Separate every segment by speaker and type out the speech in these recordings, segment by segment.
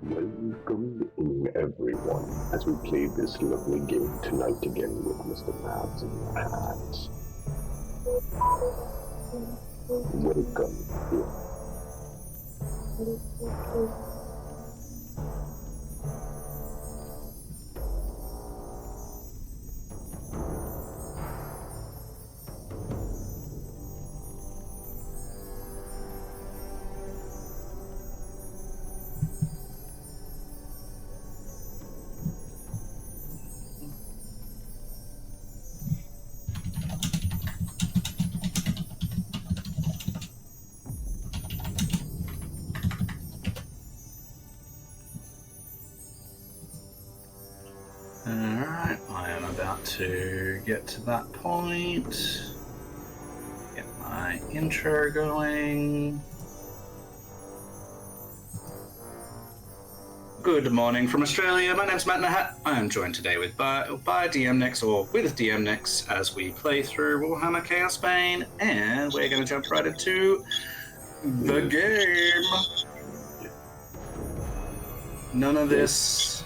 Speaker 1: Welcome in, everyone, as we play this lovely game tonight again with Mr. Mabs in your hands. Welcome here.
Speaker 2: Alright, I am about to get to that point. Get my intro going. Good morning from Australia. My name's Matt Nahat. I am joined today by DMNix, or with DMNix, as we play through Warhammer Chaos Bane, and we're going to jump right into the game. None of this,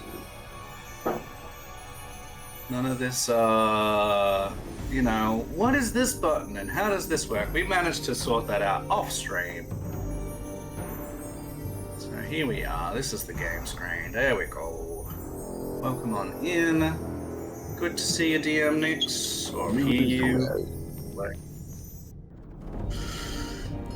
Speaker 2: you know, what is this button and how does this work? We managed to sort that out off stream. So here we are. This is the game screen. There we go. Welcome on in. Good to see you, DMNix, or hear you.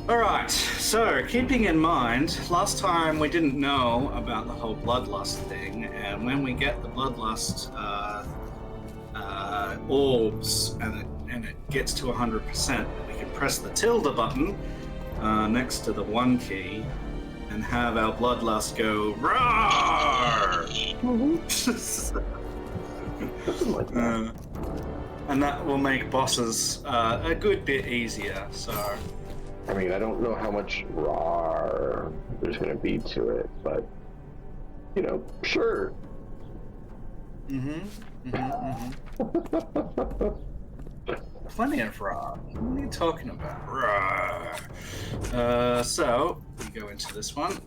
Speaker 2: Alright, so keeping in mind, last time we didn't know about the whole bloodlust thing, and when we get the bloodlust orbs and it gets to 100%, we can press the tilde button next to the 1 key and have our bloodlust go roar! And that will make bosses a good bit easier, so...
Speaker 1: I mean, I don't know how much raw there's going to be to it, but, you know, sure.
Speaker 2: Plenty of raw. What are you talking about? Raw. So, we go into this one.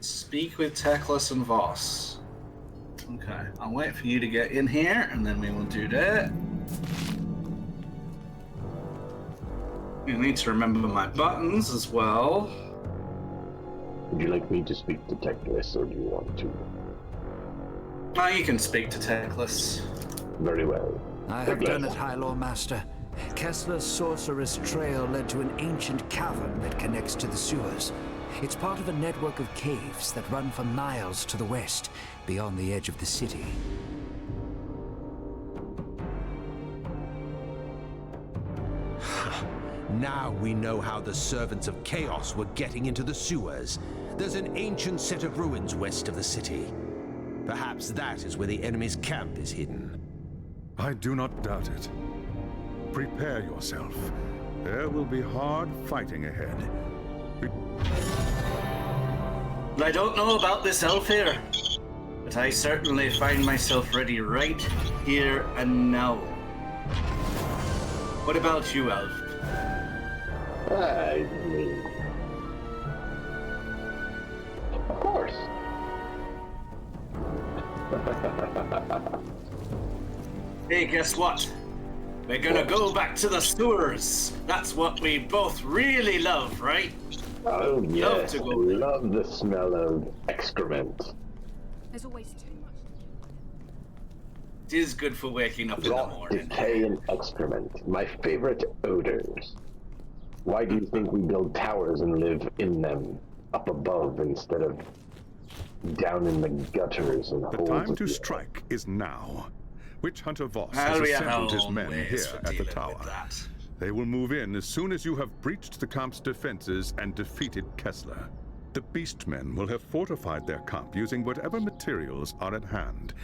Speaker 2: Speak with Teclis and Voss. Okay, I'll wait for you to get in here, and then we will do that. You need to remember my buttons as well.
Speaker 1: Would you like me to speak to Teclis, or do you want to?
Speaker 2: Oh, you can speak to Teclis.
Speaker 1: Very well.
Speaker 3: I have done it, High Lord Master. Kessler's sorceress trail led to an ancient cavern that connects to the sewers. It's part of a network of caves that run for miles to the west, beyond the edge of the city.
Speaker 4: Now we know how the servants of chaos were getting into the sewers. There's an ancient set of ruins west of the city. Perhaps that is where the enemy's camp is hidden.
Speaker 5: I do not doubt it. Prepare yourself. There will be hard fighting ahead.
Speaker 2: I don't know about this elf here, but I certainly find myself ready right here and now. What about you, elf?
Speaker 1: I mean... Of course.
Speaker 2: Hey, guess what? We're gonna go back to the sewers. That's what we both really love, right?
Speaker 1: Oh yes,
Speaker 2: to
Speaker 1: I
Speaker 2: go there.
Speaker 1: love the smell of excrement.
Speaker 6: There's always too much.
Speaker 2: It is good for waking up in the
Speaker 1: Rot,
Speaker 2: morning.
Speaker 1: decay, and excrement. My favorite odors. Why do you think we build towers and live in them, up above, instead of down in the gutters and
Speaker 5: The
Speaker 1: holes
Speaker 5: time
Speaker 1: of
Speaker 5: to
Speaker 1: the
Speaker 5: strike is now. Witch Hunter Voss
Speaker 2: Well,
Speaker 5: has
Speaker 2: we have
Speaker 5: assembled
Speaker 2: our
Speaker 5: his
Speaker 2: own
Speaker 5: men
Speaker 2: ways
Speaker 5: here
Speaker 2: for
Speaker 5: at the
Speaker 2: dealing
Speaker 5: tower.
Speaker 2: with that.
Speaker 5: They will move in as soon as you have breached the camp's defenses and defeated Kessler. The Beastmen will have fortified their camp using whatever materials are at hand.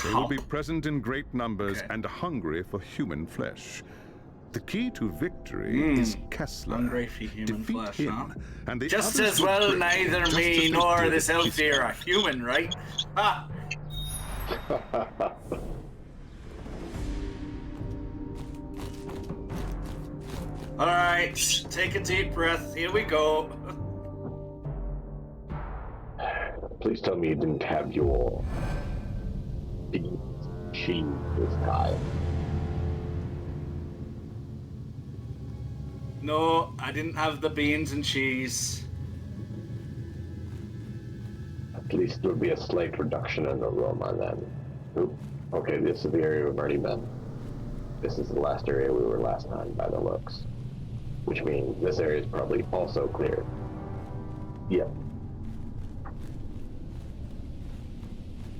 Speaker 5: They will be present in great numbers
Speaker 2: Okay.
Speaker 5: and hungry for human flesh. The key to victory is Kessler.
Speaker 2: Hungry for human
Speaker 5: Defeat
Speaker 2: flesh,
Speaker 5: him,
Speaker 2: huh?
Speaker 5: and the
Speaker 2: Just
Speaker 5: others
Speaker 2: as
Speaker 5: will
Speaker 2: well,
Speaker 5: drink,
Speaker 2: neither
Speaker 5: just as
Speaker 2: me
Speaker 5: they
Speaker 2: nor
Speaker 5: did
Speaker 2: this
Speaker 5: at
Speaker 2: elf
Speaker 5: Peace
Speaker 2: here are
Speaker 5: Camp.
Speaker 2: human, right? Ha! Alright, take a deep breath. Here we go.
Speaker 1: Please tell me you didn't have your beans cheese this time.
Speaker 2: No, I didn't have the beans and cheese.
Speaker 1: At least there would be a slight reduction in aroma then. Oop. Okay, this is the area we've already been. This is the last area we were last time by the looks. Which means this area is probably also cleared. Yep.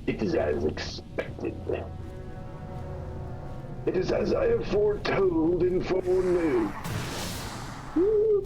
Speaker 1: It is as expected. It is as I have foretold and foreknew. Woo.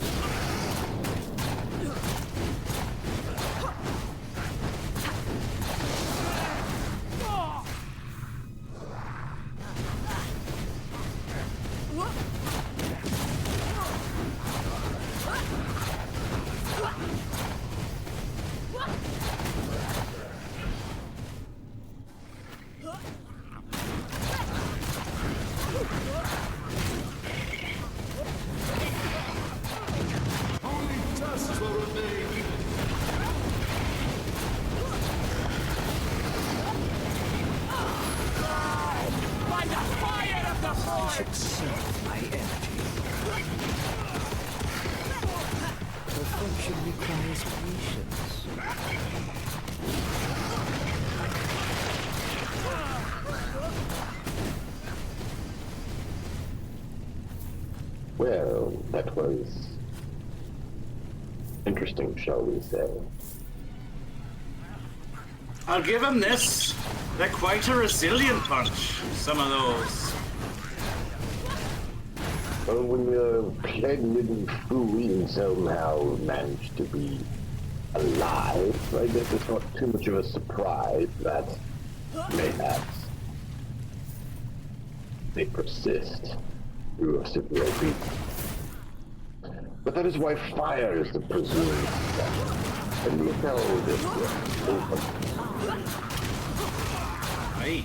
Speaker 3: I should save my energy. Perfection requires patience.
Speaker 1: Well, that was interesting, shall we say.
Speaker 2: I'll give him this. They're quite a resilient bunch, some of those.
Speaker 1: Well, when you're plague-ridden food and somehow manage to be alive, I guess it's not too much of a surprise that mayhaps they persist through a severe beat. But that is why fire is the presumed step. And look how this works.
Speaker 2: Hey.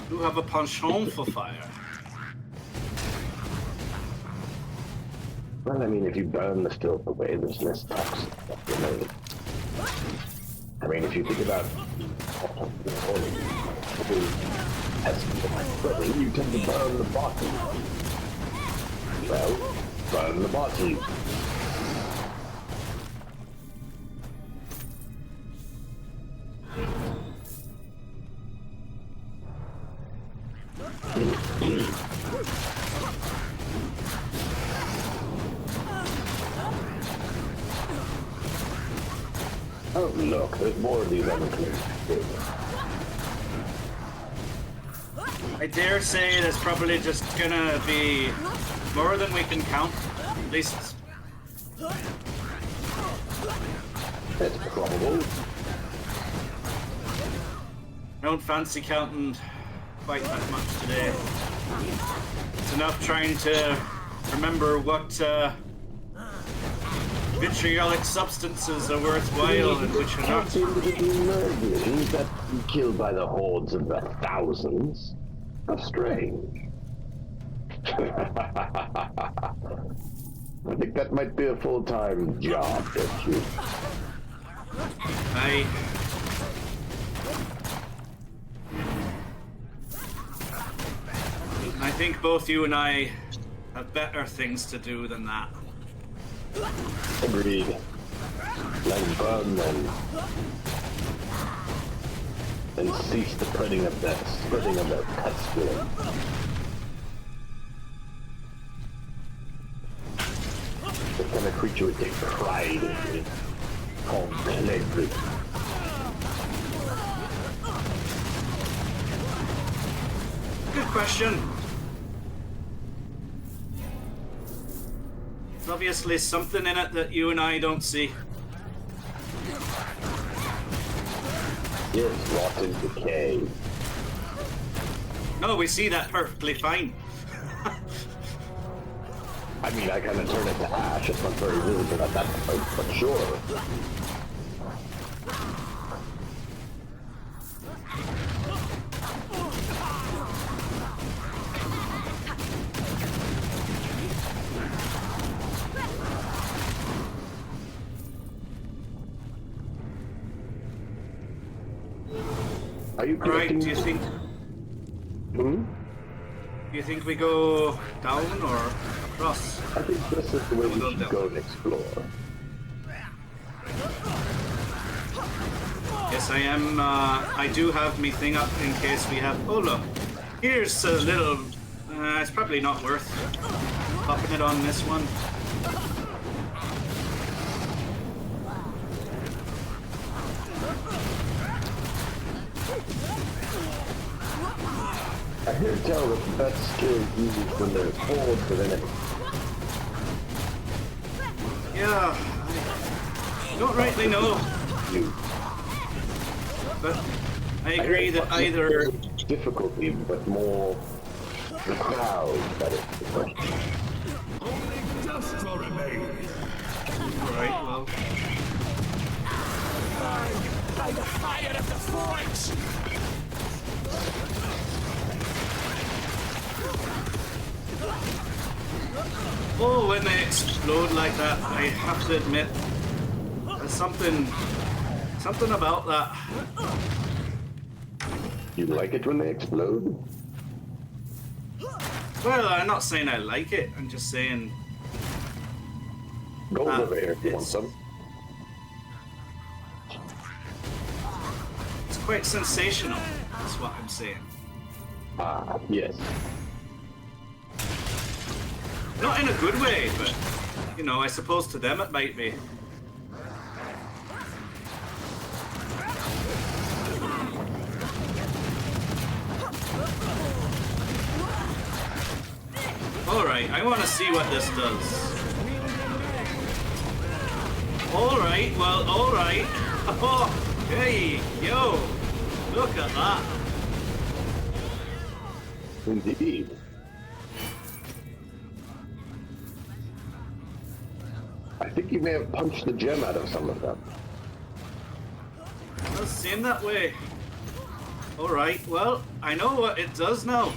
Speaker 2: You have a penchant for fire.
Speaker 1: Well, I mean, if you burn the filth away, there's less toxin left remaining. I mean, if you think about you tend to burn the body. Well, burn the body. Oh, look, there's more of these unclean.
Speaker 2: I dare say there's probably just gonna be more than we can count. At least.
Speaker 1: That's probable.
Speaker 2: I don't fancy counting quite that much today. It's enough trying to remember what vitriolic substances are worthwhile and which are not.
Speaker 1: Murderers that be killed by the hordes of the thousands. How strange. I think that might be a full-time job, don't you?
Speaker 2: I think both you and I have better things to do than that.
Speaker 1: Agreed. Let's burn them. And cease the spreading of that pestilence. The kind of creature would take pride in it. Called plague.
Speaker 2: Good question. There's obviously something in it that you and I don't see.
Speaker 1: Yes, rotten decay.
Speaker 2: No, we see that perfectly fine.
Speaker 1: I mean, I kind of turn it to ash. It's not very visible at that point, but sure. Are you
Speaker 2: Right, do you think...
Speaker 1: Hmm?
Speaker 2: Do you think we go down or across?
Speaker 1: I think this is the way we should go and explore.
Speaker 2: Yes, I am. I do have me thing up in case we have... Oh, look. Here's a little... it's probably not worth popping it on this one.
Speaker 1: I hear tell that the best skill uses when there's hordes of enemies.
Speaker 2: Yeah, I don't rightly know. But I agree that either...
Speaker 1: Difficulty, but more the crowd that is the question.
Speaker 7: Only dust will remain.
Speaker 2: Right, well...
Speaker 7: By the fire of the forge!
Speaker 2: Oh, when they explode like that, I have to admit, there's something about that.
Speaker 1: You like it when they explode?
Speaker 2: Well, I'm not saying I like it, I'm just saying...
Speaker 1: Go over here if you want
Speaker 2: it's-
Speaker 1: some.
Speaker 2: It's quite sensational, that's what I'm saying.
Speaker 1: Ah, yes.
Speaker 2: Not in a good way, but, you know, I suppose to them it might be. Alright, I want to see what this does. Alright, well, alright. Oh, hey, yo, look at that.
Speaker 1: Indeed. I think you may have punched the gem out of some of them.
Speaker 2: It does seem that way. Alright, well, I know what it does now.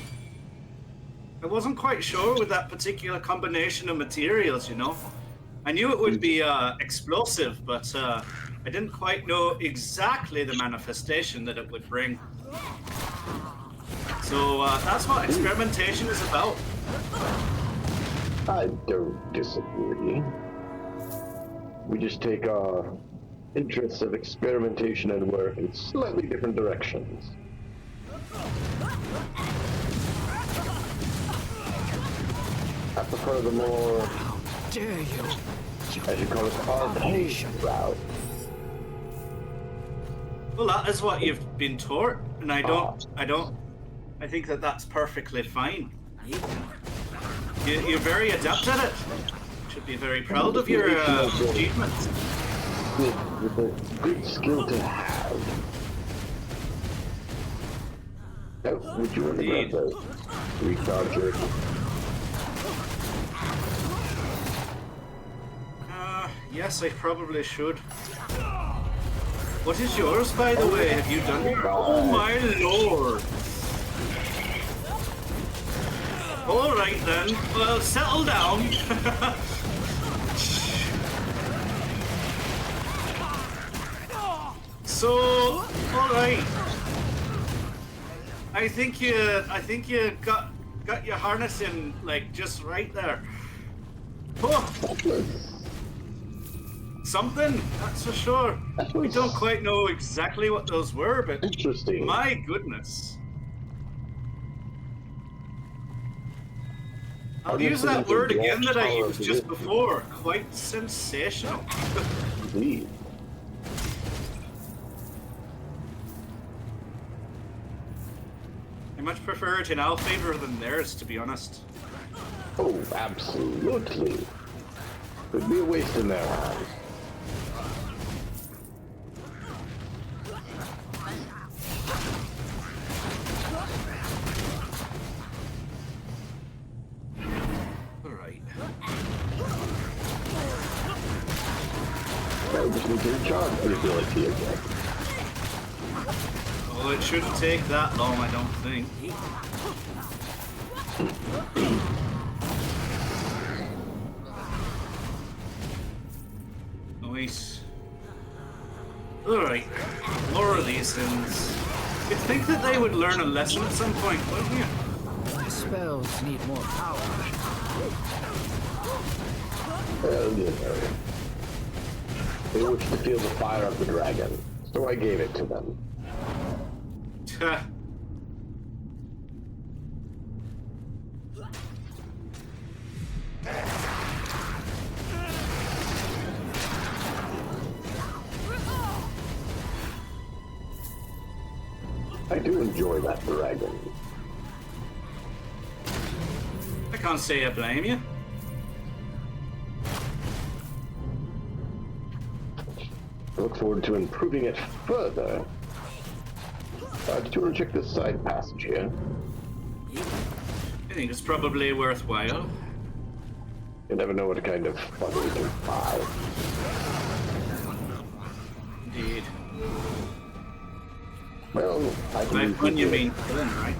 Speaker 2: I wasn't quite sure with that particular combination of materials, you know. I knew it would be explosive, but I didn't quite know exactly the manifestation that it would bring. So that's what experimentation is about.
Speaker 1: I don't disagree. We just take our interests of experimentation and work in slightly different directions. I prefer the more,
Speaker 3: Dare you?
Speaker 1: as you call it, arcane route.
Speaker 2: Well, that is what you've been taught, and I think that that's perfectly fine. You're very adept at it. You should be very proud of your achievements.
Speaker 1: With a good skill to have. Oh, would you want to grab those? Recharger.
Speaker 2: Yes, I probably should. What is yours, by the way? Have you done it? Oh my lord! All right then. Well, settle down. So, all right. I think you got your harness in like just right there. Oh. Something, that's for sure. We don't quite know exactly what those were, but
Speaker 1: interesting.
Speaker 2: My goodness. I'll use that word again that I used just before. Quite sensational.
Speaker 1: Indeed.
Speaker 2: I much prefer it in our favor than theirs, to be honest.
Speaker 1: Oh, absolutely. Could be a waste in their hands.
Speaker 2: Alright.
Speaker 1: I just need to recharge the ability again.
Speaker 2: Well, it shouldn't take that long, I don't think. Nice. Alright. More of these things. You'd think that they would learn a lesson at some point, wouldn't you?
Speaker 3: My spells need more power.
Speaker 1: Well, you know. They wish to feel the fire of the dragon, so I gave it to them. I do enjoy that dragon.
Speaker 2: I can't say I blame you.
Speaker 1: I look forward to improving it further. Did you want to check this side passage here?
Speaker 2: I think it's probably worthwhile.
Speaker 1: You never know what kind of fun we can find.
Speaker 2: Indeed.
Speaker 1: Well, I can
Speaker 2: By
Speaker 1: use
Speaker 2: fun
Speaker 1: the-
Speaker 2: you mean killing, right?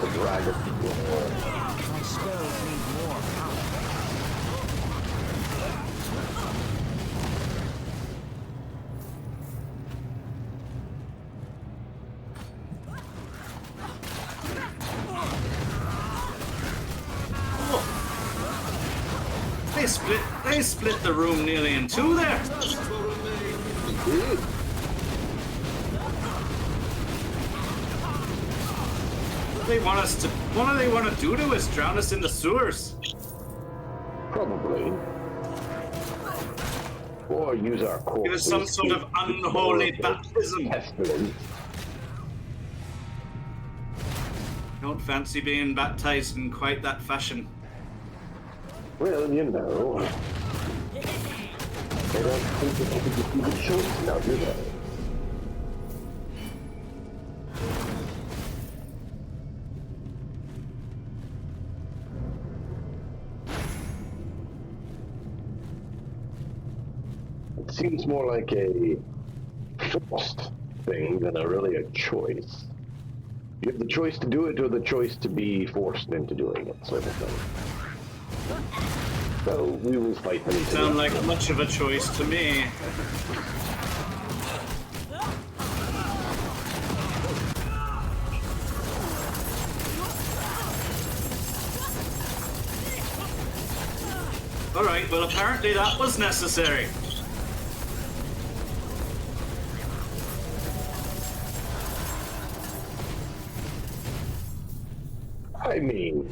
Speaker 1: the dragon.
Speaker 3: My spells need more power.
Speaker 2: They split the room nearly in two there.
Speaker 1: Indeed.
Speaker 2: What do they want to do to us? Drown us in the sewers?
Speaker 1: Probably. Or use our corpses.
Speaker 2: Give us some sort of unholy baptism.
Speaker 1: Pestilence.
Speaker 2: Don't fancy being baptized in quite that fashion.
Speaker 1: Well, you know. They don't think that they can just give a choice now, do they? It seems more like a forced thing than really a choice. You have the choice to do it or the choice to be forced into doing it, sort of thing. So we will fight them.
Speaker 2: Sound like much of a choice to me. Alright, well apparently that was necessary.
Speaker 1: I mean,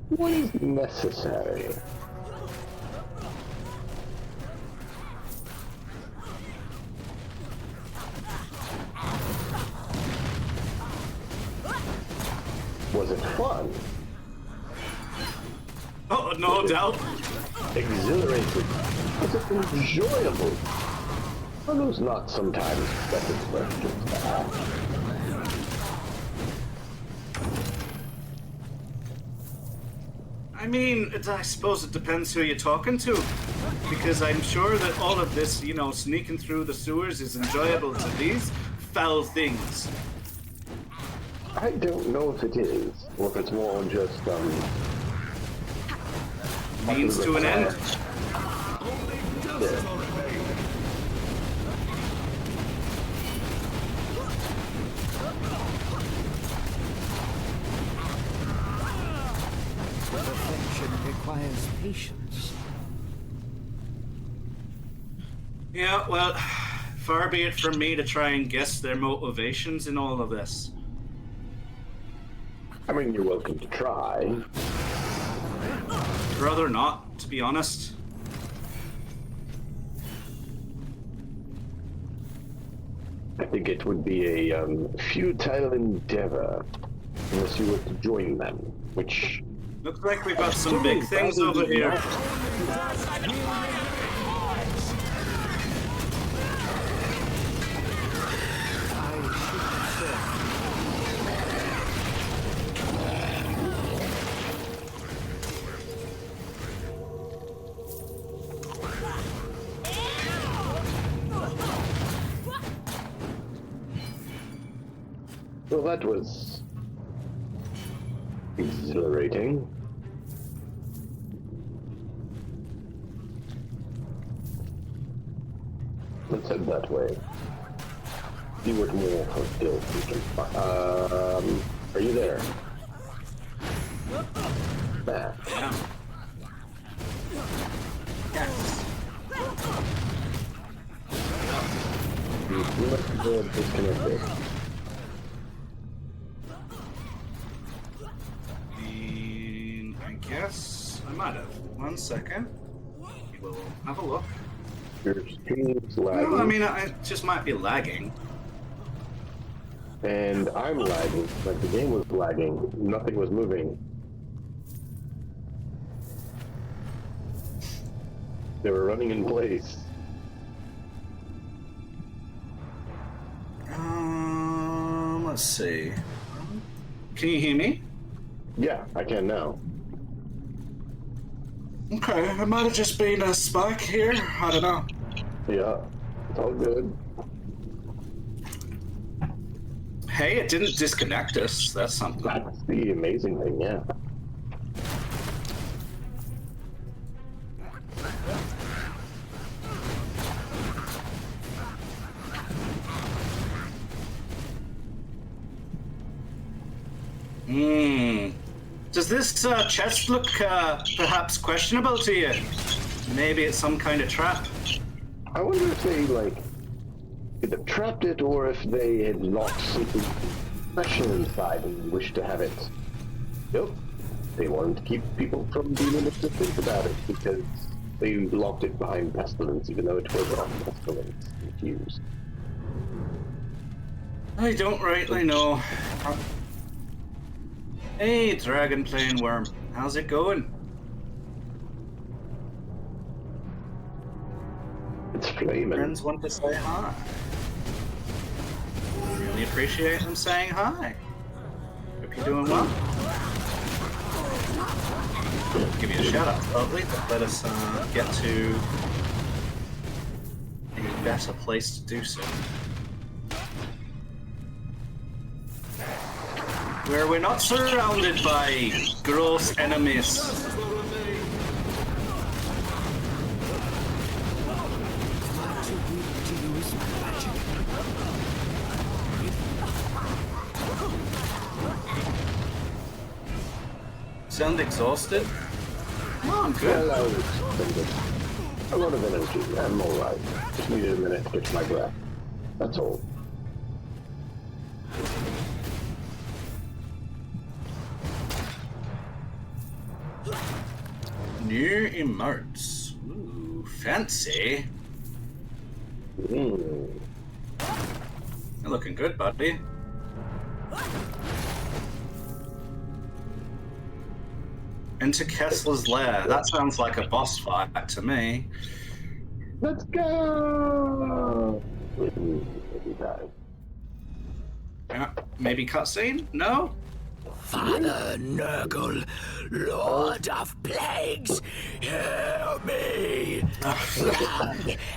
Speaker 1: what is necessary? Was it fun?
Speaker 2: Oh, no doubt.
Speaker 1: Exhilarating? Was it enjoyable? Are those not sometimes better questions to ask?
Speaker 2: I mean, I suppose it depends who you're talking to. Because I'm sure that all of this, you know, sneaking through the sewers is enjoyable to these foul things.
Speaker 1: I don't know if it is, or if it's more just,
Speaker 2: Means to an end.
Speaker 7: Only dust will remain.
Speaker 3: Perfection requires patience.
Speaker 2: Yeah, well, far be it from me to try and guess their motivations in all of this.
Speaker 1: I mean, you're welcome to try.
Speaker 2: I'd rather not, to be honest.
Speaker 1: I think it would be a futile endeavor unless you were to join them, which...
Speaker 2: Looks like we've got some big things over here.
Speaker 1: Well, that was... exhilarating. Let's head that way. See what more filth we can find. Are you there? Back.
Speaker 2: Yeah. Yes.
Speaker 1: You must be disconnected.
Speaker 2: I guess I might have. 1 second. We'll have a look.
Speaker 1: Your stream's lagging.
Speaker 2: No, I mean, it just might be lagging.
Speaker 1: And I'm lagging. Like the game was lagging. Nothing was moving. They were running in place.
Speaker 2: Let's see. Can you hear me?
Speaker 1: Yeah, I can now.
Speaker 2: Okay, it might have just been a spike here. I don't know.
Speaker 1: Yeah, it's all good.
Speaker 2: Hey, it didn't disconnect us. That's something.
Speaker 1: That's the amazing thing, yeah.
Speaker 2: Does this chest look perhaps questionable to you? Maybe it's some kind of trap.
Speaker 1: I wonder if they, like, either trapped it or if they had locked something special inside and wished to have it. Yep. They wanted to keep people from being able to think about it because they locked it behind pestilence, even though it was on pestilence infused.
Speaker 2: I don't rightly know. Hey, dragon plane worm. How's it going?
Speaker 1: It's flaming.
Speaker 2: Friends want to say hi. Really appreciate them saying hi. Hope you're doing well. Give you a shout out, lovely. Let us get to a better place to do so. where we're not surrounded by gross enemies. Sound exhausted? No, I'm good.
Speaker 1: Well, I was expended a lot of energy. I'm alright. Just needed a minute to catch my breath. That's all.
Speaker 2: New emotes. Ooh, fancy.
Speaker 1: Mm.
Speaker 2: You're looking good, buddy. Into Kessler's lair. That sounds like a boss fight to me.
Speaker 1: Let's go! Every time.
Speaker 2: Maybe cutscene? No?
Speaker 3: Father Nurgle, Lord of Plagues, hear me!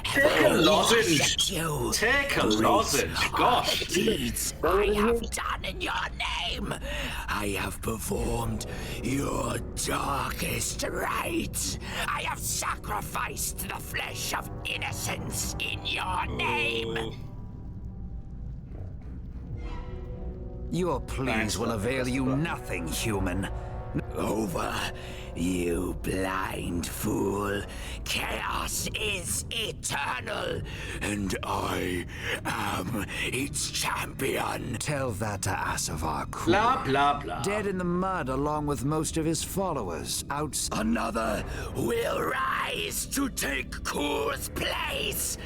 Speaker 2: Take a lozenge! Take a lozenge! Gosh!
Speaker 3: Deeds I have done in your name. I have performed your darkest rites. I have sacrificed the flesh of innocence in your name. Your pleas will avail you nothing, human. Over, you blind fool. Chaos is eternal, and I am its champion. Tell that to Asavar Kur.
Speaker 2: Blah, blah, blah.
Speaker 3: Dead in the mud along with most of his followers. Another will rise to take Kur's place.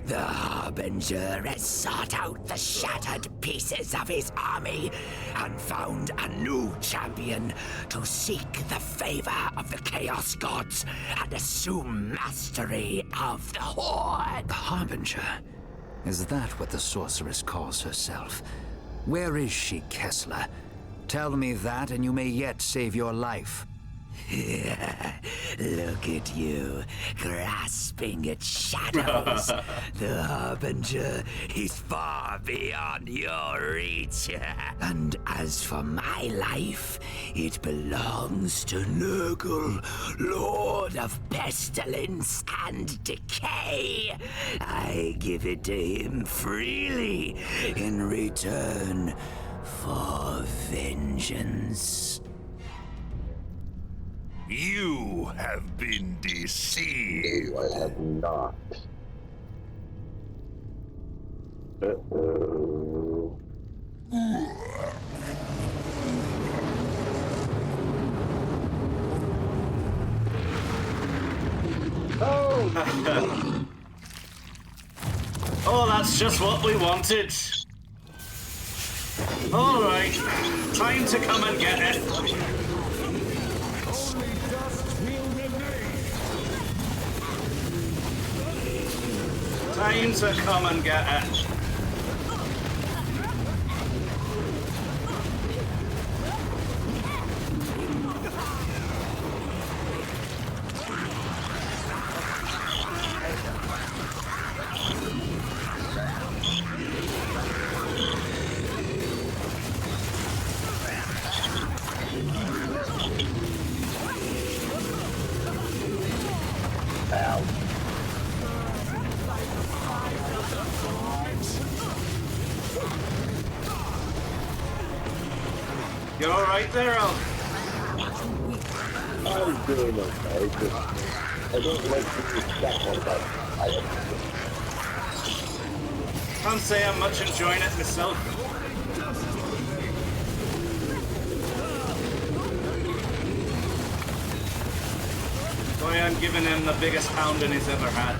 Speaker 3: The Harbinger has sought out the shattered pieces of his army and found a new champion to seek the favor of the Chaos Gods and assume mastery of the Horde. The Harbinger? Is that what the sorceress calls herself? Where is she, Kessler? Tell me that and you may yet save your life. Look at you, grasping at shadows. The Harbinger is far beyond your reach. And as for my life, it belongs to Nurgle, Lord of Pestilence and Decay. I give it to him freely in return for vengeance.
Speaker 7: You have been deceived.
Speaker 1: No, I have not. Uh-oh. Oh!
Speaker 2: Oh, that's just what we wanted. All right, time to come and get it.
Speaker 7: Only dust will remain.
Speaker 2: Time to come and get it. You all right there, Al?
Speaker 1: I'm doing okay. Just, I don't like to be stuck on that.
Speaker 2: Can't say I'm much enjoying it myself. Boy, I'm giving him the biggest pounding he's ever had.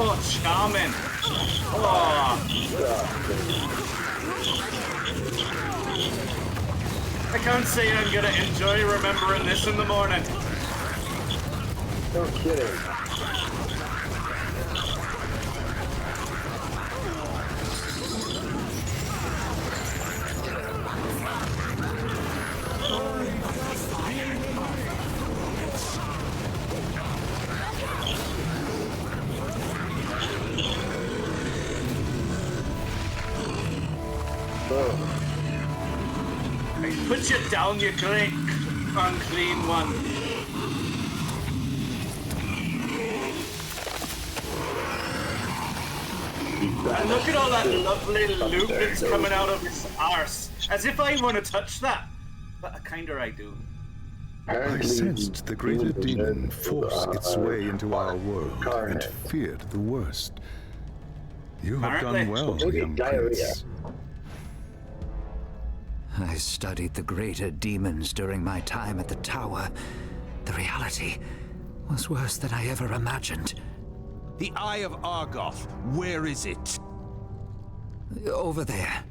Speaker 2: Oh, charming. Oh. I can't say I'm gonna enjoy remembering this in the morning.
Speaker 1: No kidding.
Speaker 2: Put you down, you great unclean one. And look at all that lovely loot that's coming out of his arse. As if I want to touch that. But I do.
Speaker 5: I sensed the greater demon force its way into our world and feared the worst. You have done well, young prince.
Speaker 3: I studied the greater demons during my time at the tower. The reality was worse than I ever imagined.
Speaker 4: The Eye of Argoth, where is it?
Speaker 3: Over there.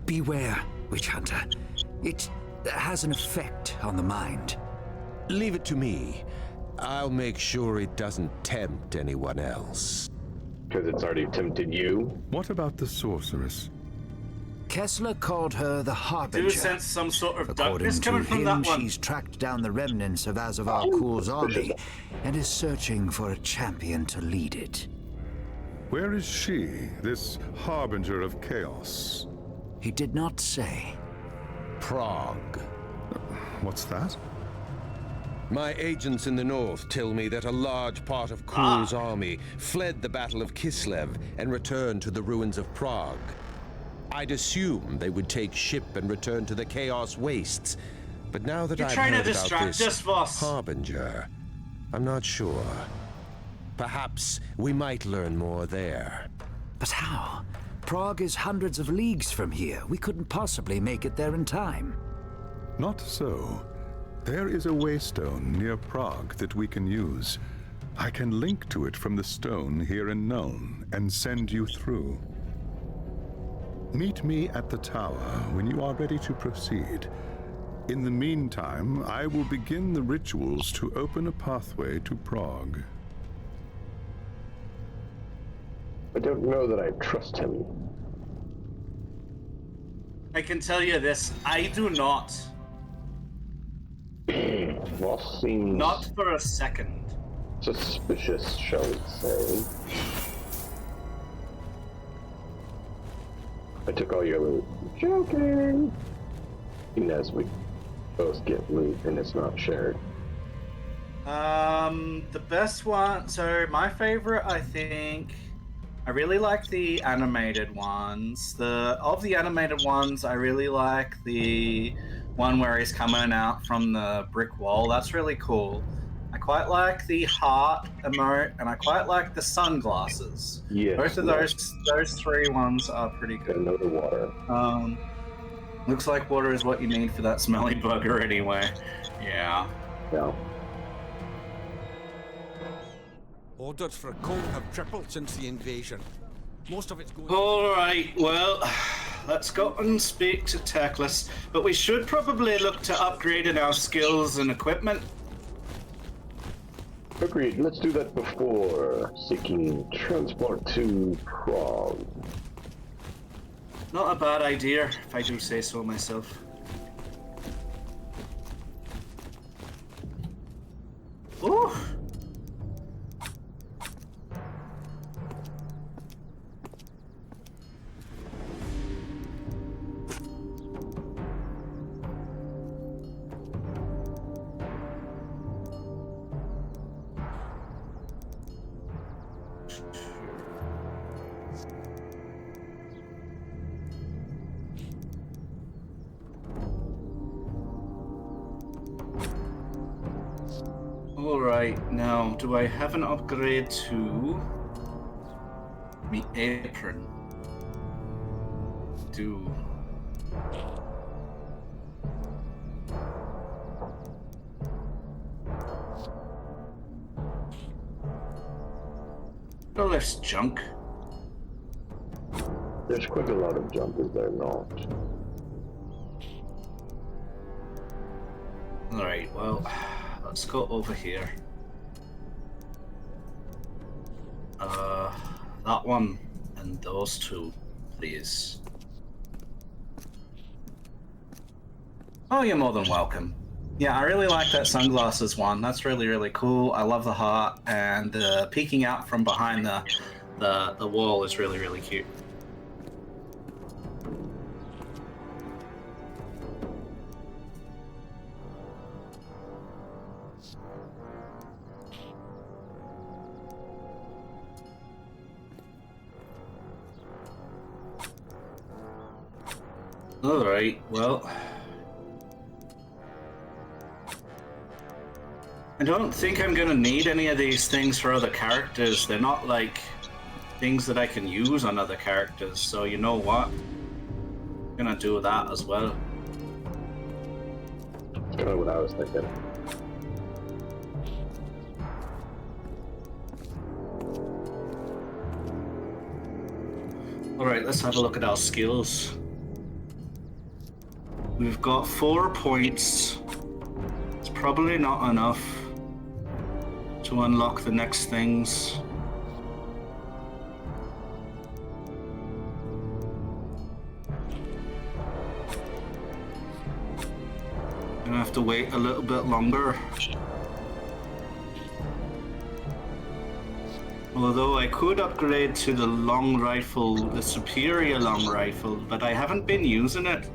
Speaker 3: Beware, Witch Hunter. It has an effect on the mind.
Speaker 4: Leave it to me. I'll make sure it doesn't tempt anyone else.
Speaker 1: Because it's already tempted you.
Speaker 5: What about the sorceress?
Speaker 3: Kessler called her the Harbinger.
Speaker 2: Do sense some sort of darkness
Speaker 3: According
Speaker 2: coming
Speaker 3: to
Speaker 2: from
Speaker 3: him,
Speaker 2: that one.
Speaker 3: she's tracked down the remnants of Azavar Kul's army and is searching for a champion to lead it.
Speaker 5: Where is she, this harbinger of chaos?
Speaker 3: He did not say.
Speaker 4: Prague.
Speaker 5: What's that?
Speaker 4: My agents in the north tell me that a large part of Kul's army fled the Battle of Kislev and returned to the ruins of Prague. I'd assume they would take ship and return to the Chaos Wastes, but now that I've heard about this Harbinger, I'm not sure. Perhaps we might learn more there.
Speaker 3: But how? Prague is hundreds of leagues from here. We couldn't possibly make it there in time.
Speaker 5: Not so. There is a waystone near Prague that we can use. I can link to it from the stone here in Nuln and send you through. Meet me at the tower when you are ready to proceed. In the meantime, I will begin the rituals to open a pathway to Prague.
Speaker 1: I don't know that I trust him.
Speaker 2: I can tell you this, I do not.
Speaker 1: Well, seems
Speaker 2: Not for a second.
Speaker 1: suspicious, shall we say. I took all your loot. Joking! Even as we both get loot and it's not shared.
Speaker 2: The best one, so my favorite, I think, I really like the animated ones. Of the animated ones, I really like the one where he's coming out from the brick wall. That's really cool. I quite like the heart emote, and I quite like the sunglasses.
Speaker 1: Yes.
Speaker 2: Both of those three ones are pretty
Speaker 1: I
Speaker 2: good.
Speaker 1: know the water.
Speaker 2: Looks like water is what you need for that smelly bugger anyway. Yeah.
Speaker 1: Yeah.
Speaker 8: Orders for coal have tripled since the invasion. Most of it's going...
Speaker 2: Alright, well, let's go and speak to Teclis, but we should probably look to upgrading our skills and equipment.
Speaker 1: Agreed. Let's do that before seeking transport to Prague.
Speaker 2: Not a bad idea, if I do say so myself. Ooh! Alright, now, do I have an upgrade to me apron? Do. Oh, there's junk.
Speaker 1: There's quite a lot of junk, is there not?
Speaker 2: Alright, well, let's go over here. That one and those two, please. Oh, you're more than welcome. Yeah, I really like that sunglasses one. That's really, really cool. I love the heart, and peeking out from behind the wall is really, really cute. Alright, well. I don't think I'm gonna need any of these things for other characters. They're not like things that I can use on other characters, so you know what? I'm gonna do that as well.
Speaker 1: That's kind of what I was thinking.
Speaker 2: Alright, let's have a look at our skills. We've got 4 points. It's probably not enough to unlock the next things. Gonna have to wait a little bit longer. Although I could upgrade to the long rifle, the superior long rifle, but I haven't been using it.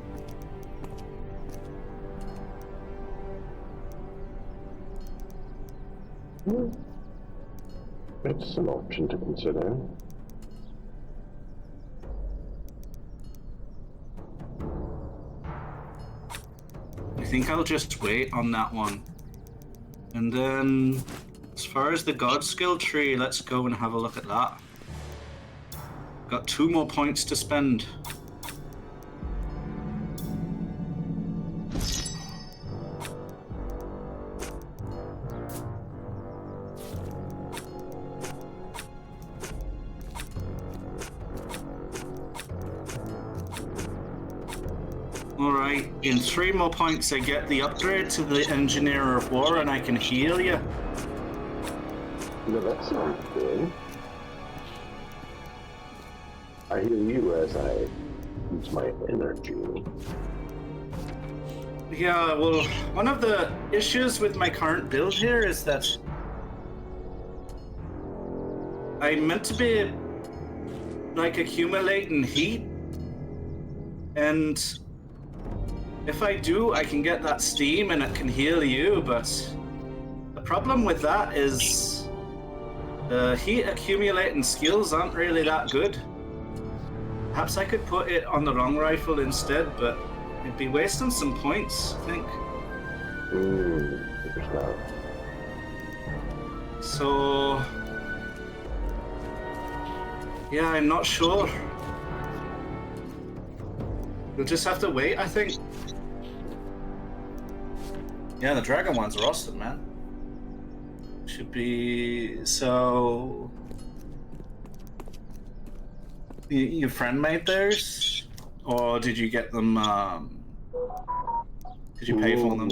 Speaker 1: It's an option to consider.
Speaker 2: I think I'll just wait on that one. And then, as far as the God skill tree, let's go and have a look at that. Got 2 more points to spend. Alright, in 3 more points I get the upgrade to the Engineer of War and I can heal you.
Speaker 1: No, that sounds good. I hear you as I use my energy.
Speaker 2: Yeah, well, one of the issues with my current build here is that I'm meant to be like accumulating heat, and if I do, I can get that steam and it can heal you, but the problem with that is the heat accumulating skills aren't really that good. Perhaps I could put it on the wrong rifle instead, but it'd be wasting some points, I think.
Speaker 1: Interesting.
Speaker 2: So, yeah, I'm not sure. We'll just have to wait, I think. Yeah, the dragon ones are awesome, man. Should be... So... Your friend made theirs? Or did you get them, Did you pay for them?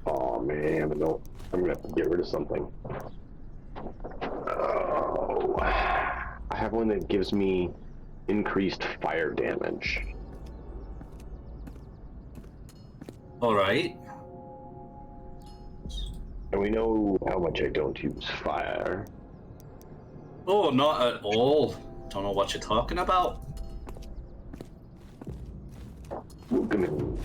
Speaker 1: Oh man, no. I'm gonna have to get rid of something. Oh. I have one that gives me increased fire damage.
Speaker 2: Alright.
Speaker 1: And we know how much I don't use fire.
Speaker 2: Oh, not at all. Don't know what you're talking about.
Speaker 1: Come in.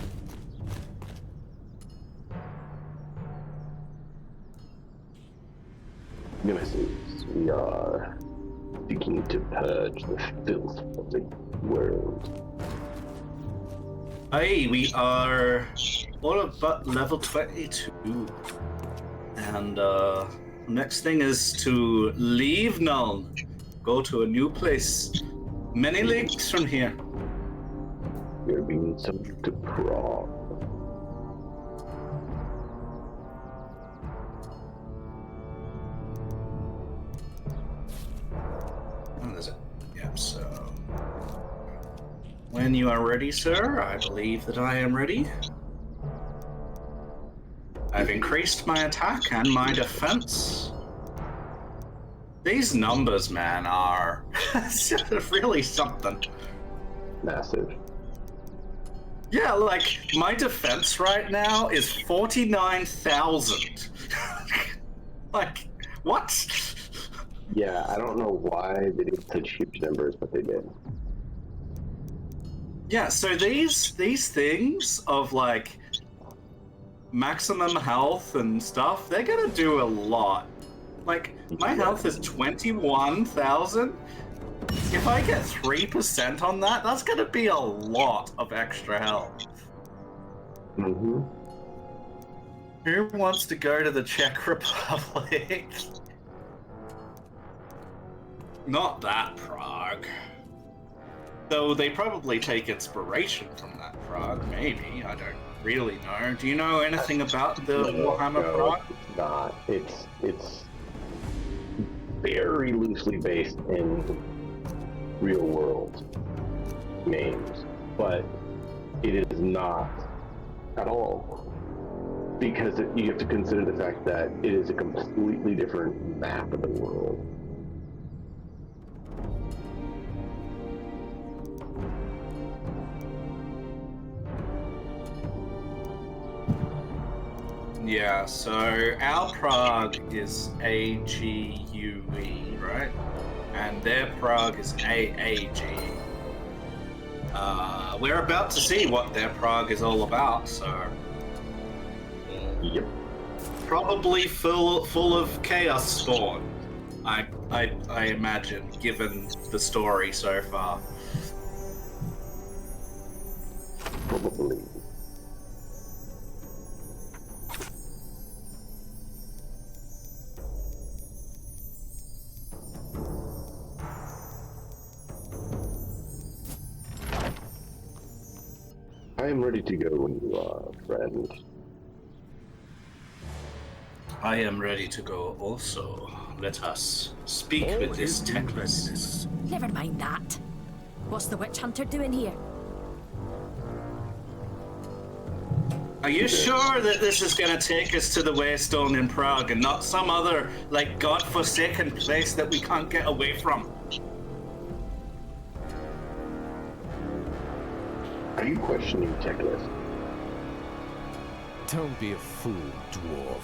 Speaker 1: Nemesis, we are seeking to purge the filth of the world.
Speaker 2: Hey, we are all about level 22. And next thing is to leave Nuln. Go to a new place. Many leagues from here.
Speaker 1: There being something to crawl.
Speaker 2: Oh, there's it. Yep, so... When you are ready, sir, I believe that I am ready. I've increased my attack and my defense. These numbers, man, are really something.
Speaker 1: Massive.
Speaker 2: Yeah, like, my defense right now is 49,000. Like, what?
Speaker 1: Yeah, I don't know why they did such huge numbers, but they did.
Speaker 2: Yeah, so these things of, like, maximum health and stuff, they're gonna do a lot. Like, my health is 21,000. If I get 3% on that, that's gonna be a lot of extra health.
Speaker 1: Mm-hmm.
Speaker 2: Who wants to go to the Czech Republic? Not that Prague. Though they probably take inspiration from that Prague, maybe. I don't really know. Do you know anything about the Warhammer Prague?
Speaker 1: It's not. It's very loosely based in real world names, but it is not at all. Because you have to consider the fact that it is a completely different map of the world.
Speaker 2: Yeah, so our Prague is AGUE, right? And their Prague is AAG. We're about to see what their Prague is all about, so...
Speaker 1: Yep.
Speaker 2: Probably full of chaos spawn, I imagine, given the story so far.
Speaker 1: Probably. I am ready to go when you are, friend.
Speaker 2: I am ready to go also. Let us speak with this Teclis.
Speaker 6: Never mind that. What's the witch hunter doing here?
Speaker 2: Are you sure that this is going to take us to the Waystone in Prague and not some other, like, godforsaken place that we can't get away from?
Speaker 1: Are you questioning Teclis?
Speaker 4: Don't be a fool, dwarf.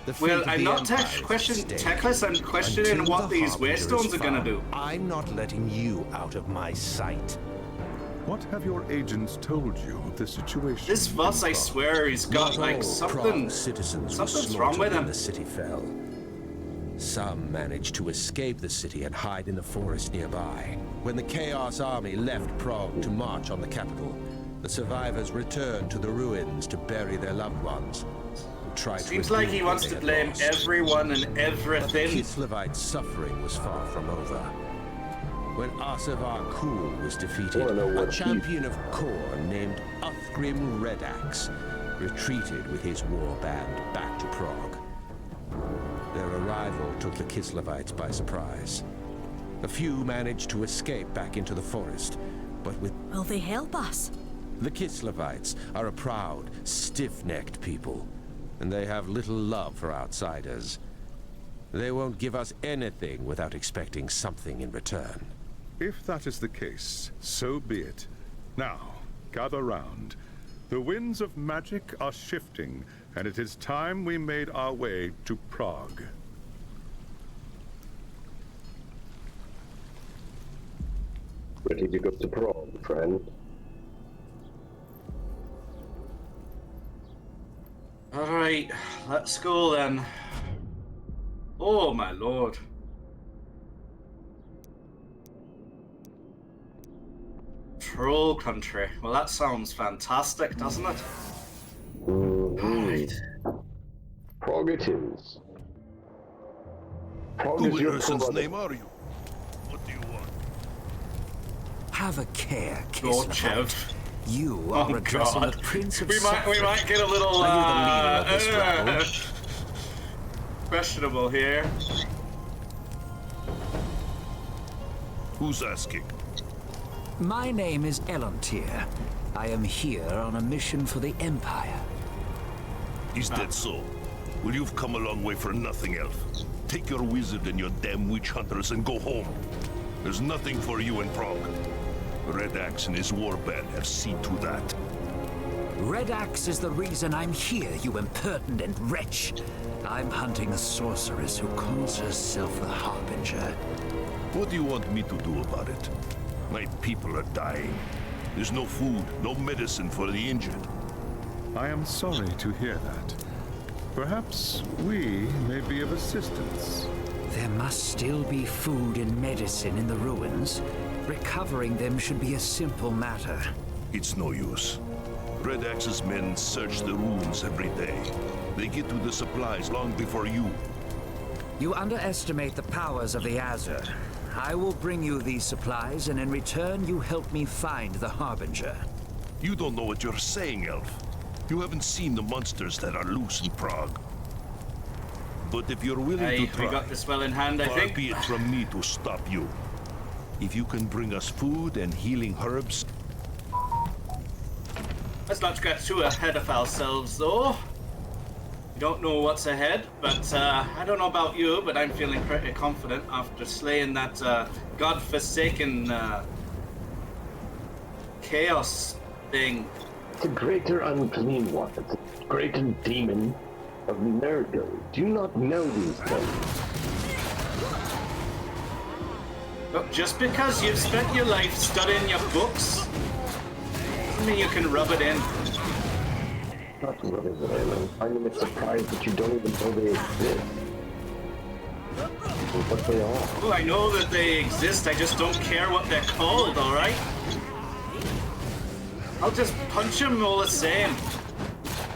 Speaker 4: The
Speaker 2: Well,
Speaker 4: fate of
Speaker 2: I'm
Speaker 4: the
Speaker 2: not
Speaker 4: Empire is at
Speaker 2: questioning
Speaker 4: stake.
Speaker 2: Teclis, I'm questioning
Speaker 4: Until
Speaker 2: what
Speaker 4: the
Speaker 2: these
Speaker 4: Harbinger is
Speaker 2: Waystones are going to
Speaker 4: found,
Speaker 2: do.
Speaker 4: I'm not letting you out of my sight.
Speaker 5: What have your agents told you of the situation?
Speaker 2: This Voss, I
Speaker 5: in Prague?
Speaker 2: swear, he's got,
Speaker 4: Not
Speaker 2: like,
Speaker 4: all
Speaker 2: something...
Speaker 4: Prague's citizens were
Speaker 2: something's wrong with
Speaker 4: slaughtered when
Speaker 2: him.
Speaker 4: the city fell. Some managed to escape the city and hide in the forest nearby. When the Chaos Army left Prague to march on the capital, the survivors returned to the ruins to bury their loved ones.
Speaker 2: Seems like he wants to blame everyone and
Speaker 4: But the
Speaker 2: everything.
Speaker 4: Kislevite suffering was far from over. When Asavar Kul was defeated,
Speaker 1: Wanna know
Speaker 4: a
Speaker 1: what he-
Speaker 4: champion of Khorne named Uthgrim Redax retreated with his war band back to Prague. Their arrival took the Kislevites by surprise. A few managed to escape back into the forest, but with
Speaker 6: Will they help us?
Speaker 4: the Kislevites are a proud, stiff-necked people, and they have little love for outsiders. They won't give us anything without expecting something in return.
Speaker 5: If that is the case, so be it. Now, gather round. The winds of magic are shifting, and it is time we made our way to Prague.
Speaker 1: Ready to go to Prague, friend?
Speaker 2: Alright, let's go then. Oh my lord. Troll country. Well, that sounds fantastic, doesn't it? Right.
Speaker 1: Prague it is. Prague
Speaker 7: Who
Speaker 1: is
Speaker 7: in
Speaker 1: your
Speaker 7: Ursun's
Speaker 1: brother.
Speaker 7: name are you? What do you want?
Speaker 3: Have a care,
Speaker 2: Lord
Speaker 3: Kislev.
Speaker 2: Chev.
Speaker 3: You are
Speaker 2: Oh
Speaker 3: addressing
Speaker 2: god.
Speaker 3: the Prince of
Speaker 2: We might get a little
Speaker 3: Are you the leader of this rebel?
Speaker 2: questionable here.
Speaker 7: Who's asking?
Speaker 3: My name is Elontir. I am here on a mission for the Empire.
Speaker 7: Is that so? Well, you've come a long way for nothing, Elf. Take your wizard and your damn witch hunters and go home. There's nothing for you in Prague. Red Axe and his warband have seen to that.
Speaker 3: Red Axe is the reason I'm here, you impertinent wretch. I'm hunting a sorceress who calls herself the Harbinger.
Speaker 7: What do you want me to do about it? My people are dying. There's no food, no medicine for the injured.
Speaker 5: I am sorry to hear that. Perhaps we may be of assistance.
Speaker 3: There must still be food and medicine in the ruins. Recovering them should be a simple matter.
Speaker 7: It's no use. Red Axe's men search the ruins every day. They get to the supplies long before you.
Speaker 3: You underestimate the powers of the Azure. I will bring you these supplies, and in return, you help me find the Harbinger.
Speaker 7: You don't know what you're saying, Elf. You haven't seen the monsters that are loose in Prague. But if you're willing to try,
Speaker 2: we got this well in hand, I
Speaker 7: far
Speaker 2: think.
Speaker 7: be it from me to stop you. If you can bring us food and healing herbs,
Speaker 2: Let's not get too ahead of ourselves, though. We don't know what's ahead, but I don't know about you, but I'm feeling pretty confident after slaying that godforsaken chaos thing.
Speaker 1: It's a greater unclean one. It's a greater demon of murder. Do you not know these things?
Speaker 2: Look, just because you've spent your life studying your books, doesn't mean you can rub it in.
Speaker 1: Not rubbing it in. I'm finding it surprised that you don't even know they exist. Or what they are.
Speaker 2: Oh, I know that they exist, I just don't care what they're called, alright? I'll just punch him all the same.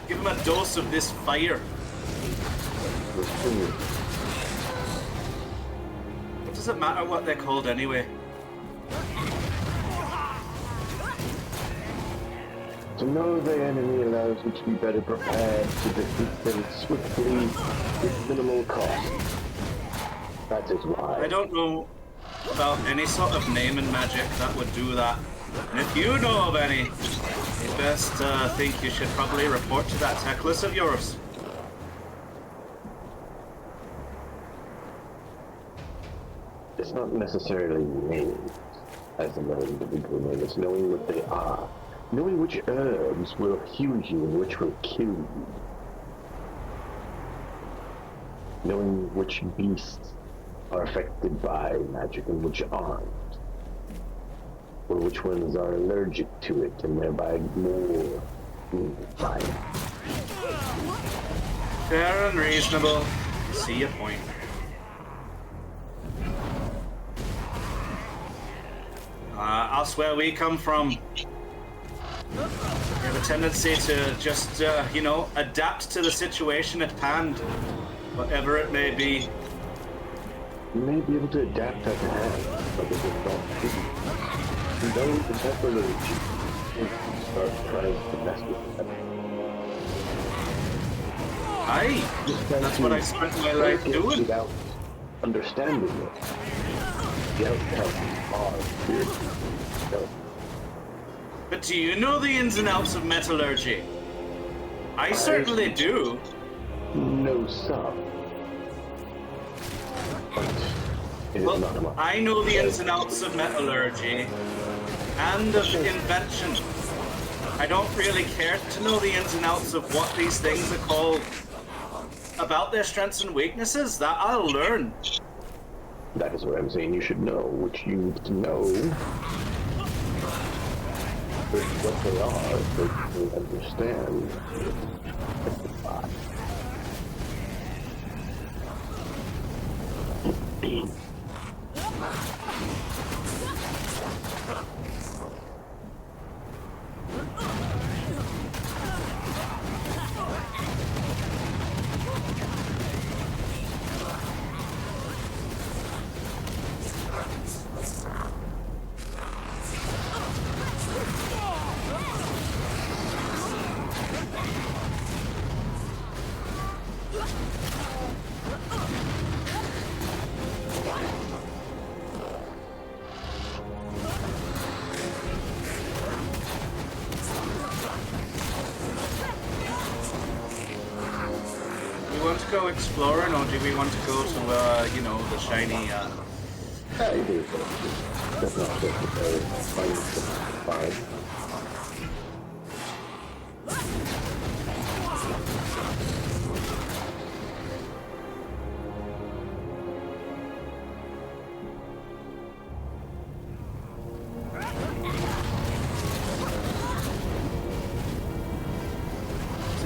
Speaker 2: Give him a dose of this fire. What does it matter what they're called anyway?
Speaker 1: To know the enemy allows you to be better prepared to defeat them swiftly with minimal cost. That is why.
Speaker 2: I don't know about any sort of name and magic that would do that. And if you know of any, you best think you should probably report to that Teclis of yours.
Speaker 1: It's not necessarily names as the individual name. It's knowing what they are. Knowing which herbs will heal you and which will kill you. Knowing which beasts are affected by magic and which aren't. Or which ones are allergic to it and thereby more violent.
Speaker 2: Fair and reasonable. See your point. Us where we come from, we have a tendency to just, you know, adapt to the situation at hand, whatever it may be.
Speaker 1: You may be able to adapt at hand, but if it's not you know the methodology, you start trying to mess with them.
Speaker 2: Aye, that's what I spent my life doing.
Speaker 1: Without understanding it, the outcomes are weird. So,
Speaker 2: But do you know the ins and outs of metallurgy? I certainly do.
Speaker 1: no sub. But it is
Speaker 2: Well,
Speaker 1: not much.
Speaker 2: I know the ins and outs of metallurgy and of invention. I don't really care to know the ins and outs of what these things are called. About their strengths and weaknesses, that I'll learn.
Speaker 1: That is what I'm saying you should know, which you need to know. What they are, so you understand.
Speaker 2: Go exploring, or do we want to go to, you know, the shiny,
Speaker 1: Yeah, it is. That's not necessary. Fine.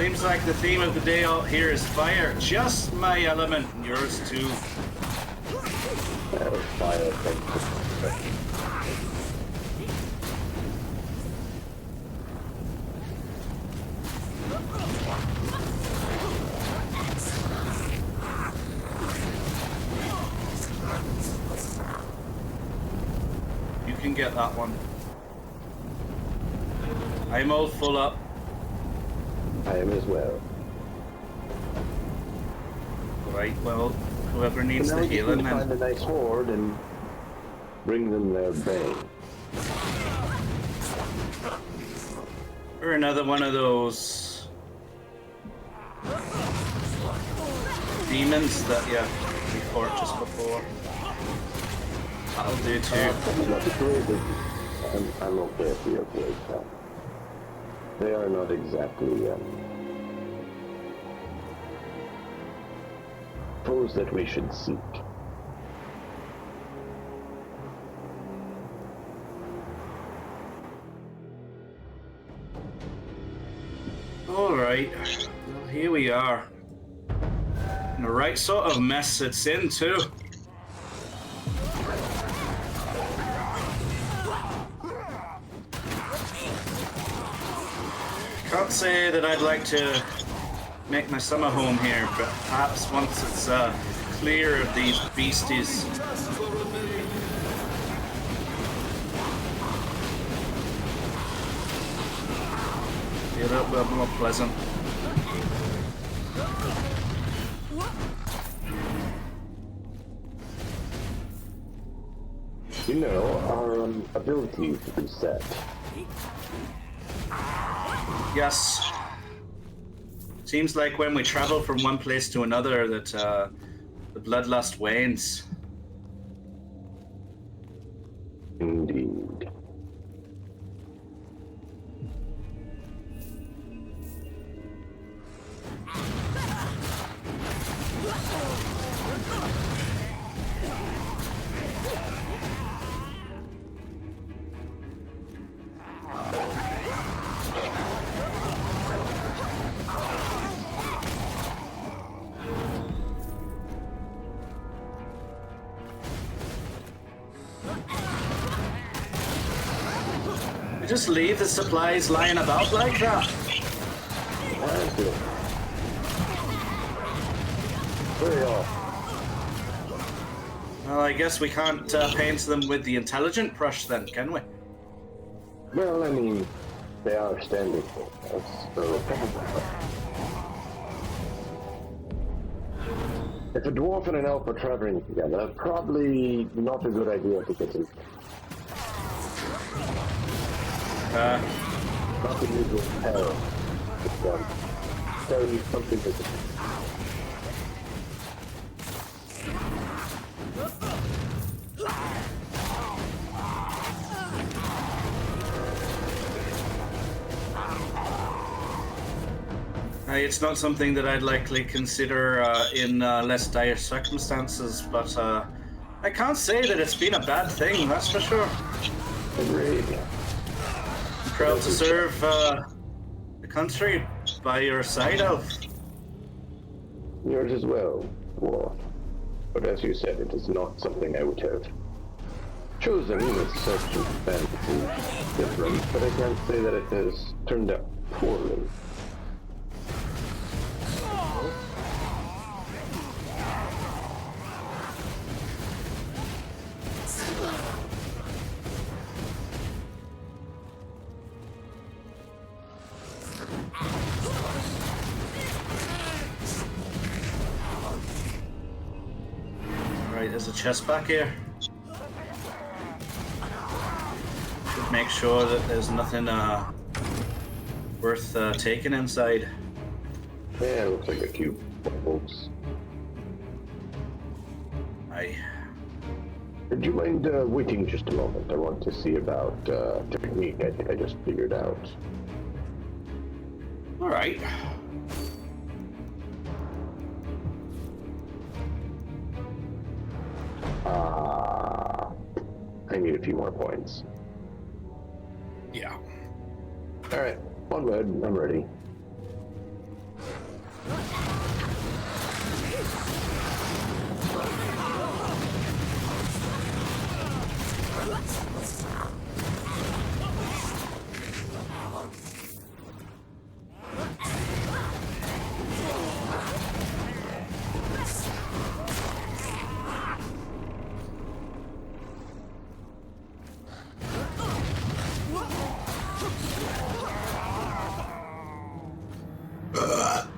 Speaker 2: Seems like the theme of the day out here is fire. Just my element, and yours too.
Speaker 1: Fire.
Speaker 2: You can get that one. I'm all full up.
Speaker 1: I am as well.
Speaker 2: Right, well, whoever needs
Speaker 1: So now
Speaker 2: the
Speaker 1: we just
Speaker 2: healing
Speaker 1: need to
Speaker 2: then.
Speaker 1: find a nice horde and bring them their bane.
Speaker 2: Or another one of those demons that we fought just before. That'll do too.
Speaker 1: I'm okay if we avoid them. They are not exactly foes that we should seek.
Speaker 2: Alright, well, here we are. And the right sort of mess it's in too. Can't say that I'd like to make my summer home here, but perhaps once it's clear of these beasties. Be a little bit more pleasant.
Speaker 1: You know, our abilities reset.
Speaker 2: Yes. Seems like when we travel from one place to another that the bloodlust wanes.
Speaker 1: Indeed.
Speaker 2: We just leave the supplies lying about like that.
Speaker 1: Very off.
Speaker 2: Well, I guess we can't paint them with the intelligent brush then, can we?
Speaker 1: Well, I mean, they are standing for us, so if a dwarf and an elf are traveling together, probably not a good idea to get in. Not the usual pair. Tell you something different.
Speaker 2: It's not something that I'd likely consider in less dire circumstances, but I can't say that it's been a bad thing, that's for sure.
Speaker 1: Agreed.
Speaker 2: Proud to serve the country by your side, Elf.
Speaker 1: Yours as well, dwarf. But as you said, it is not something I would have chosen with such a fancy difference, but I can't say that it has turned out poorly.
Speaker 2: Right, there's a chest back here. Should make sure that there's nothing worth taking inside.
Speaker 1: Yeah, it looks like a cube of bolts.
Speaker 2: Aye.
Speaker 1: Would you mind waiting just a moment? I want to see about technique I think I just figured out.
Speaker 2: Alright.
Speaker 1: I need a few more points.
Speaker 2: Yeah.
Speaker 1: Alright, onward, I'm ready.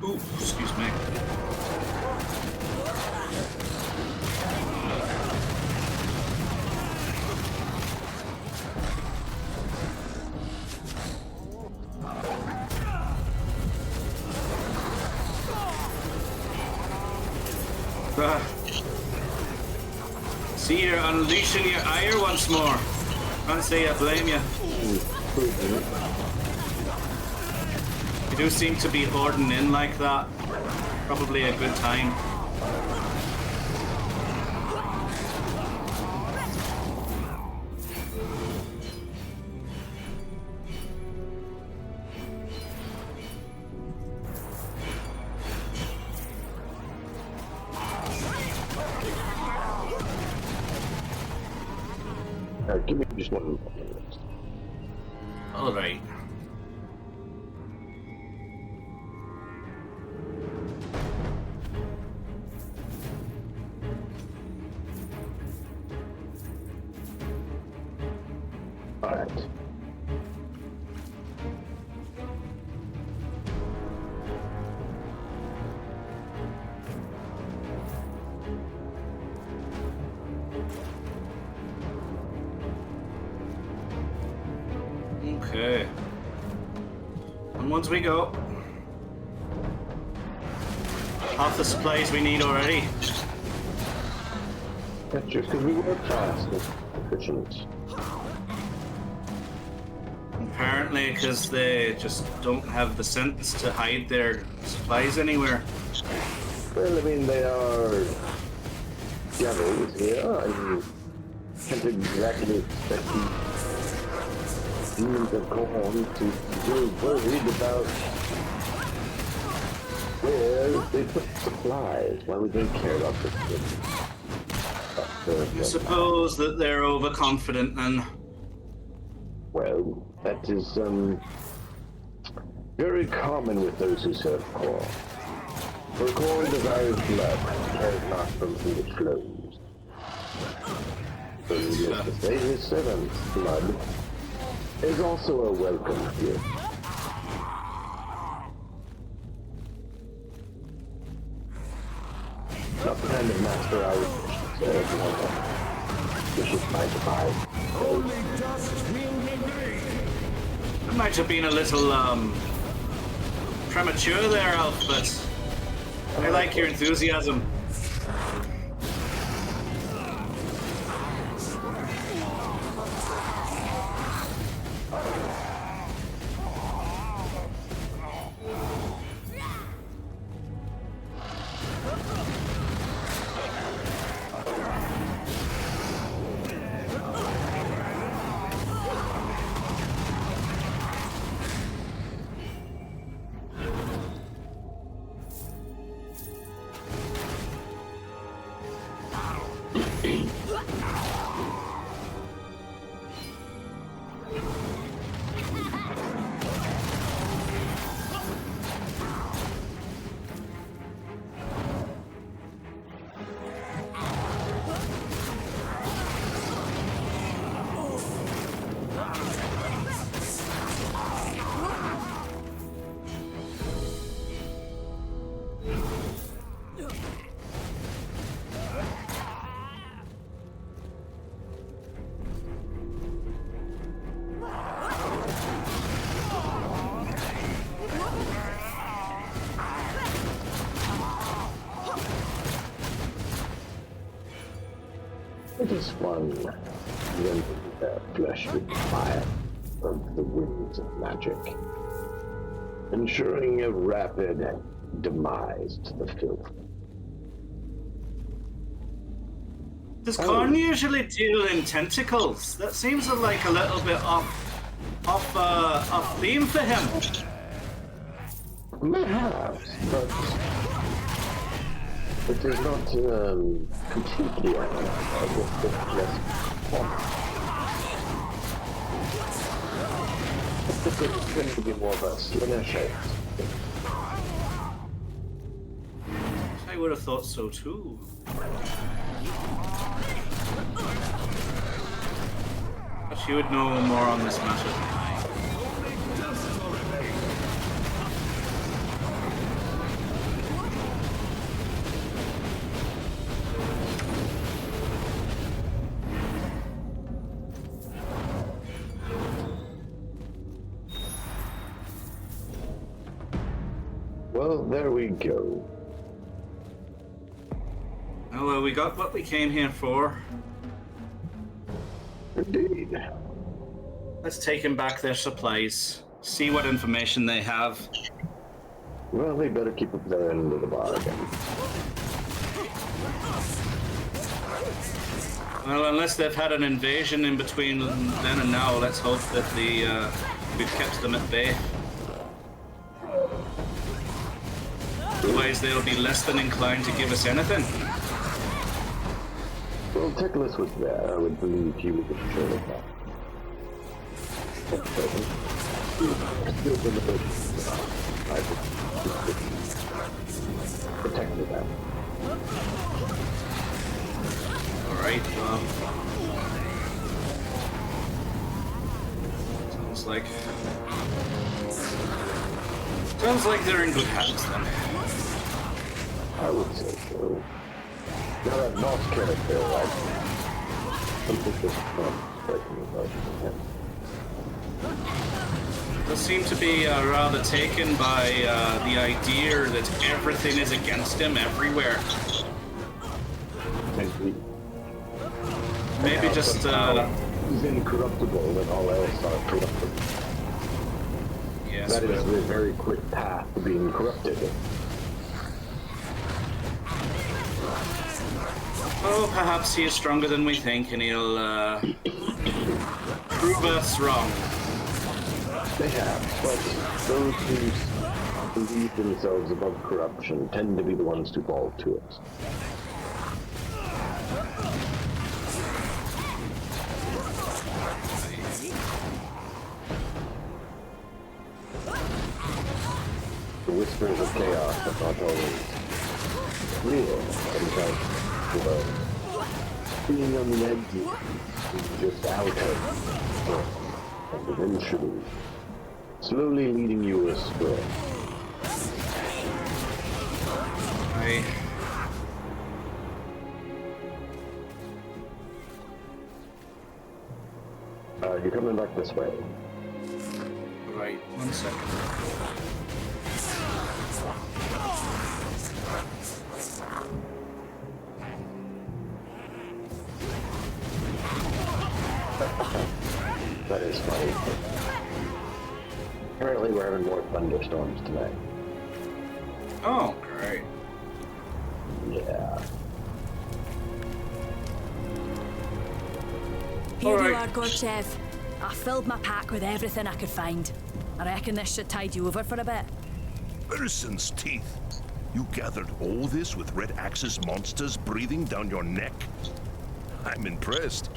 Speaker 2: Ooh, excuse me. See, you're unleashing your ire once more. Can't say I blame you. You do seem to be hoarding in like that. Probably a good time.
Speaker 1: Give me just 1 minute.
Speaker 2: All right.
Speaker 1: All right.
Speaker 2: Okay. And once we go. Half the supplies we need already.
Speaker 1: That's just because we work fast and efficient.
Speaker 2: Apparently, because they just don't have the sense to hide their supplies anywhere.
Speaker 1: Well, I mean, they are devils here, and you can't exactly expect these demons of corn to be worried about where they put supplies. Why would they care about this?
Speaker 2: I suppose that they're overconfident then.
Speaker 1: Well, that is very common with those who serve corn. For corn desires blood, cares not from whom it flows. So needless to say, his servant's blood is also a welcome gift. Not the kind of master I would wish to serve. This is my device.
Speaker 2: It might have been a little premature there, Alf, but I like your enthusiasm.
Speaker 1: It is fun rending their flesh with fire of the winds of magic, ensuring a rapid demise to the filth.
Speaker 2: Does corn usually deal in tentacles? That seems like a little bit off theme for him.
Speaker 1: Perhaps, but it is not completely unless This is going to be more of a slinger shape.
Speaker 2: I would have thought so too. But you would know more on this matter than I.
Speaker 1: Well, there we go.
Speaker 2: Well, we got what we came here for.
Speaker 1: Indeed.
Speaker 2: Let's take them back their supplies. See what information they have.
Speaker 1: Well, they better keep up their end of the bargain.
Speaker 2: Well, unless they've had an invasion in between then and now, let's hope that we've kept them at bay. Otherwise, they'll be less than inclined to give us anything.
Speaker 1: Well, Teclis was there. I would believe he would assure of that. Still delivered. I would protect them.
Speaker 2: Alright, sounds like they're in good hands then.
Speaker 1: I would say so. Now that North character, right? Something just striking about him.
Speaker 2: They seem to be rather taken by the idea that everything is against him everywhere. Maybe just
Speaker 1: he's incorruptible and all else are corruptible.
Speaker 2: Yes,
Speaker 1: that is the very quick path to being corrupted.
Speaker 2: Oh, perhaps he is stronger than we think, and he'll prove us wrong.
Speaker 1: They have, but those who believe themselves above corruption tend to be the ones to fall to it. The whispers of chaos are not always real. Sometimes, being on the edge, just out of, and eventually, slowly leading you astray. You're coming back this way.
Speaker 2: Right, 1 second.
Speaker 1: That is funny. Apparently we're having more thunderstorms tonight.
Speaker 2: Oh, great.
Speaker 1: Yeah.
Speaker 6: Here you are, Gorchev. I filled my pack with everything I could find. I reckon this should tide you over for a bit.
Speaker 7: Person's teeth. You gathered all this with Red Axe's monsters breathing down your neck? I'm impressed.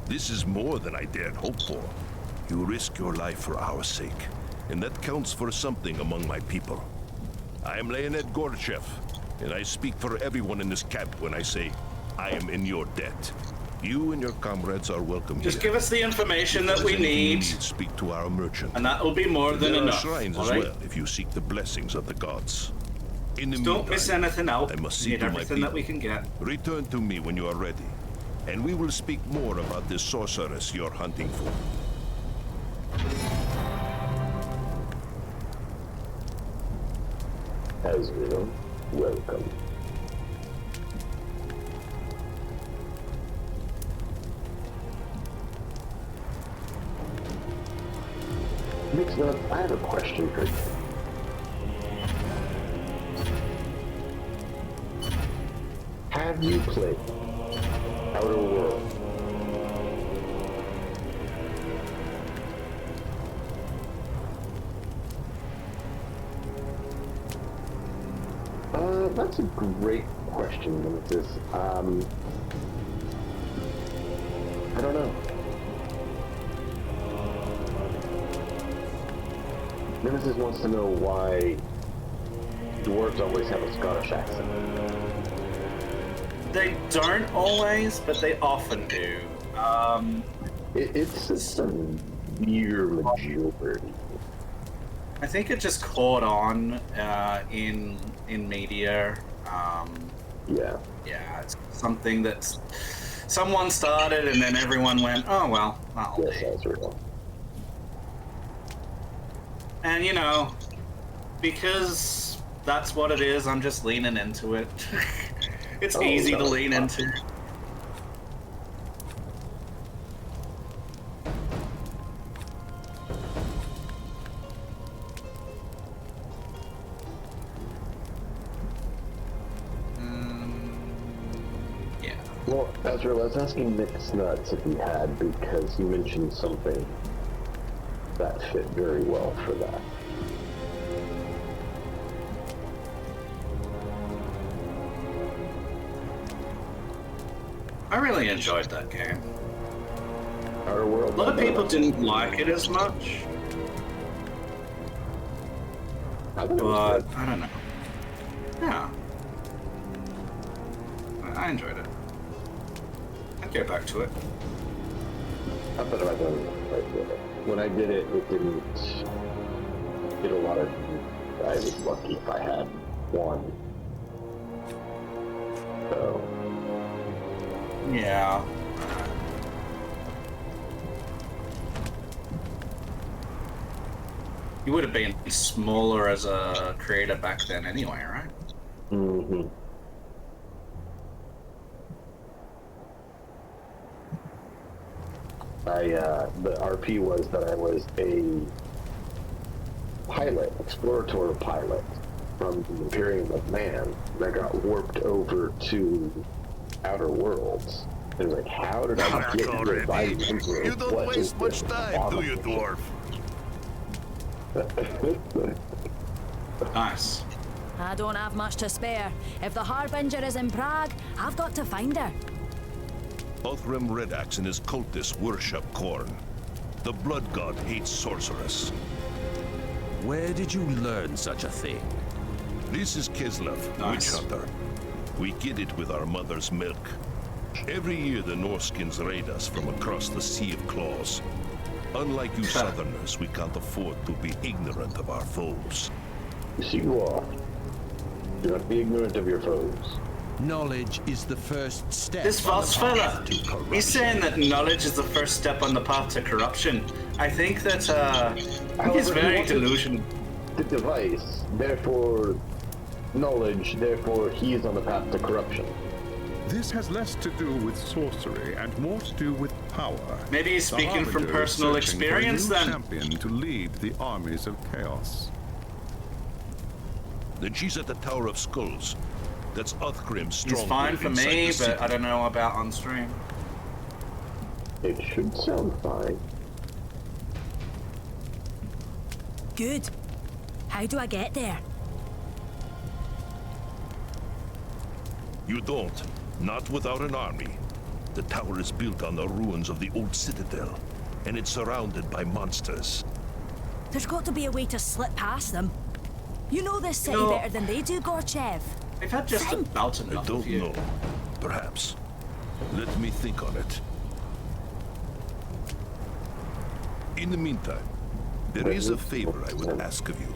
Speaker 7: This is more than I dared hope for. You risk your life for our sake, and that counts for something among my people. I am Leonid Gorchev, and I speak for everyone in this camp when I say I am in your debt. You and your comrades are welcome
Speaker 2: Just
Speaker 7: here.
Speaker 2: give us the information that we
Speaker 7: Anything you
Speaker 2: need,
Speaker 7: speak to our merchant.
Speaker 2: and that will be more than
Speaker 7: There
Speaker 2: enough.
Speaker 7: are shrines as
Speaker 2: right?
Speaker 7: well if you seek the blessings of the gods. In the
Speaker 2: Don't miss
Speaker 7: meantime,
Speaker 2: anything out.
Speaker 7: I must
Speaker 2: We
Speaker 7: see
Speaker 2: need
Speaker 7: to my
Speaker 2: everything that
Speaker 7: people.
Speaker 2: we can get.
Speaker 7: Return to me when you are ready, and we will speak more about this sorceress you're hunting for.
Speaker 1: Ezreal, welcome. Mixed-Up, I have a question for you. Have you played Outer Worlds? That's a great question, Nemesis. I don't know. Nemesis wants to know why dwarves always have a Scottish accent.
Speaker 2: They don't always, but they often do.
Speaker 1: It's just a near majority.
Speaker 2: I think it just caught on in media.
Speaker 1: Yeah.
Speaker 2: Yeah, it's something that someone started, and then everyone went, "Oh well, that'll
Speaker 1: Yes,
Speaker 2: do."
Speaker 1: that's real.
Speaker 2: And you know, because that's what it is, I'm just leaning into it. It's
Speaker 1: Oh,
Speaker 2: easy to
Speaker 1: no,
Speaker 2: lean
Speaker 1: it's
Speaker 2: into. Yeah.
Speaker 1: Well, Ezra, I was asking Nick's Nuts if he had, because he mentioned something that fit very well for that.
Speaker 2: I really enjoyed that game.
Speaker 1: Our world.
Speaker 2: A lot of people didn't like it as much,
Speaker 1: I thought it
Speaker 2: but
Speaker 1: was good.
Speaker 2: I don't know. Yeah. I enjoyed it. I'd get back to it.
Speaker 1: I thought about doing it. When I did it, it didn't get a lot of. I was lucky if I had one. So.
Speaker 2: Yeah. You would have been smaller as a creator back then anyway, right?
Speaker 1: Mm-hmm. The RP was that I was a pilot, explorator pilot from the Imperium of Man that got warped over to Outer Worlds. And it was like, how did I
Speaker 7: Back
Speaker 1: get
Speaker 7: already.
Speaker 1: here by the Emperor?
Speaker 7: You don't
Speaker 1: What is
Speaker 7: waste much
Speaker 1: this
Speaker 7: time, do you,
Speaker 1: abomination?
Speaker 7: dwarf?
Speaker 2: Nice.
Speaker 6: I don't have much to spare. If the Harbinger is in Prague, I've got to find her.
Speaker 7: Othrim Redax and his cultists worship Khorne. The blood god hates sorceress.
Speaker 4: Where did you learn such a thing?
Speaker 7: This is Kislev,
Speaker 2: Nice.
Speaker 7: witch hunter. We get it with our mother's milk. Every year the Norskins raid us from across the Sea of Claws. Unlike you Southerners, we can't afford to be ignorant of our foes.
Speaker 1: Yes, you are. Do not be ignorant of your foes.
Speaker 4: Knowledge is the first step.
Speaker 2: This
Speaker 4: on the
Speaker 2: Voss
Speaker 4: path
Speaker 2: fella,
Speaker 4: to corruption.
Speaker 2: he's saying that knowledge is the first step on the path to corruption. I think that, he's
Speaker 1: However, he
Speaker 2: very
Speaker 1: wanted
Speaker 2: delusional.
Speaker 1: The device, therefore knowledge, therefore he is on the path to corruption.
Speaker 5: This has less to do with sorcery and more to do with power.
Speaker 2: Maybe he's
Speaker 5: The
Speaker 2: speaking from
Speaker 5: Harbinger is
Speaker 2: personal
Speaker 5: searching for a
Speaker 2: experience
Speaker 5: new
Speaker 2: then.
Speaker 5: champion to lead the armies of chaos.
Speaker 7: Then she's at the Tower of Skulls. That's Othgrim's
Speaker 2: He's
Speaker 7: stronghold
Speaker 2: fine for
Speaker 7: inside
Speaker 2: me,
Speaker 7: the city.
Speaker 2: but I don't know about on stream.
Speaker 1: It should sound fine.
Speaker 6: Good. How do I get there?
Speaker 7: You don't. Not without an army. The tower is built on the ruins of the old citadel, and it's surrounded by monsters.
Speaker 6: There's got to be a way to slip past them. You know this city
Speaker 2: No.
Speaker 6: better than they do, Gorchev.
Speaker 2: They've had just about
Speaker 7: I
Speaker 2: enough
Speaker 7: don't
Speaker 2: of you.
Speaker 7: know. Perhaps. Let me think on it. In the meantime, there is a favor I would ask of you.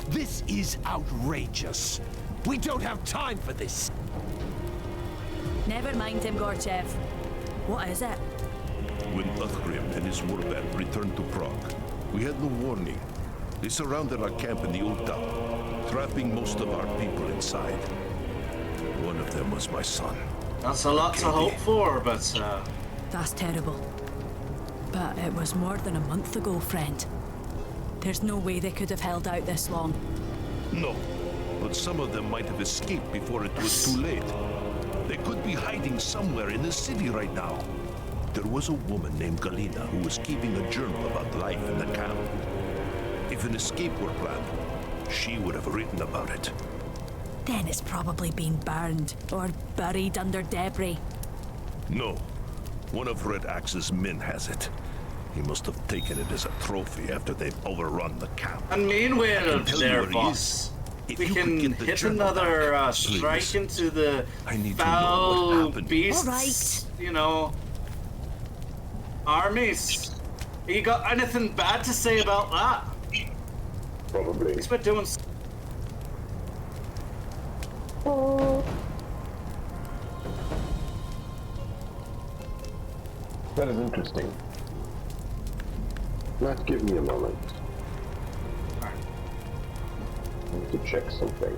Speaker 4: This is outrageous. We don't have time for this.
Speaker 6: Never mind him, Gorchev. What is it?
Speaker 7: When Othgrim and his warband returned to Prague, we had no warning. They surrounded our camp in the old town, trapping most of our people inside. One of them was my son.
Speaker 2: That's a lot to hope for, but
Speaker 6: That's terrible. But it was more than a month ago, friend. There's no way they could have held out this long.
Speaker 7: No, but some of them might have escaped before it was too late. They could be hiding somewhere in the city right now. There was a woman named Galina who was keeping a journal about life in the camp. If an escape were planned, she would have written about it.
Speaker 6: Then it's probably been burned or buried under debris.
Speaker 7: No, one of Red Axe's men has it. He must have taken it as a trophy after they've overrun the camp.
Speaker 2: And meanwhile,
Speaker 7: tell you
Speaker 2: there,
Speaker 7: where he
Speaker 2: boss,
Speaker 7: is. If
Speaker 2: we
Speaker 7: you could
Speaker 2: can
Speaker 7: get the
Speaker 2: hit
Speaker 7: journal
Speaker 2: another
Speaker 7: back,
Speaker 2: strike
Speaker 7: please.
Speaker 2: into the
Speaker 7: I need to know what
Speaker 2: foul
Speaker 7: happened.
Speaker 2: beasts, you know, armies. You got anything bad to say about that?
Speaker 1: Probably.
Speaker 2: Because we're doing.
Speaker 1: That is interesting. Matt, give me a moment. I need to check something.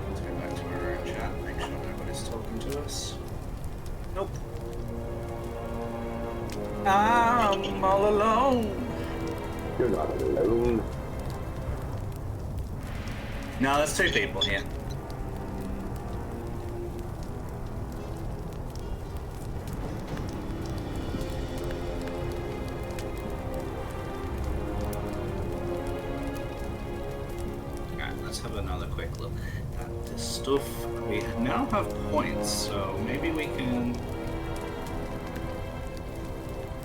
Speaker 2: Let's go back to our own chat, make sure nobody's talking to us. Nope. I'm all alone.
Speaker 1: You're not alone.
Speaker 2: No, there's two people here. Alright, let's have another quick look at this stuff. We now have points, so maybe we can.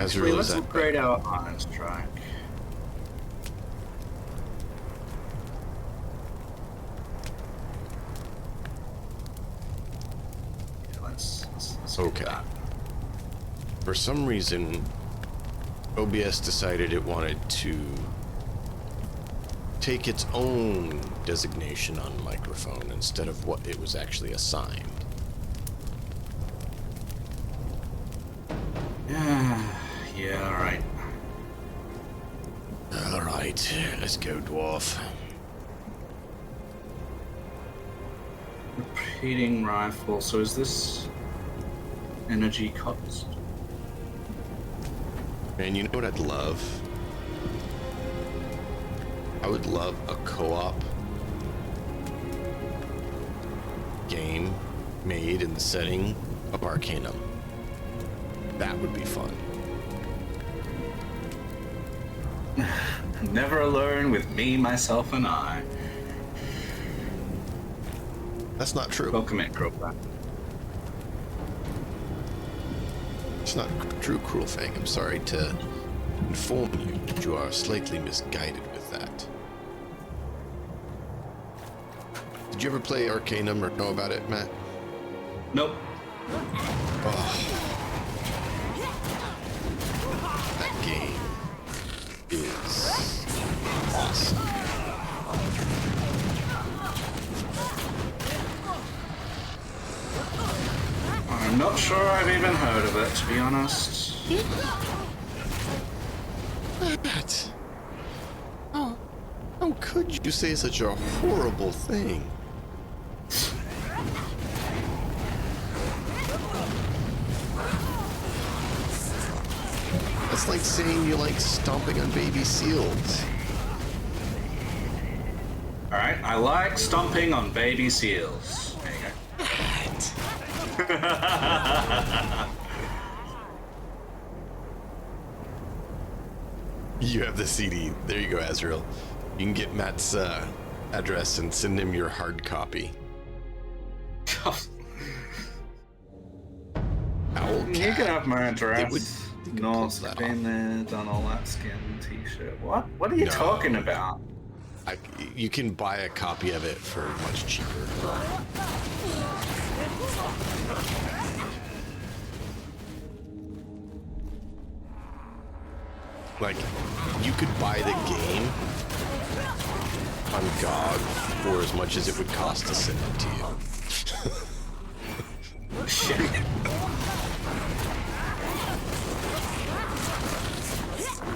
Speaker 2: Actually, let's upgrade our honors track. Let's
Speaker 9: Okay.
Speaker 2: that.
Speaker 9: For some reason, OBS decided it wanted to take its own designation on microphone instead of what it was actually assigned.
Speaker 2: Yeah, alright.
Speaker 9: Alright, let's go, dwarf.
Speaker 2: Repeating rifle, so is this energy cost?
Speaker 9: Man, you know what I'd love? I would love a co-op game made in the setting of Arcanum. That would be fun.
Speaker 2: Never alone with me, myself, and I.
Speaker 9: That's not true.
Speaker 2: Welcome in, Crowbar.
Speaker 9: It's not true, Cruel Fang. I'm sorry to inform you that you are slightly misguided with that. Did you ever play Arcanum or know about it, Matt?
Speaker 2: Nope.
Speaker 9: That game is awesome.
Speaker 2: I'm not sure I've even heard of it, to be honest.
Speaker 9: Matt, how could you say such a horrible thing? That's like saying you like stomping on baby seals.
Speaker 2: Alright, I like stomping on baby seals. There you go.
Speaker 9: You have the CD. There you go, Azrael. You can get Matt's address and send him your hard copy. Owl
Speaker 2: You
Speaker 9: cat.
Speaker 2: can have my
Speaker 9: They
Speaker 2: address.
Speaker 9: could
Speaker 2: No
Speaker 9: pull that
Speaker 2: skin there, done all that skin t-shirt. What? What are you talking about?
Speaker 9: You can buy a copy of it for much cheaper. Like, you could buy the game on GOG for as much as it would cost to send it to you.
Speaker 2: Shit.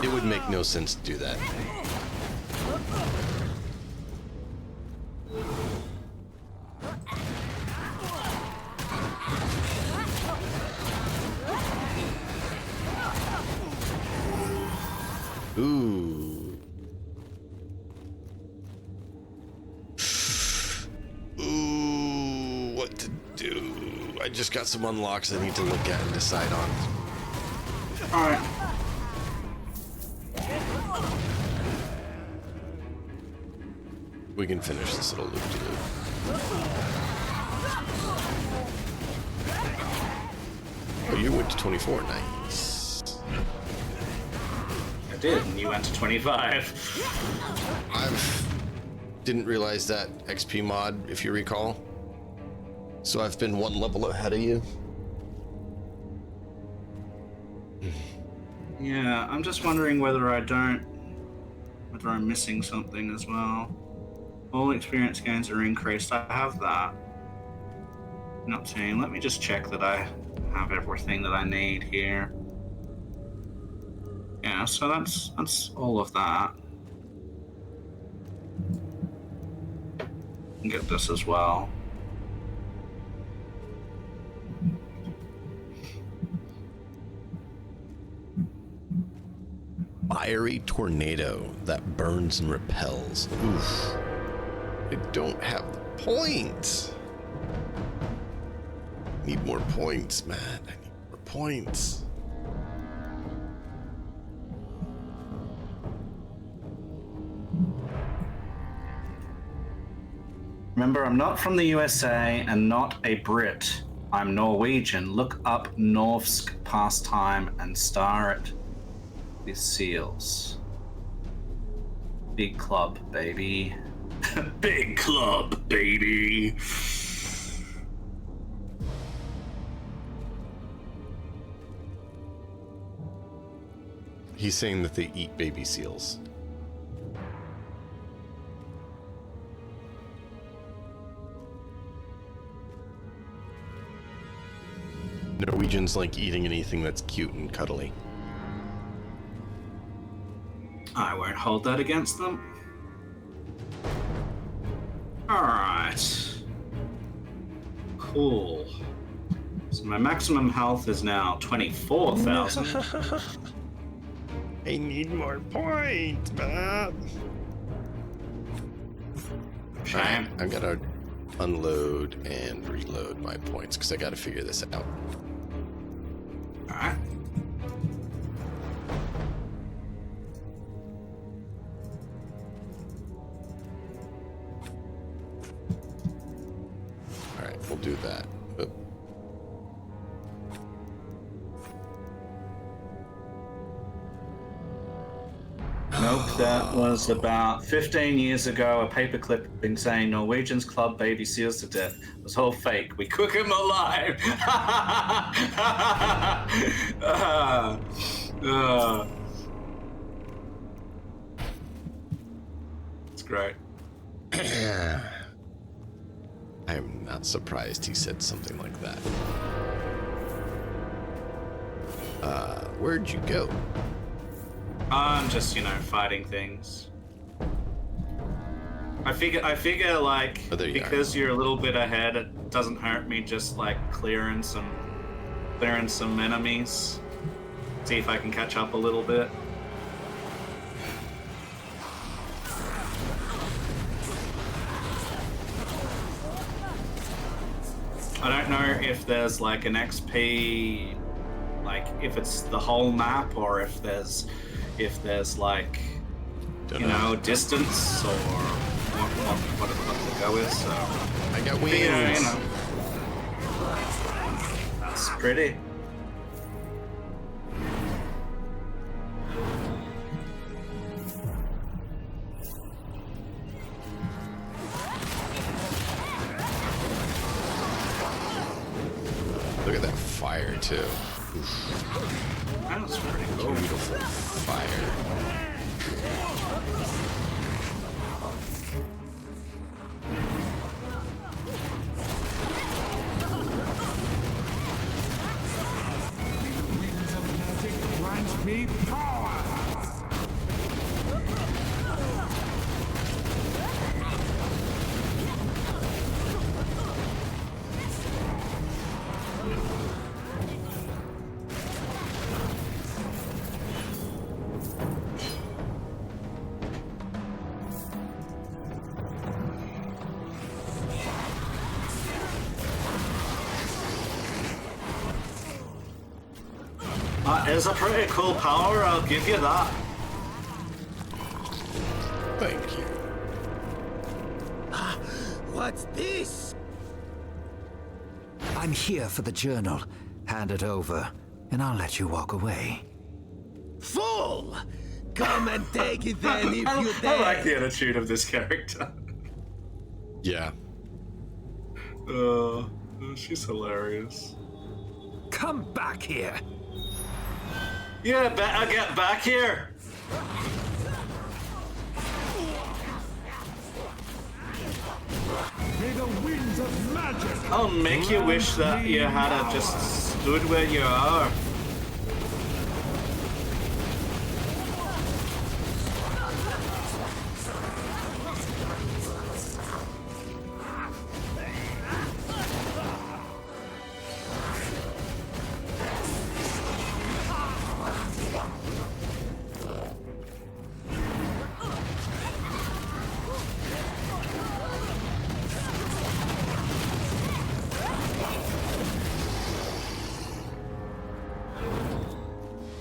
Speaker 9: It would make no sense to do that. Ooh. Ooh, what to do? I just got some unlocks I need to look at and decide on.
Speaker 2: Alright.
Speaker 9: We can finish this little loop-de-loop. Oh, you went to 24. Nice.
Speaker 2: I did, and you went to 25.
Speaker 9: Didn't realize that XP mod, if you recall. So I've been one level ahead of you.
Speaker 2: Yeah, I'm just wondering whether I'm missing something as well. All experience gains are increased. I have that. Not seeing. Let me just check that I have everything that I need here. Yeah, so that's all of that. Get this as well.
Speaker 9: Fiery tornado that burns and repels. Oof. I don't have the points. I need more points, man. I need more points.
Speaker 2: Remember, I'm not from the USA and not a Brit. I'm Norwegian. Look up Norsk pastime and star it with seals. Big club, baby. Big club, baby.
Speaker 9: He's saying that they eat baby seals. Norwegians like eating anything that's cute and cuddly.
Speaker 2: I won't hold that against them. Alright. Cool. So my maximum health is now 24,000.
Speaker 9: I need more points, man.
Speaker 2: Shame.
Speaker 9: I've got to unload and reload my points because I got to figure this out.
Speaker 2: Alright.
Speaker 9: Alright, we'll do that. Oop.
Speaker 2: Nope, that was about 15 years ago. A paperclip been saying Norwegians club baby seals to death. It was all fake. We cook them alive. It's great.
Speaker 9: I'm not surprised he said something like that. Where'd you go?
Speaker 2: I'm just, fighting things. I figure like,
Speaker 9: Oh, there you
Speaker 2: because you're a little bit ahead, it doesn't hurt me just like clearing some enemies. See if I can catch up a little bit. I don't know if there's like an XP, like if it's the whole map or if there's like, distance or what the go is. So
Speaker 9: I got wings.
Speaker 2: That's pretty.
Speaker 9: Look at that fire too. Oof.
Speaker 2: That was pretty cool.
Speaker 9: Beautiful fire.
Speaker 3: Grant me power!
Speaker 2: That is a pretty cool power, I'll give you that.
Speaker 9: Thank you.
Speaker 8: What's this?
Speaker 3: I'm here for the journal. Hand it over, and I'll let you walk away.
Speaker 8: Fool! Come and take it then if you
Speaker 2: I
Speaker 8: dare.
Speaker 2: like the attitude of this character.
Speaker 9: Yeah.
Speaker 2: She's hilarious.
Speaker 3: Come back here!
Speaker 2: Yeah, better get back here.
Speaker 10: May the winds of magic.
Speaker 2: I'll make you wish that you had just stood where you are.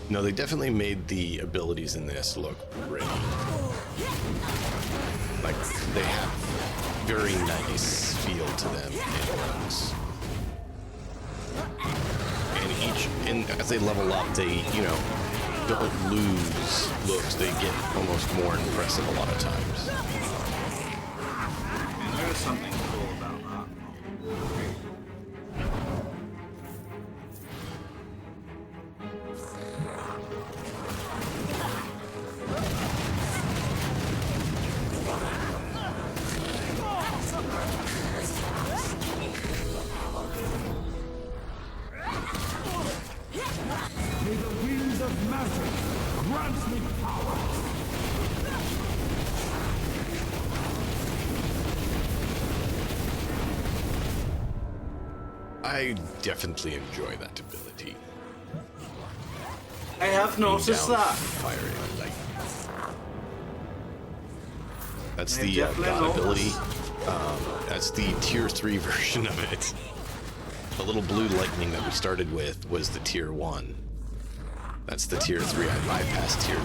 Speaker 9: No, they definitely made the abilities in this look pretty. Like, they have very nice feel to them in looks. And as they level up, they, you know, don't lose looks. They get almost more impressive a lot of times.
Speaker 2: And there's something cool about that.
Speaker 10: May the winds of magic grant me power.
Speaker 9: I definitely enjoy that ability.
Speaker 2: I have noticed
Speaker 9: Down
Speaker 2: that.
Speaker 9: Firing light. That's
Speaker 2: I
Speaker 9: the
Speaker 2: definitely
Speaker 9: God ability.
Speaker 2: noticed.
Speaker 9: That's the tier 3 version of it. The little blue lightning that we started with was the tier 1. That's the tier 3. I bypassed tier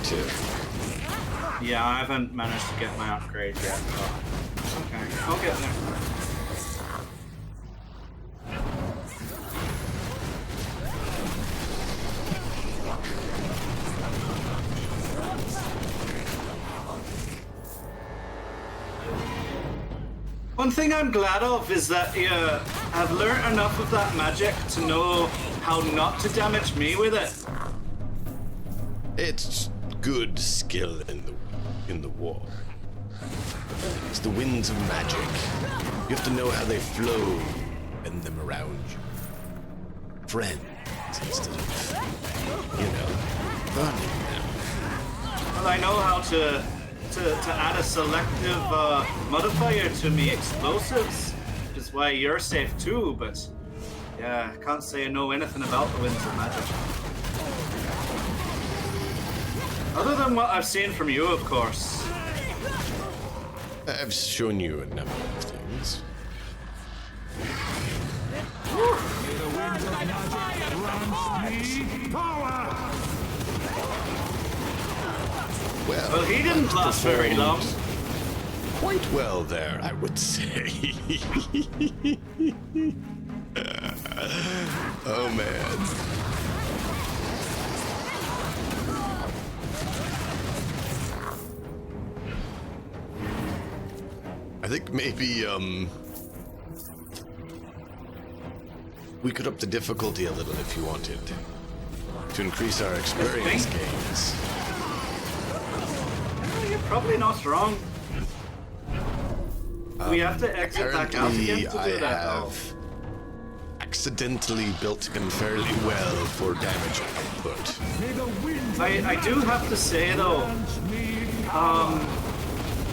Speaker 9: 2.
Speaker 2: Yeah, I haven't managed to get my upgrade yet, but it's okay. I'll get there. One thing I'm glad of is that you have learnt enough of that magic to know how not to damage me with it.
Speaker 9: It's good skill in the war. It's the winds of magic. You have to know how they flow and them around you. Friends instead of, you know, burning them.
Speaker 2: Well, I know how to add a selective modifier to me explosives, which is why you're safe too, but yeah, I can't say I know anything about the winds of magic. Other than what I've seen from you, of course.
Speaker 9: I've shown you a number of things.
Speaker 2: Well, he didn't last very long.
Speaker 9: Quite well there, I would say. Oh man. I think maybe we could up the difficulty a little if you wanted to increase our experience gains.
Speaker 2: You're probably not wrong. We have to exit back out again to do
Speaker 9: I
Speaker 2: that.
Speaker 9: have accidentally built him fairly well for damage output.
Speaker 2: I do have to say though,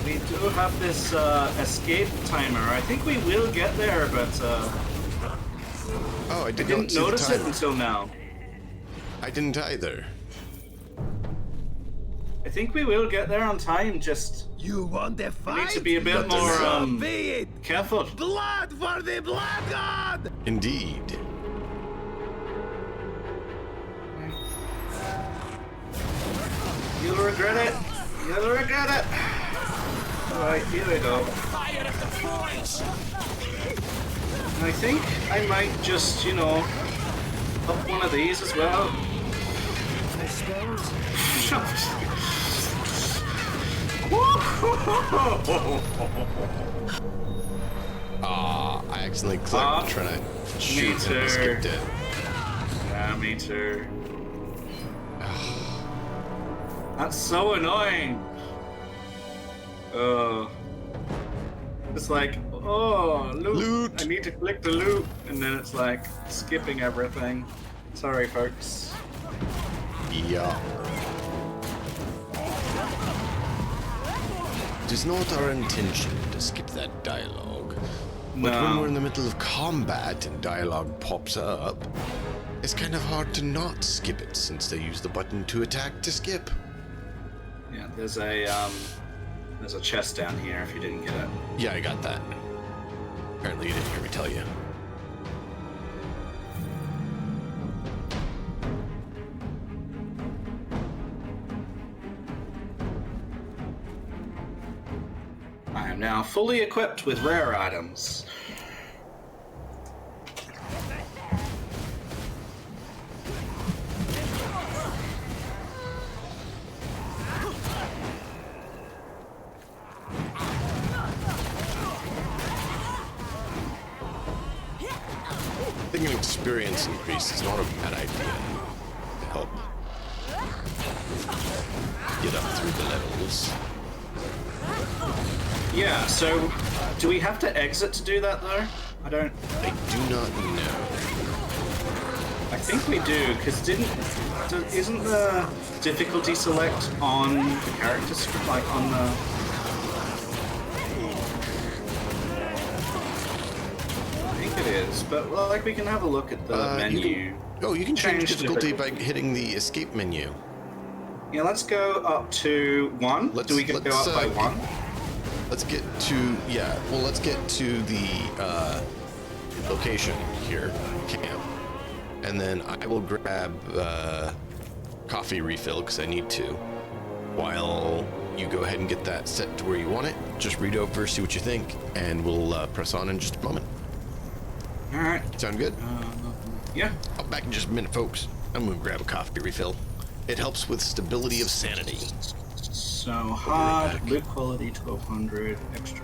Speaker 2: we do have this escape timer. I think we will get there, but
Speaker 9: Oh, I
Speaker 2: I
Speaker 9: didn't
Speaker 2: didn't
Speaker 9: see the
Speaker 2: notice it
Speaker 9: time.
Speaker 2: until now.
Speaker 9: I didn't either.
Speaker 2: I think we will get there on time. Just
Speaker 8: You want the
Speaker 2: we
Speaker 8: fight?
Speaker 2: need to be a bit
Speaker 9: But
Speaker 2: more
Speaker 9: there's,
Speaker 8: Be it!
Speaker 2: careful.
Speaker 8: Blood for the blood god!
Speaker 9: Indeed.
Speaker 2: You'll regret it. You'll regret it. All right, here we go.
Speaker 8: at the points!
Speaker 2: I think I might just, you know, up one of these as well.
Speaker 3: My spells?
Speaker 9: I accidentally clicked trying to shoot and skipped it.
Speaker 2: Yeah, me too. That's so annoying. It's like, oh, loot. I need to click the loot, and then it's like skipping everything. Sorry, folks.
Speaker 9: Yeah. It is not our intention to skip that dialogue. But when we're in the middle of combat and dialogue pops up, it's kind of hard to not skip it since they use the button to attack to skip.
Speaker 2: Yeah, there's a chest down here if you didn't get it.
Speaker 9: Yeah, I got that. Apparently you didn't hear me tell you.
Speaker 2: I am now fully equipped with rare items.
Speaker 9: I think an experience increase is not a bad idea to help get up through the levels.
Speaker 2: Yeah, so do we have to exit to do that though? I do
Speaker 9: not know.
Speaker 2: I think we do, because isn't the difficulty select on the character screen, like on the... I think it is, but well, like we can have a look at the menu.
Speaker 9: You can change difficulty by hitting the escape menu.
Speaker 2: Yeah, let's go up to 1. Do we go up by 1?
Speaker 9: Let's get to, let's get to the location here, camp. And then I will grab coffee refill because I need to. While you go ahead and get that set to where you want it, just read over, see what you think, and we'll press on in just a moment.
Speaker 2: All right.
Speaker 9: Sound good?
Speaker 2: Yeah.
Speaker 9: I'll be back in just a minute, folks. I'm going to grab a coffee refill. It helps with stability of sanity.
Speaker 2: So hard, loot quality 1200, extra.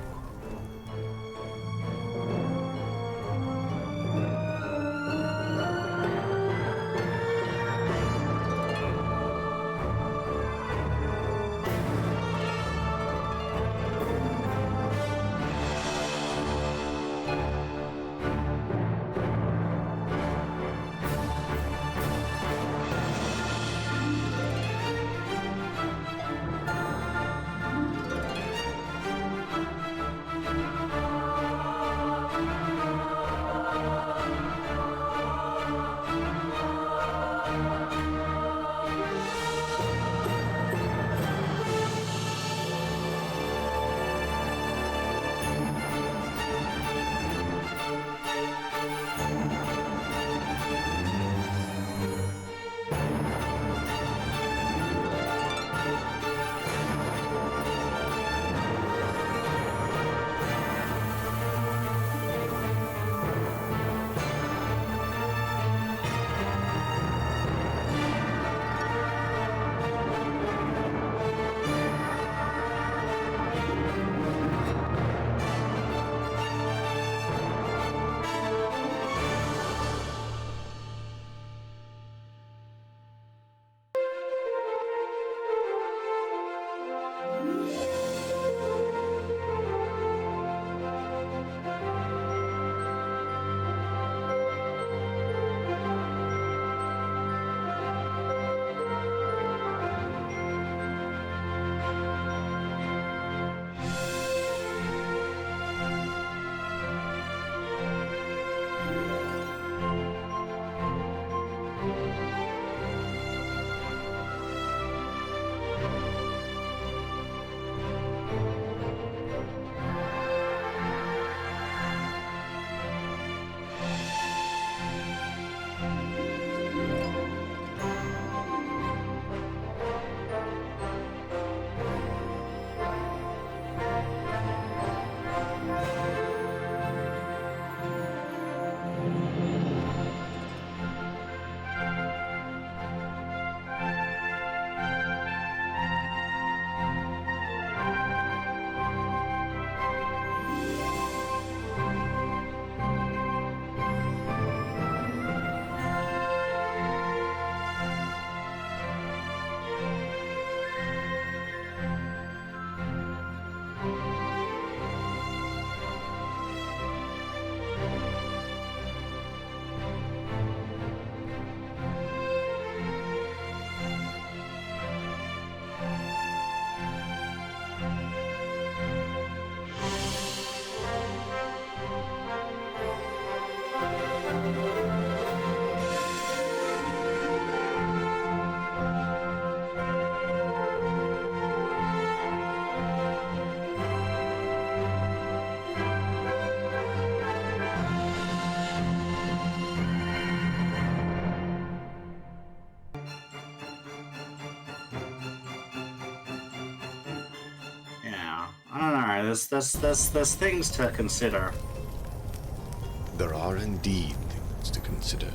Speaker 2: there's things to consider.
Speaker 9: There are indeed things to consider.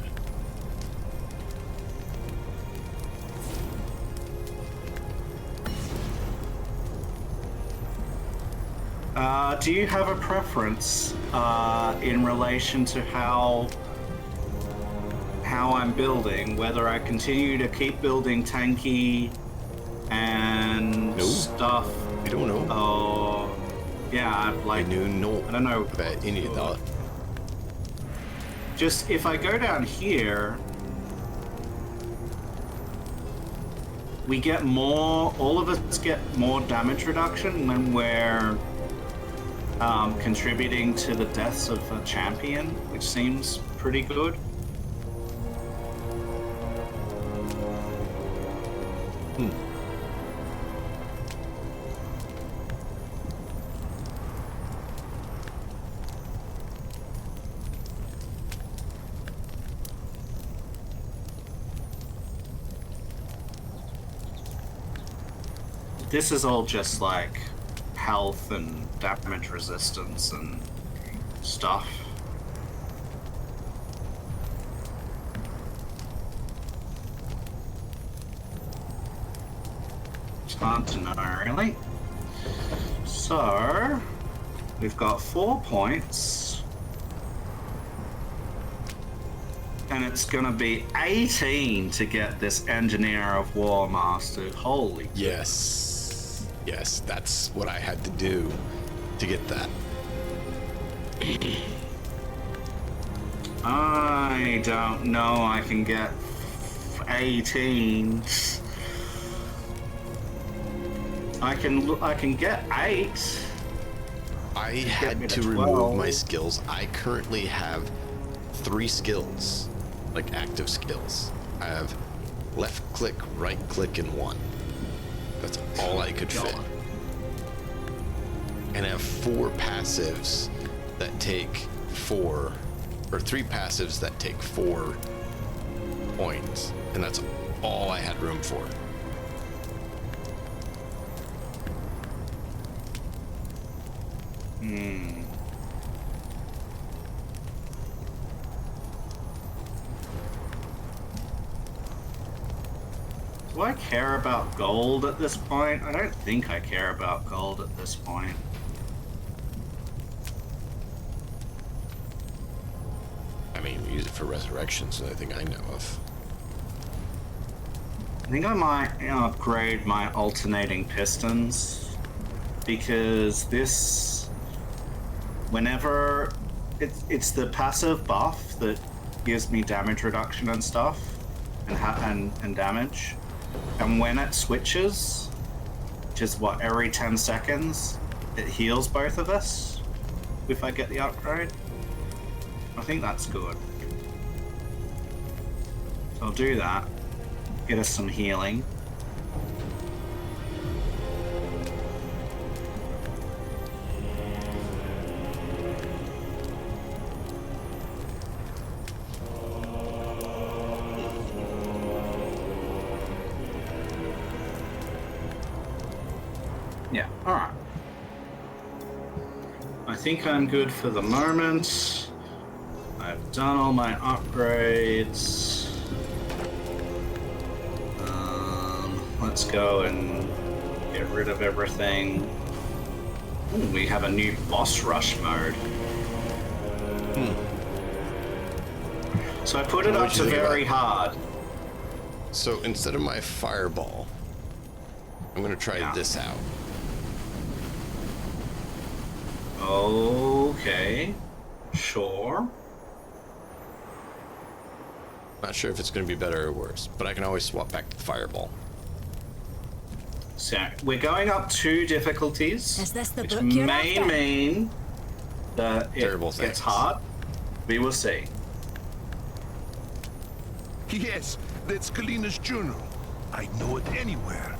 Speaker 2: Do you have a preference in relation to how I'm building? Whether I continue to keep building tanky and stuff?
Speaker 9: I don't know.
Speaker 2: Oh, yeah,
Speaker 9: I don't know about any of that.
Speaker 2: Just if I go down here, we get more. All of us get more damage reduction when we're contributing to the deaths of a champion, which seems pretty good. This is all just like health and damage resistance and stuff. It's hard to know, really. So, we've got 4 points. And it's gonna be 18 to get this Engineer of War mastered. Holy
Speaker 9: Yes. Yes, that's what I had to do to get that.
Speaker 2: I don't know I can get 18. I can get 8.
Speaker 9: I had to remove my skills. I currently have 3 skills, like active skills. I have left click, right click, and 1. That's all I could fit. And I have 4 passives that take 4, or 3 passives that take 4 points. And that's all I had room for.
Speaker 2: Do I care about gold at this point? I don't think I care about gold at this point.
Speaker 9: I mean, we use it for resurrections, I think I know of.
Speaker 2: I think I might upgrade my alternating pistons, because this, whenever it's the passive buff that gives me damage reduction and stuff, and damage, and when it switches, which is what, every 10 seconds, it heals both of us if I get the upgrade. I think that's good. So I'll do that. Get us some healing. Yeah, alright. I think I'm good for the moment. I've done all my upgrades. Let's go and get rid of everything. Ooh, we have a new boss rush mode. So I put it up to very hard.
Speaker 9: So instead of my fireball, I'm gonna try this out.
Speaker 2: Okay, sure.
Speaker 9: Not sure if it's gonna be better or worse, but I can always swap back to the fireball.
Speaker 2: So we're going up 2 difficulties,
Speaker 6: Is this the
Speaker 2: which
Speaker 6: book you're
Speaker 2: may
Speaker 6: after?
Speaker 2: mean that it
Speaker 9: Terrible
Speaker 2: gets
Speaker 9: things.
Speaker 2: hard. We will see.
Speaker 7: Yes, that's Kalina's journal. I'd know it anywhere.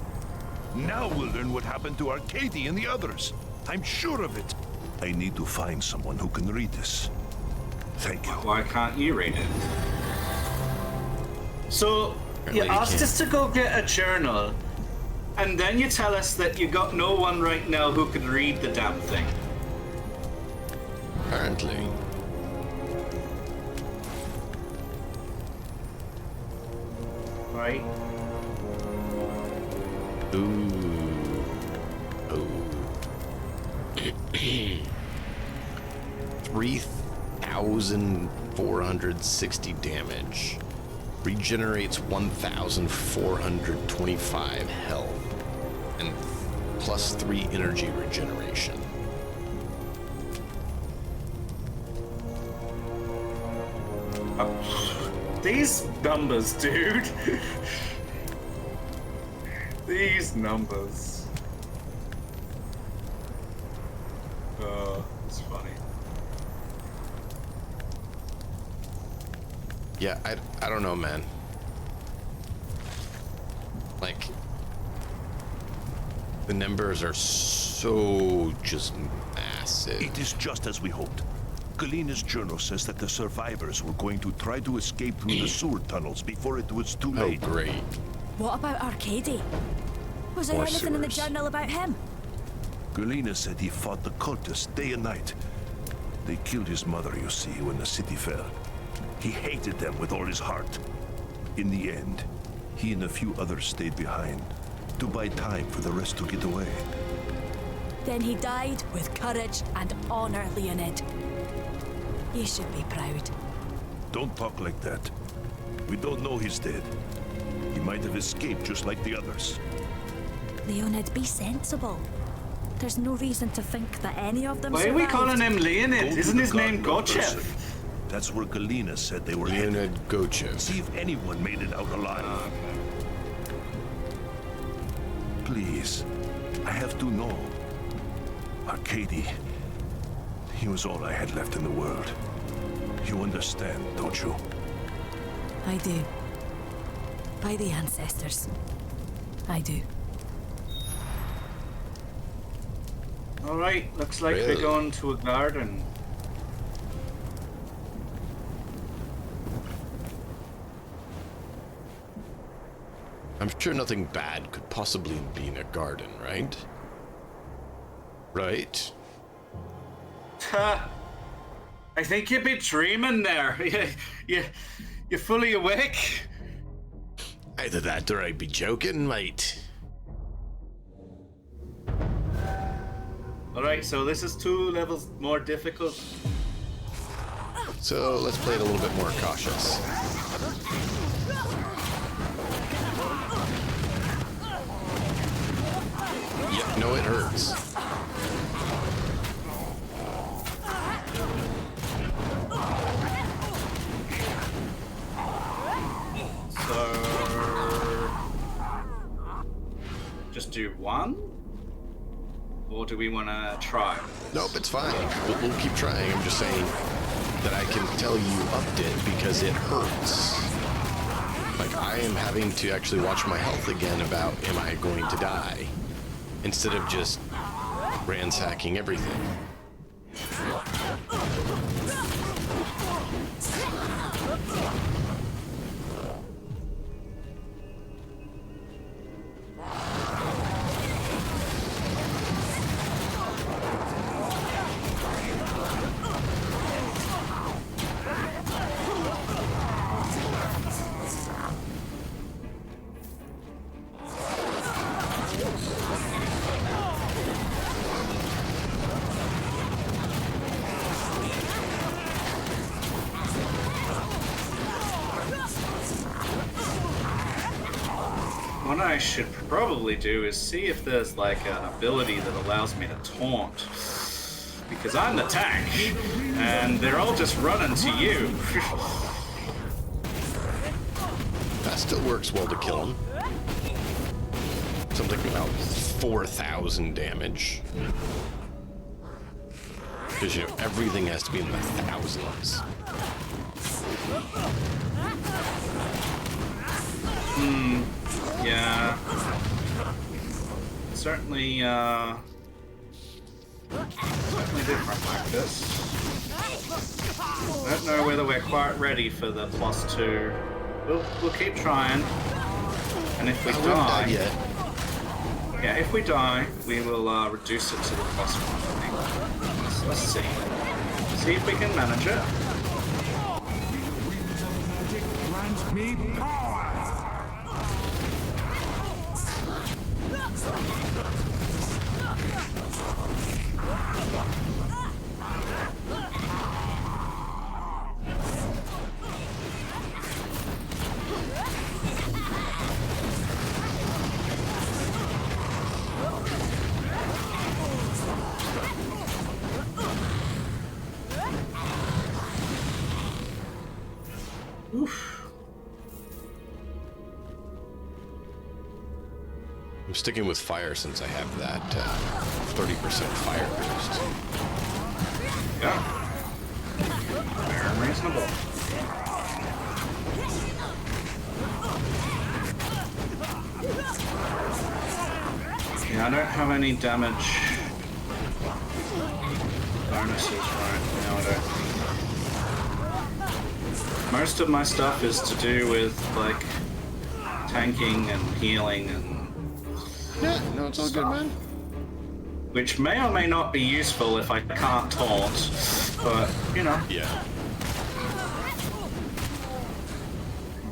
Speaker 7: Now we'll learn what happened to Arcady and the others. I'm sure of it. I need to find someone who can read this. Thank you.
Speaker 2: Why can't you read it? So you
Speaker 9: Apparently you
Speaker 2: asked
Speaker 9: can't.
Speaker 2: us to go get a journal, And then you tell us that you got no one right now who could read the damn thing.
Speaker 9: Apparently.
Speaker 2: Right?
Speaker 9: Ooh. Oh. 3,460 damage. Regenerates 1,425 health. And +3 energy regeneration.
Speaker 2: These numbers, dude. These numbers. Oh, it's funny.
Speaker 9: Yeah, I don't know, man. Like, the numbers are so just massive.
Speaker 7: It is just as we hoped. Galina's journal says that the survivors were going to try to escape through the sewer tunnels before it was too late.
Speaker 9: Oh, great.
Speaker 6: What about Arcady? Was there
Speaker 9: More
Speaker 6: anything in the
Speaker 9: sewers.
Speaker 6: journal about him?
Speaker 7: Galina said he fought the cultists day and night. They killed his mother, you see, when the city fell. He hated them with all his heart. In the end, he and a few others stayed behind to buy time for the rest to get away.
Speaker 6: Then he died with courage and honor, Leonid. You should be proud.
Speaker 7: Don't talk like that. We don't know he's dead. He might have escaped just like the others.
Speaker 6: Leonid, be sensible. There's no reason to think that any of them
Speaker 2: Why are we
Speaker 6: survived.
Speaker 2: calling him
Speaker 7: Go
Speaker 2: Leonid?
Speaker 7: to
Speaker 2: Isn't
Speaker 7: the
Speaker 2: his name
Speaker 7: garden of
Speaker 2: Gochev?
Speaker 7: Ursa. That's where Galina said they were
Speaker 9: Leonid
Speaker 7: headed.
Speaker 9: Gochev.
Speaker 7: See if anyone made it out alive. Please, I have to know. Arcady, he was all I had left in the world. You understand, don't you?
Speaker 6: I do. By the ancestors. I do.
Speaker 2: Alright, looks like
Speaker 9: Really?
Speaker 2: we're going to a garden.
Speaker 9: I'm sure nothing bad could possibly be in a garden, right? Right?
Speaker 2: Ha! I think you'd be dreaming there. You're fully awake?
Speaker 9: Either that or I'd be joking, mate.
Speaker 2: Alright, so this is 2 levels more difficult.
Speaker 9: So let's play it a little bit more cautious. Yeah, no, it hurts.
Speaker 2: So... just do 1? Or do we want to try?
Speaker 9: Nope, it's fine. We'll keep trying. I'm just saying that I can tell you upped it because it hurts. Like, I am having to actually watch my health again about am I going to die? Instead of just ransacking everything.
Speaker 2: What I should probably do is see if there's like an ability that allows me to taunt. Because I'm the tank, and they're all just running to you.
Speaker 9: That still works well to kill him. Something about 4,000 damage. Because, you know, everything has to be in the thousands.
Speaker 2: Yeah. Certainly, certainly different like this. I don't know whether we're quite ready for the +2. We'll keep trying. And if we
Speaker 9: I wouldn't die
Speaker 2: die...
Speaker 9: yet.
Speaker 2: Yeah, if we die, we will reduce it to the plus one, I think. So let's see. See if we can manage it.
Speaker 10: Grant me power!
Speaker 2: Oof.
Speaker 9: I'm sticking with fire since I have that 30% fire boost.
Speaker 2: Yeah. Very reasonable. Yeah, I don't have any damage bonuses right now, I don't think. Most of my stuff is to do with, like, tanking and healing and...
Speaker 9: Yeah, no, it's all good, man.
Speaker 2: Which may or may not be useful if I can't taunt, but, you know.
Speaker 9: Yeah.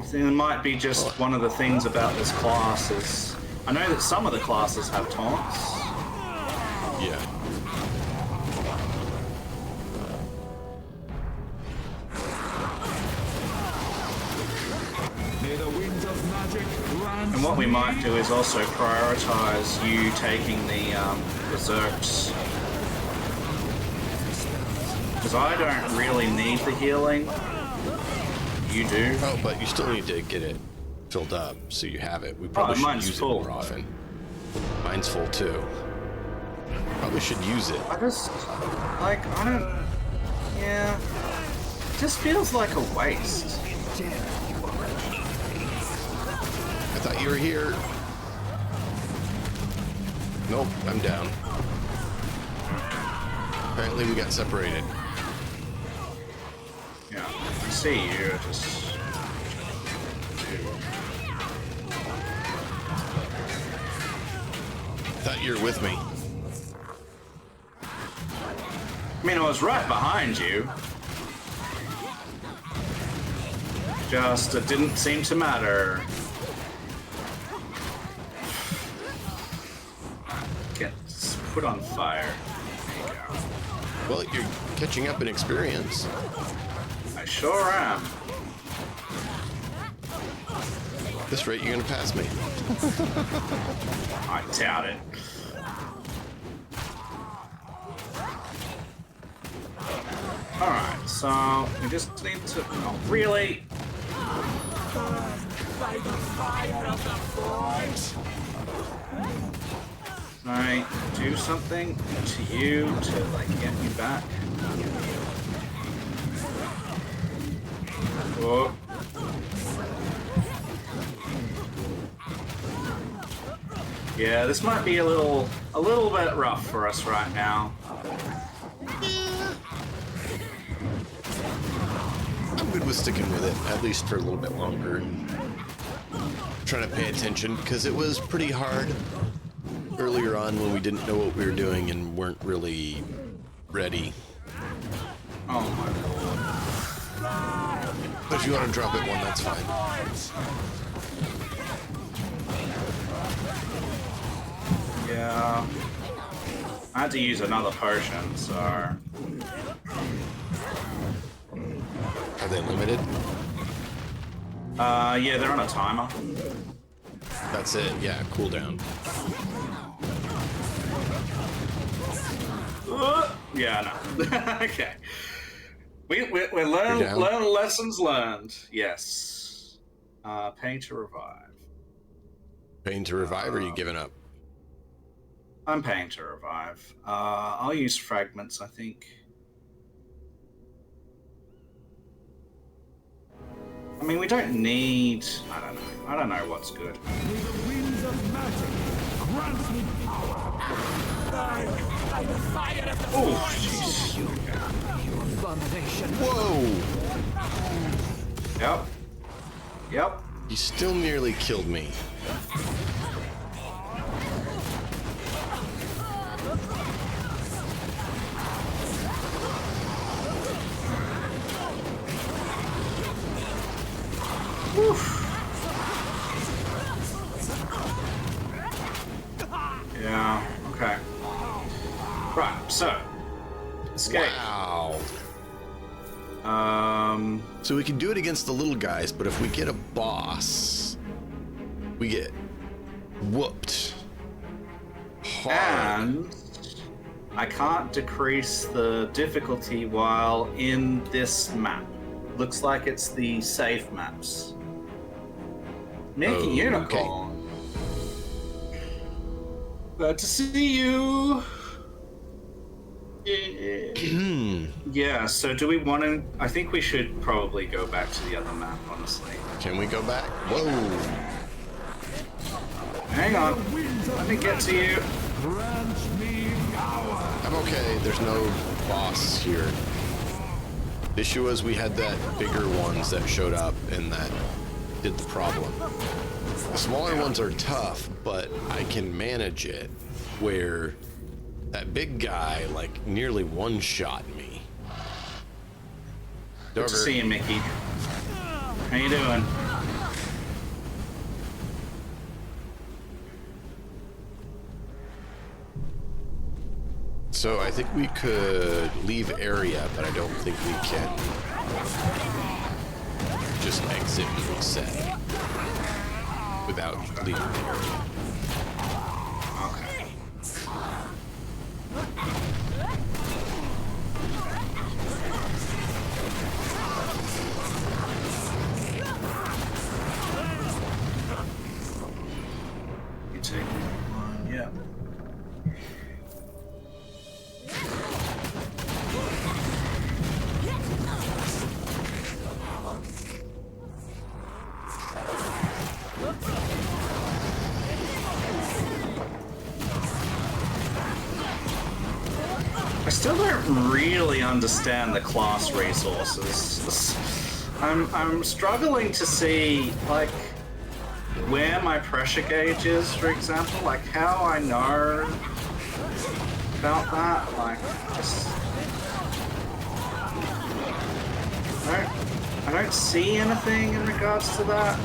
Speaker 2: I think it might be just one of the things about this class is... I know that some of the classes have taunts.
Speaker 9: Yeah.
Speaker 10: May the winds of magic grant
Speaker 2: And what we might do is also prioritize you taking the berserks. Because I don't really need the healing. You do.
Speaker 9: Oh, but you still need to get it filled up so you have it. We probably should
Speaker 2: mine's
Speaker 9: use
Speaker 2: full.
Speaker 9: it more often. Mine's full too. Probably should use it.
Speaker 2: I just, like, I don't, yeah, it just feels like a waste.
Speaker 9: I thought you were here. Nope, I'm down. Apparently we got separated.
Speaker 2: Yeah, I see you, just...
Speaker 9: Thought you were with me.
Speaker 2: I mean, I was right behind you. Just, it didn't seem to matter. Get put on fire. There you go.
Speaker 9: Well, you're catching up in experience.
Speaker 2: I sure am.
Speaker 9: At this rate, you're gonna pass me.
Speaker 2: I doubt it. Alright, so we just need to... Oh, really?
Speaker 10: by the fire of the forge.
Speaker 2: Alright, do something to you to, like, get me back. Oh. Yeah, this might be a little bit rough for us right now.
Speaker 9: I'm good with sticking with it, at least for a little bit longer. Trying to pay attention, because it was pretty hard earlier on when we didn't know what we were doing and weren't really ready.
Speaker 2: Oh my god.
Speaker 9: But if you want to drop it one, that's fine.
Speaker 2: Yeah. I had to use another potion, so...
Speaker 9: Are they limited?
Speaker 2: Yeah, they're on a timer.
Speaker 9: That's it, yeah, cooldown.
Speaker 2: Yeah, no. Okay. We learn lessons learned. Yes. Pain to revive.
Speaker 9: Pain to revive, or are you giving up?
Speaker 2: I'm paying to revive. I'll use fragments, I think. I mean, we don't need... I don't know. I don't know what's good.
Speaker 10: May the winds of magic grant me power. By the fire of the
Speaker 2: Oh, jeez.
Speaker 3: Abomination.
Speaker 9: Whoa!
Speaker 2: Yep. Yep.
Speaker 9: You still nearly killed me.
Speaker 2: So, escape.
Speaker 9: Wow.
Speaker 2: Um,
Speaker 9: So we can do it against the little guys, but if we get a boss, we get whooped hard.
Speaker 2: and I can't decrease the difficulty while in this map. Looks like it's the safe maps. Mickey
Speaker 9: Oh,
Speaker 2: Unicorn. Glad to see you. Yeah, so do we want to... I think we should probably go back to the other map, honestly.
Speaker 9: Can we go back? Whoa.
Speaker 2: Hang on. Let me get to you.
Speaker 10: Grant me power.
Speaker 9: I'm okay. There's no boss here. The issue was we had that bigger ones that showed up and that did the problem. The smaller ones are tough, but I can manage it where that big guy like nearly one-shot me.
Speaker 2: Good to see you, Mickey. How you doing?
Speaker 9: So I think we could leave area, but I don't think we can just exit and reset without leaving the area.
Speaker 2: Okay. You take one, yeah. I still don't really understand the class resources. I'm struggling to see, like, where my pressure gauge is, for example, like how I know about that, like, just... I don't see anything in regards to that.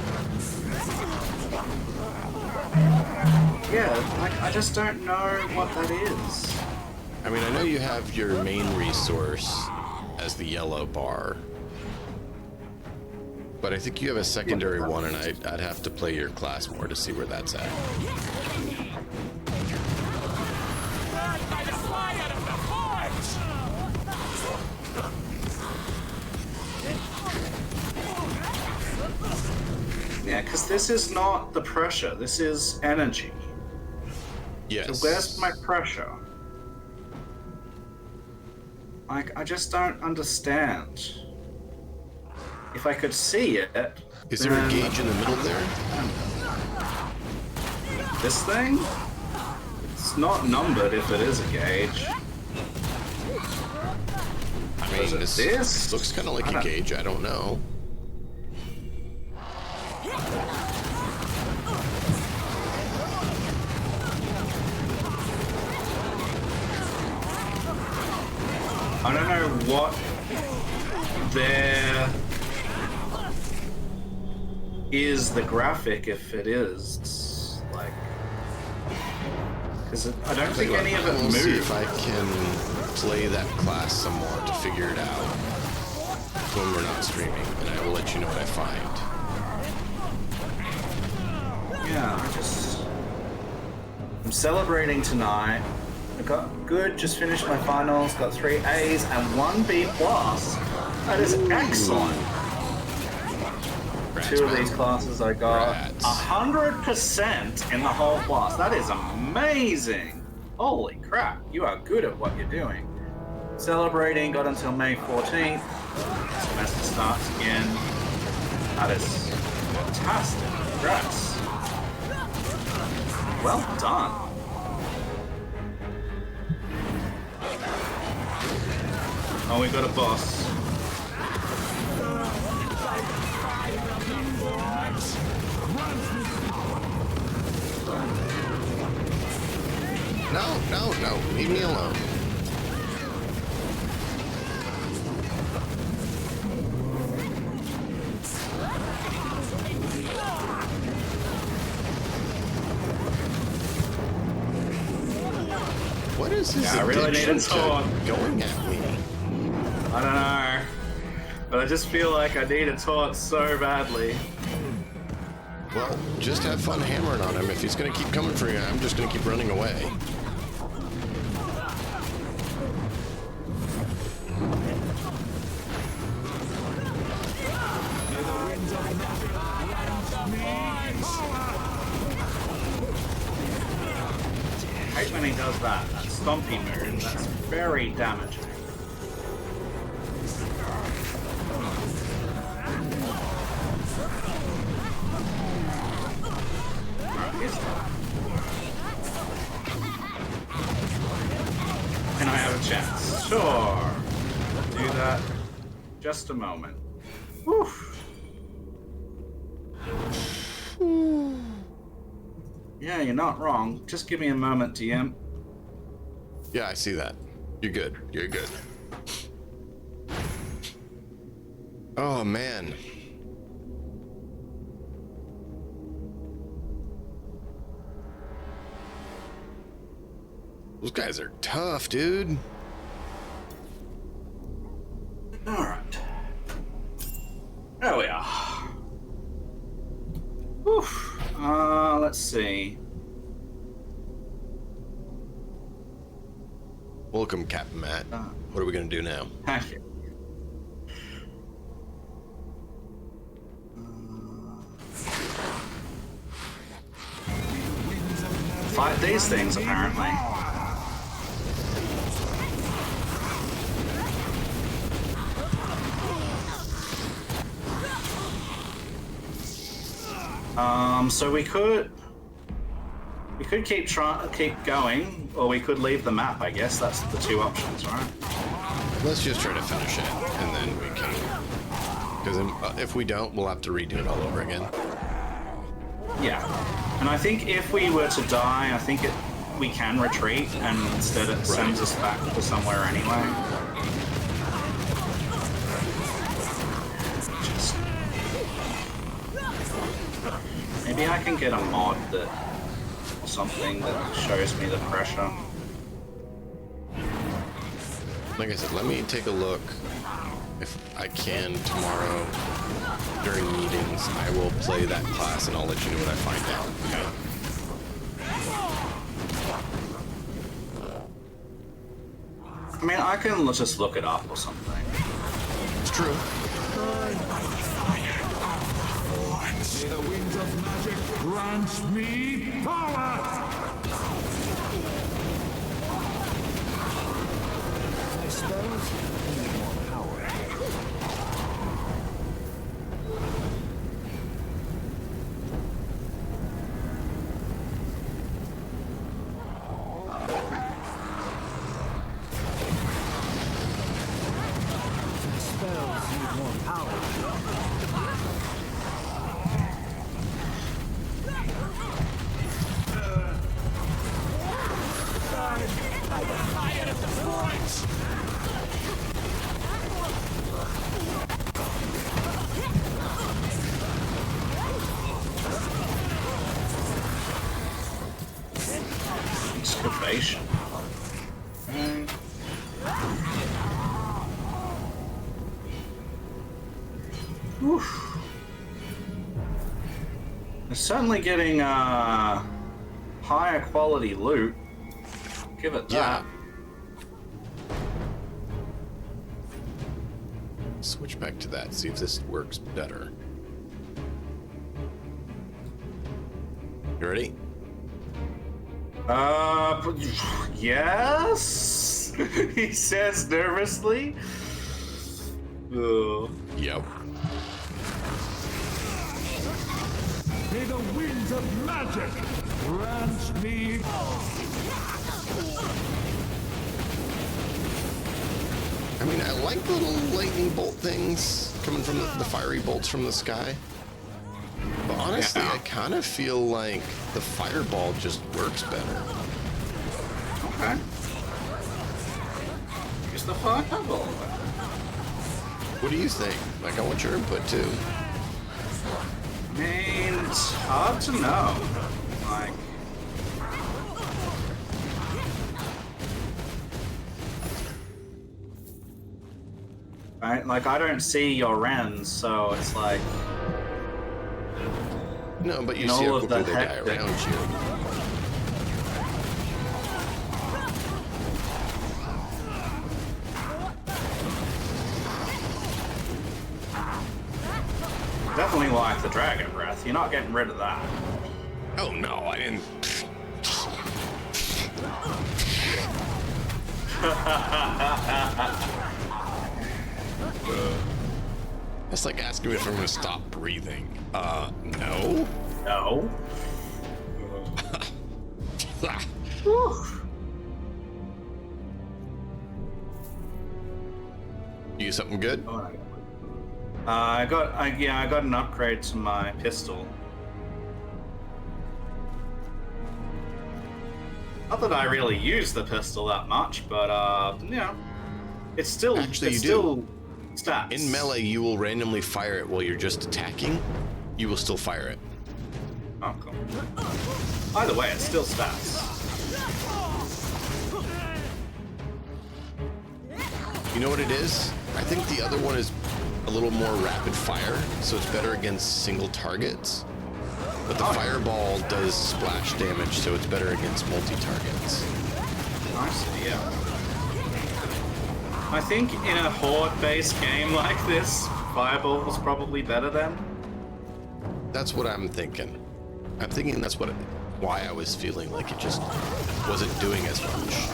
Speaker 2: Yeah, like, I just don't know what that is.
Speaker 9: I mean, I know you have your main resource as the yellow bar, but I think you have a secondary one, and I'd have to play your class more to see where that's at.
Speaker 2: Yeah, because this is not the pressure, this is energy.
Speaker 9: Yes.
Speaker 2: So where's my pressure? Like, I just don't understand. If I could see it...
Speaker 9: Is there a gauge in the middle there?
Speaker 2: This thing? It's not numbered if it is a gauge.
Speaker 9: I mean, this looks kind of like a gauge. I don't know.
Speaker 2: I don't know what there is the graphic, if it is, like, because I don't think any of it
Speaker 9: We'll see
Speaker 2: moves.
Speaker 9: if I can play that class some more to figure it out when we're not streaming, and I will let you know what I find.
Speaker 2: Yeah, I'm celebrating tonight. I got good, just finished my finals, got 3 A's and 1 B+. That is excellent.
Speaker 9: Rats,
Speaker 2: 2 of
Speaker 9: man.
Speaker 2: these classes I got
Speaker 9: Rats.
Speaker 2: 100% in the whole class. That is amazing. Holy crap, you are good at what you're doing. Celebrating, got until May 14th. Semester starts again. That is fantastic. Congrats. Well done. Oh, we got a boss.
Speaker 9: No, leave me alone. What What is his
Speaker 2: I really need a
Speaker 9: addiction
Speaker 2: taunt.
Speaker 9: to going at me?
Speaker 2: I don't know. But I just feel like I need a taunt so badly.
Speaker 9: Well, just have fun hammering on him. If he's going to keep coming for you, I'm just going to keep running away.
Speaker 2: I hate when he does that stompy move. That's very damaging. Can I have a chance? Sure. Do that. Just a moment. Woof. Yeah, you're not wrong. Just give me a moment, DM.
Speaker 9: Yeah, I see that. You're good. You're good. Oh, man. Those guys are tough, dude.
Speaker 2: Alright. There we are. Oof. Let's see.
Speaker 9: Welcome, Captain Matt. What are we going to do now?
Speaker 2: Thank you. Fight these things, apparently. So we could keep going, or we could leave the map. I guess that's the two options, right?
Speaker 9: Let's just try to finish it, and then we can. Because if we don't, we'll have to redo it all over again.
Speaker 2: Yeah, and I think if we were to die, I think we can retreat, and instead it sends us back to somewhere anyway. Maybe I can get a mod that something that shows me the pressure.
Speaker 9: Like I said, let me take a look. If I can tomorrow during meetings, I will play that class and I'll let you know what I find out.
Speaker 2: Okay? I mean, I can just look it up or something.
Speaker 9: It's true.
Speaker 10: May the winds of magic grant me power!
Speaker 3: I suppose I need more power. My spells need more power.
Speaker 10: By the fire of the forge!
Speaker 2: Excavation. Oof. They're certainly getting higher quality loot. Give it that.
Speaker 9: Yeah. Switch back to that, see if this works better. You ready?
Speaker 2: Yes? He says nervously. Ugh.
Speaker 9: Yep.
Speaker 10: May the winds of magic grant me...
Speaker 9: I mean, I like the little lightning bolt things coming from the fiery bolts from the sky. But honestly, I kind of feel like the fireball just works better.
Speaker 2: Okay. Use the fireball.
Speaker 9: What do you think? Like, I want your input too.
Speaker 2: I mean, it's hard to know. Like, Right? Like, I don't see your Rens, so it's like...
Speaker 9: No, but you
Speaker 2: And
Speaker 9: see
Speaker 2: all
Speaker 9: how
Speaker 2: of the
Speaker 9: quickly they die
Speaker 2: hectic-
Speaker 9: around you.
Speaker 2: Definitely like the Dragon Breath. You're not getting rid of that.
Speaker 9: Oh no, I didn't. That's like asking me if I'm gonna stop breathing. No.
Speaker 2: No.
Speaker 9: You get something good?
Speaker 2: I got an upgrade to my pistol. Not that I really use the pistol that much, but you know, it's still
Speaker 9: Actually,
Speaker 2: it's
Speaker 9: you
Speaker 2: still
Speaker 9: do.
Speaker 2: stats.
Speaker 9: In melee, you will randomly fire it while you're just attacking. You will still fire it.
Speaker 2: Oh, cool. Either way, it's still stats.
Speaker 9: You know what it is? I think the other one is a little more rapid fire, so it's better against single targets. But the fireball does splash damage, so it's better against multi-targets.
Speaker 2: I see, yeah. I think in a horde-based game like this, fireball's probably better then.
Speaker 9: That's what I'm thinking. I'm thinking that's why I was feeling like it just wasn't doing as much.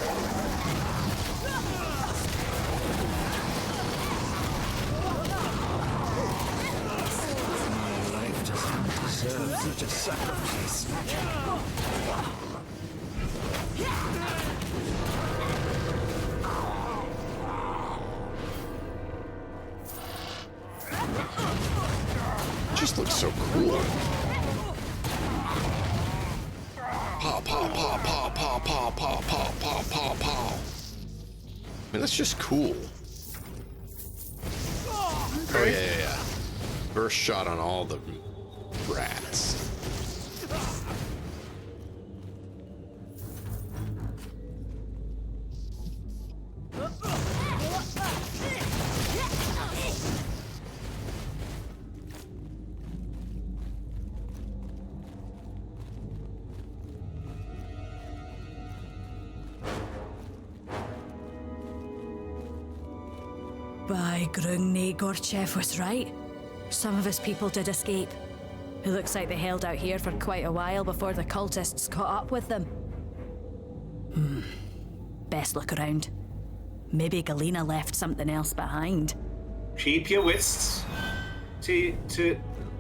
Speaker 3: Such a sacrifice.
Speaker 9: It just looks so cool. Pow, pow, pow, pow, pow, pow, pow, pow, pow, pow, pow. I mean, that's just cool. Oh, yeah. Burst shot on all the rats.
Speaker 6: By Grungni, Gorchev was right. Some of his people did escape. It looks like they held out here for quite a while before the cultists caught up with them. Best look around. Maybe Galena left something else behind.
Speaker 2: Keep your wits to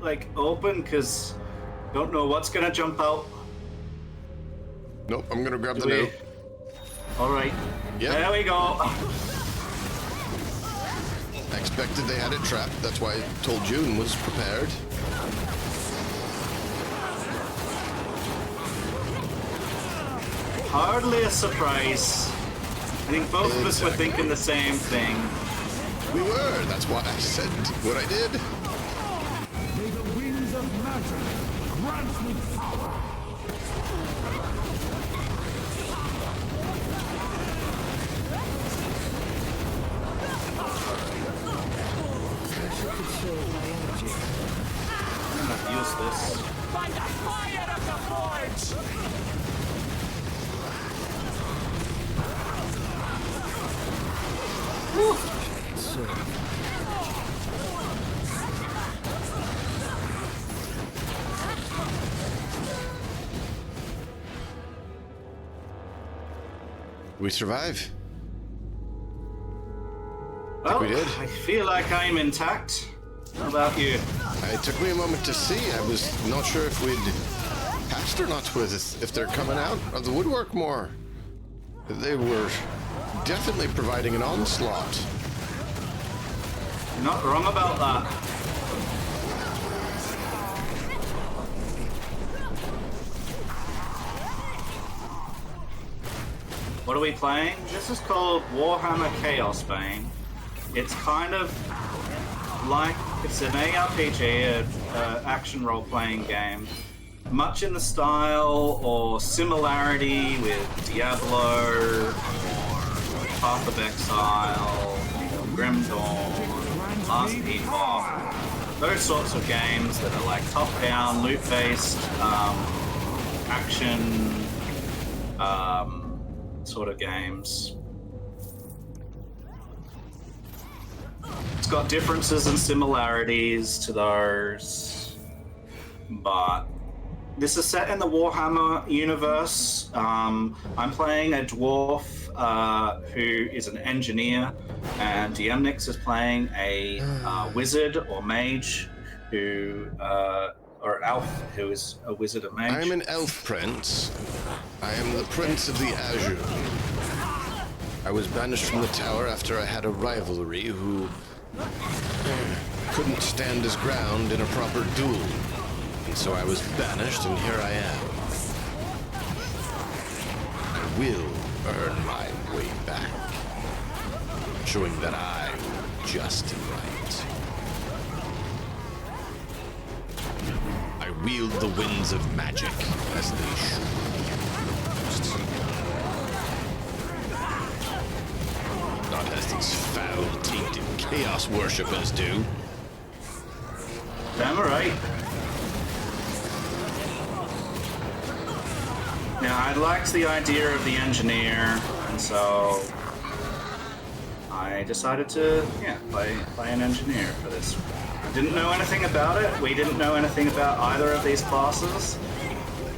Speaker 2: like open, cause don't know what's gonna jump out.
Speaker 9: Nope, I'm gonna grab the note.
Speaker 2: All right.
Speaker 9: Yeah.
Speaker 2: There we go.
Speaker 9: I expected they had it trapped. That's why I told you and was prepared.
Speaker 2: Hardly a surprise. I think both of us were thinking the same thing.
Speaker 9: We were. That's why I said what I did.
Speaker 10: May the winds of magic grant me power.
Speaker 2: I'm gonna use this.
Speaker 10: By the fire of the forge!
Speaker 9: We survive.
Speaker 2: Well,
Speaker 9: we did.
Speaker 2: I feel like I'm intact. How about you?
Speaker 9: It took me a moment to see. I was not sure if we'd passed or not with it, if they're coming out of the woodwork more. They were definitely providing an onslaught.
Speaker 2: You're not wrong about that. What are we playing? This is called Warhammer Chaos Bane. It's kind of like, it's an ARPG, action role-playing game. Much in the style or similarity with Diablo or Path of Exile Grim Dawn, Last Epoch, those sorts of games that are like top-down, loot-based, action sort of games. It's got differences and similarities to those, but this is set in the Warhammer universe. I'm playing a dwarf who is an engineer, and DMNix is playing a wizard or mage who, or an elf who is a wizard or mage.
Speaker 9: I'm an elf prince. I am the prince of the Azure. I was banished from the tower after I had a rivalry who couldn't stand his ground in a proper duel. And so I was banished, and here I am. I will earn my way back, showing that I'm just and right. I wield the winds of magic as they should. Not as these foul, tainted chaos worshippers do.
Speaker 2: Damn right. Now, I liked the idea of the engineer, and so I decided to, play an engineer for this. I didn't know anything about it. We didn't know anything about either of these classes,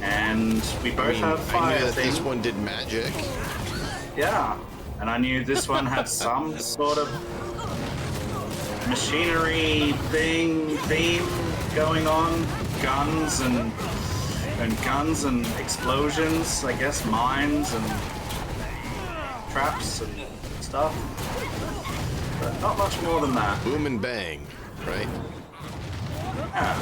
Speaker 2: and we both have fire.
Speaker 9: I knew that
Speaker 2: thing.
Speaker 9: this one did magic.
Speaker 2: Yeah, and I knew this one had some sort of machinery theme going on, guns and explosions, I guess, mines and traps and stuff. But not much more than that.
Speaker 9: Boom and bang, right?
Speaker 2: Yeah.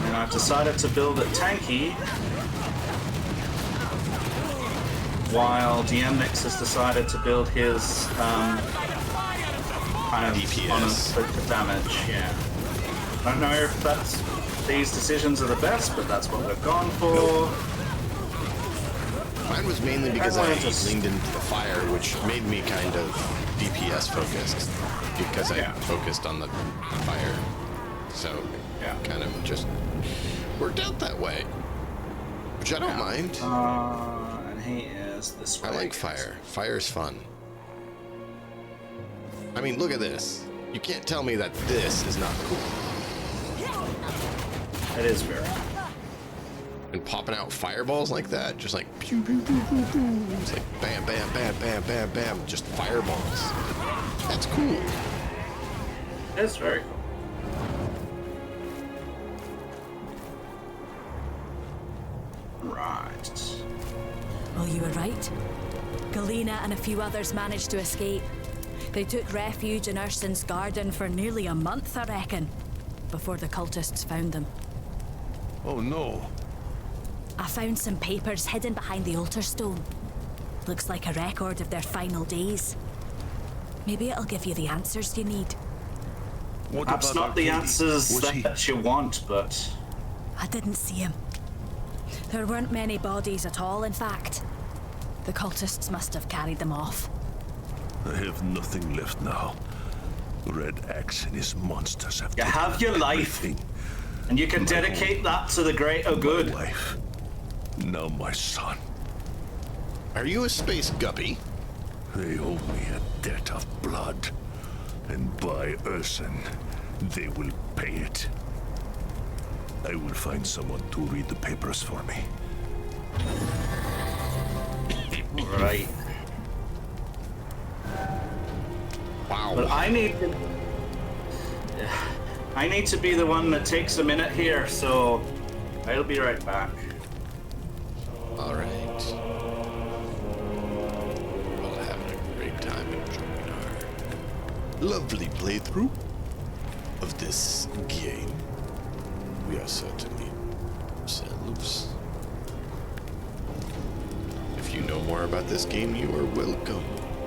Speaker 2: And I've decided to build it tanky, while DMNix has decided to build his kind of
Speaker 9: DPS.
Speaker 2: on the damage. Yeah. I don't know if these decisions are the best, but that's what we've gone for.
Speaker 9: Mine was mainly because I
Speaker 2: just
Speaker 9: leaned into the fire, which made me kind of DPS focused, because I focused on the fire. So, kind of just worked out that way, which I don't mind.
Speaker 2: And he is this way.
Speaker 9: I like fire. Fire's fun. I mean, look at this. You can't tell me that this is not cool.
Speaker 2: It is very cool.
Speaker 9: And popping out fireballs like that, just like pew, pew, pew, pew, pew. It's like bam, bam, bam, bam, bam, bam, just fireballs. That's cool.
Speaker 2: It's very cool. Right.
Speaker 6: Oh, you were right. Galena and a few others managed to escape. They took refuge in Urson's garden for nearly a month, I reckon, before the cultists found them.
Speaker 7: Oh no.
Speaker 6: I found some papers hidden behind the altar stone. Looks like a record of their final days. Maybe it'll give you the answers you need.
Speaker 7: What
Speaker 2: Perhaps
Speaker 7: about
Speaker 2: not the
Speaker 7: Arcady?
Speaker 2: answers
Speaker 7: Was he-
Speaker 2: that you want, but
Speaker 6: I didn't see him. There weren't many bodies at all, in fact. The cultists must have carried them off.
Speaker 7: I have nothing left now. Red Axe and his monsters have
Speaker 2: you
Speaker 7: taken
Speaker 2: have your life,
Speaker 7: everything.
Speaker 2: and you can
Speaker 7: My
Speaker 2: dedicate
Speaker 7: home,
Speaker 2: that to the greater good.
Speaker 7: My wife. Now my son.
Speaker 9: Are you a space guppy?
Speaker 7: They owe me a debt of blood. And by Urson, they will pay it. I will find someone to read the papers for me.
Speaker 2: Right.
Speaker 9: Wow.
Speaker 2: But I need to be the one that takes a minute here, so I'll be right back.
Speaker 9: All right. Well, having a great time enjoying our lovely playthrough of this game. We are certainly ourselves. If you know more about this game, you are welcome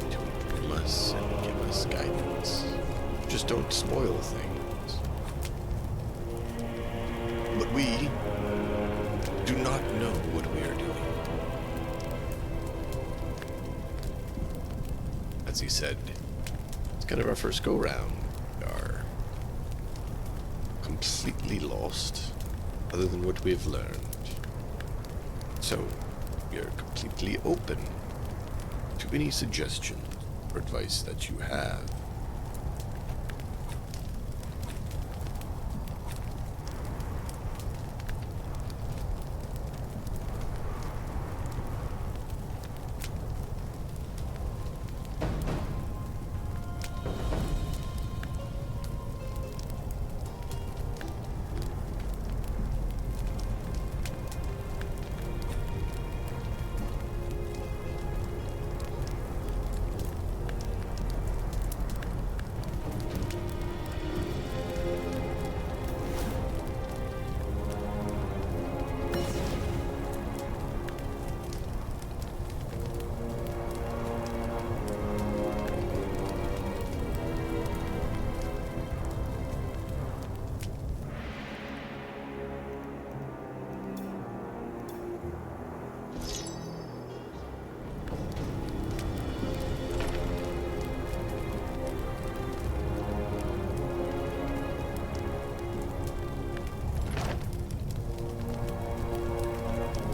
Speaker 9: to inform us and give us guidance. Just don't spoil things. But we do not know what we are doing. as he said, it's kind of our first go-round. We are completely lost, other than what we've learned. So, we are completely open to any suggestions or advice that you have.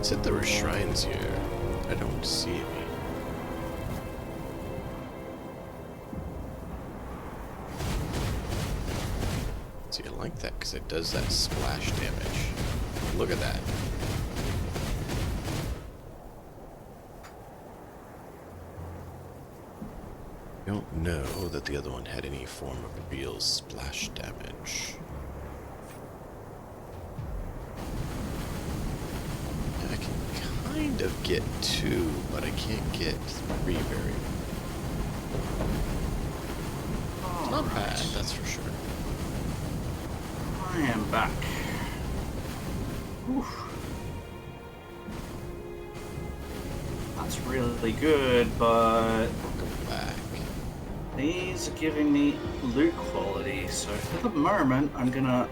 Speaker 9: Said there were shrines here. I don't see any. See, I like that because it does that splash damage. Look at that. I don't know that the other one had any form of real splash damage. Kind of get 2, but I can't get 3 very well. It's not bad, that's for sure.
Speaker 2: I am back. Oof. That's really good, but
Speaker 9: Welcome back.
Speaker 2: these are giving me loot quality, so for the moment I'm gonna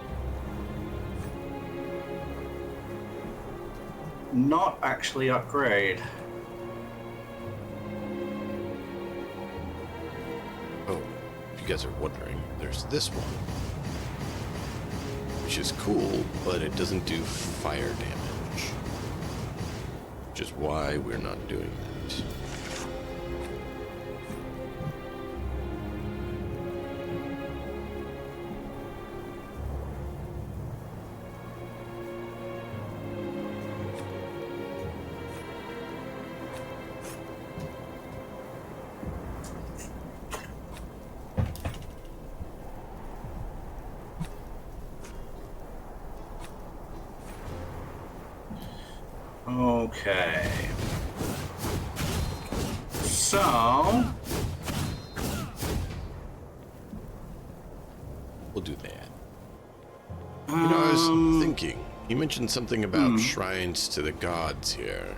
Speaker 2: not actually upgrade.
Speaker 9: Oh, if you guys are wondering, there's this one. Which is cool, but it doesn't do fire damage. Which is why we're not doing that.
Speaker 2: Okay. So
Speaker 9: We'll do that. You know, I was thinking, you mentioned something about shrines to the gods here.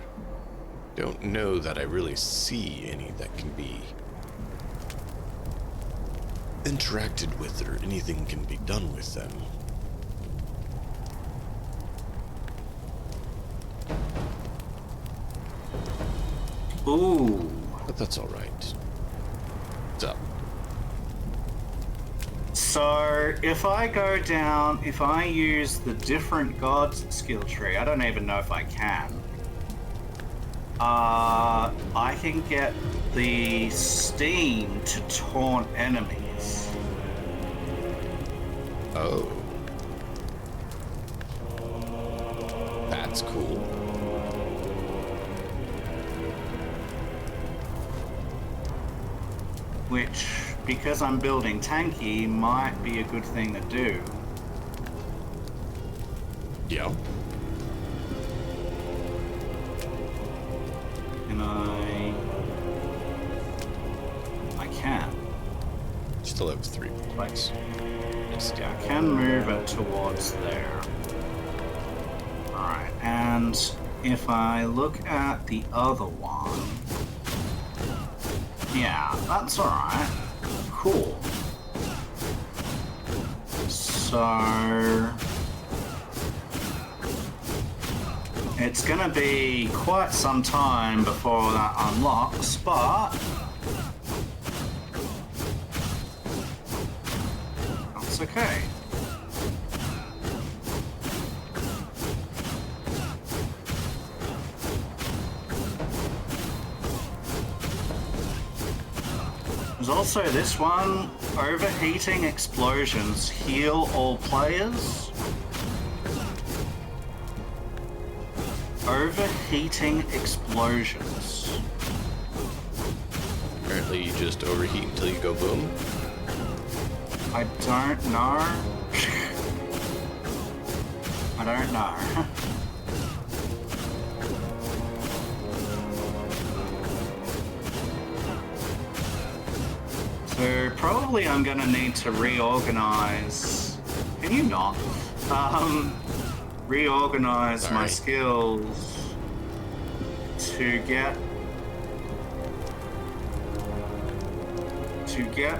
Speaker 9: Don't know that I really see any that can be interacted with or anything can be done with them.
Speaker 2: ooh.
Speaker 9: But that's all right. What's up?
Speaker 2: So if I go down, if I use the different gods skill tree, I don't even know if I can. I can get the steam to taunt enemies.
Speaker 9: Oh. That's cool.
Speaker 2: Which, because I'm building tanky, might be a good thing to do.
Speaker 9: Yeah.
Speaker 2: And I can.
Speaker 9: Still have 3 points.
Speaker 2: Yes, yeah, I can move it towards there. Alright, and if I look at the other one, yeah, that's alright. Cool. So it's gonna be quite some time before that unlocks, but okay. There's also this one, overheating explosions heal all players. Overheating explosions.
Speaker 9: Apparently you just overheat until you go boom.
Speaker 2: I don't know. I don't know. So probably I'm gonna need to reorganize. Can you not? Reorganize my skills to get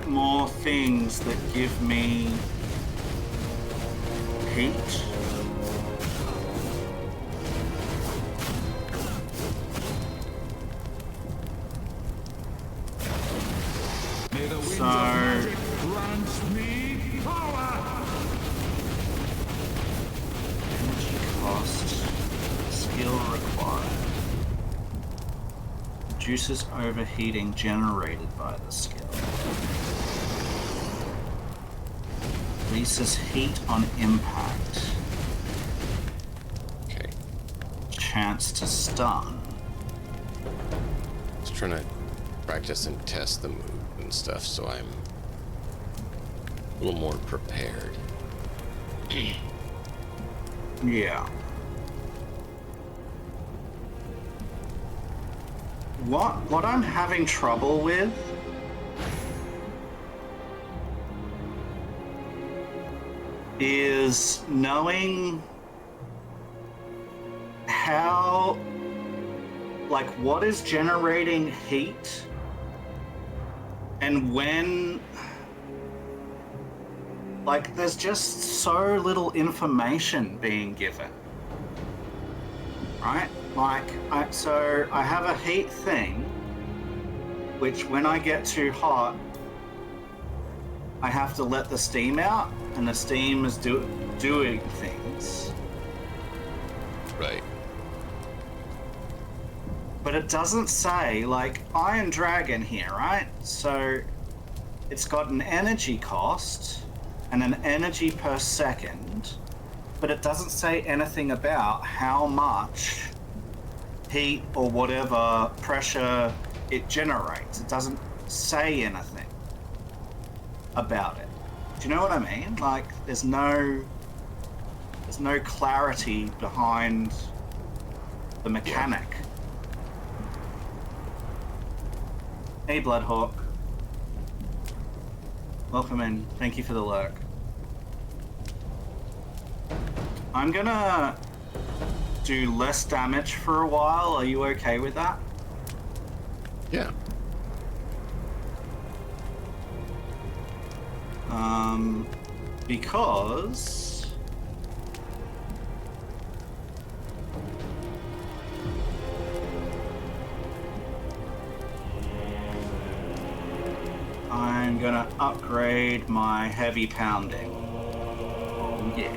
Speaker 2: more things that give me heat.
Speaker 10: May the winds of magic grant me power!
Speaker 2: Energy cost, skill required. Reduces overheating generated by the skill. Releases heat on impact.
Speaker 9: Okay.
Speaker 2: Chance to stun.
Speaker 9: Just trying to practice and test the move and stuff so I'm a little more prepared.
Speaker 2: Yeah. What I'm having trouble with is knowing how, like, what is generating heat and when, like, there's just so little information being given, right? Like, so I have a heat thing, which when I get too hot, I have to let the steam out, and the steam is doing things.
Speaker 9: Right.
Speaker 2: But it doesn't say, like, Iron Dragon here, right? So it's got an energy cost and an energy per second, but it doesn't say anything about how much heat or whatever pressure it generates. It doesn't say anything about it. Do you know what I mean? Like, there's no clarity behind the mechanic. Yeah. Hey, Bloodhawk. Welcome in. Thank you for the lurk. I'm gonna do less damage for a while. Are you okay with that?
Speaker 9: Yeah.
Speaker 2: Because I'm gonna upgrade my heavy pounding. Oh yeah.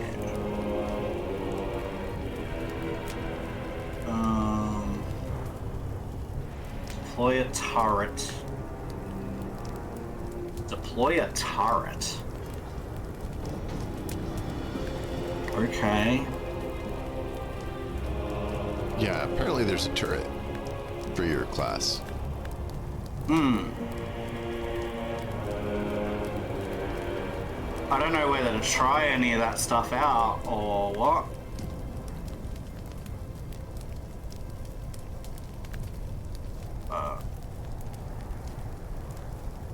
Speaker 2: Deploy a turret. Deploy a turret. Okay.
Speaker 9: Yeah, apparently there's a turret for your class.
Speaker 2: I don't know whether to try any of that stuff out or what.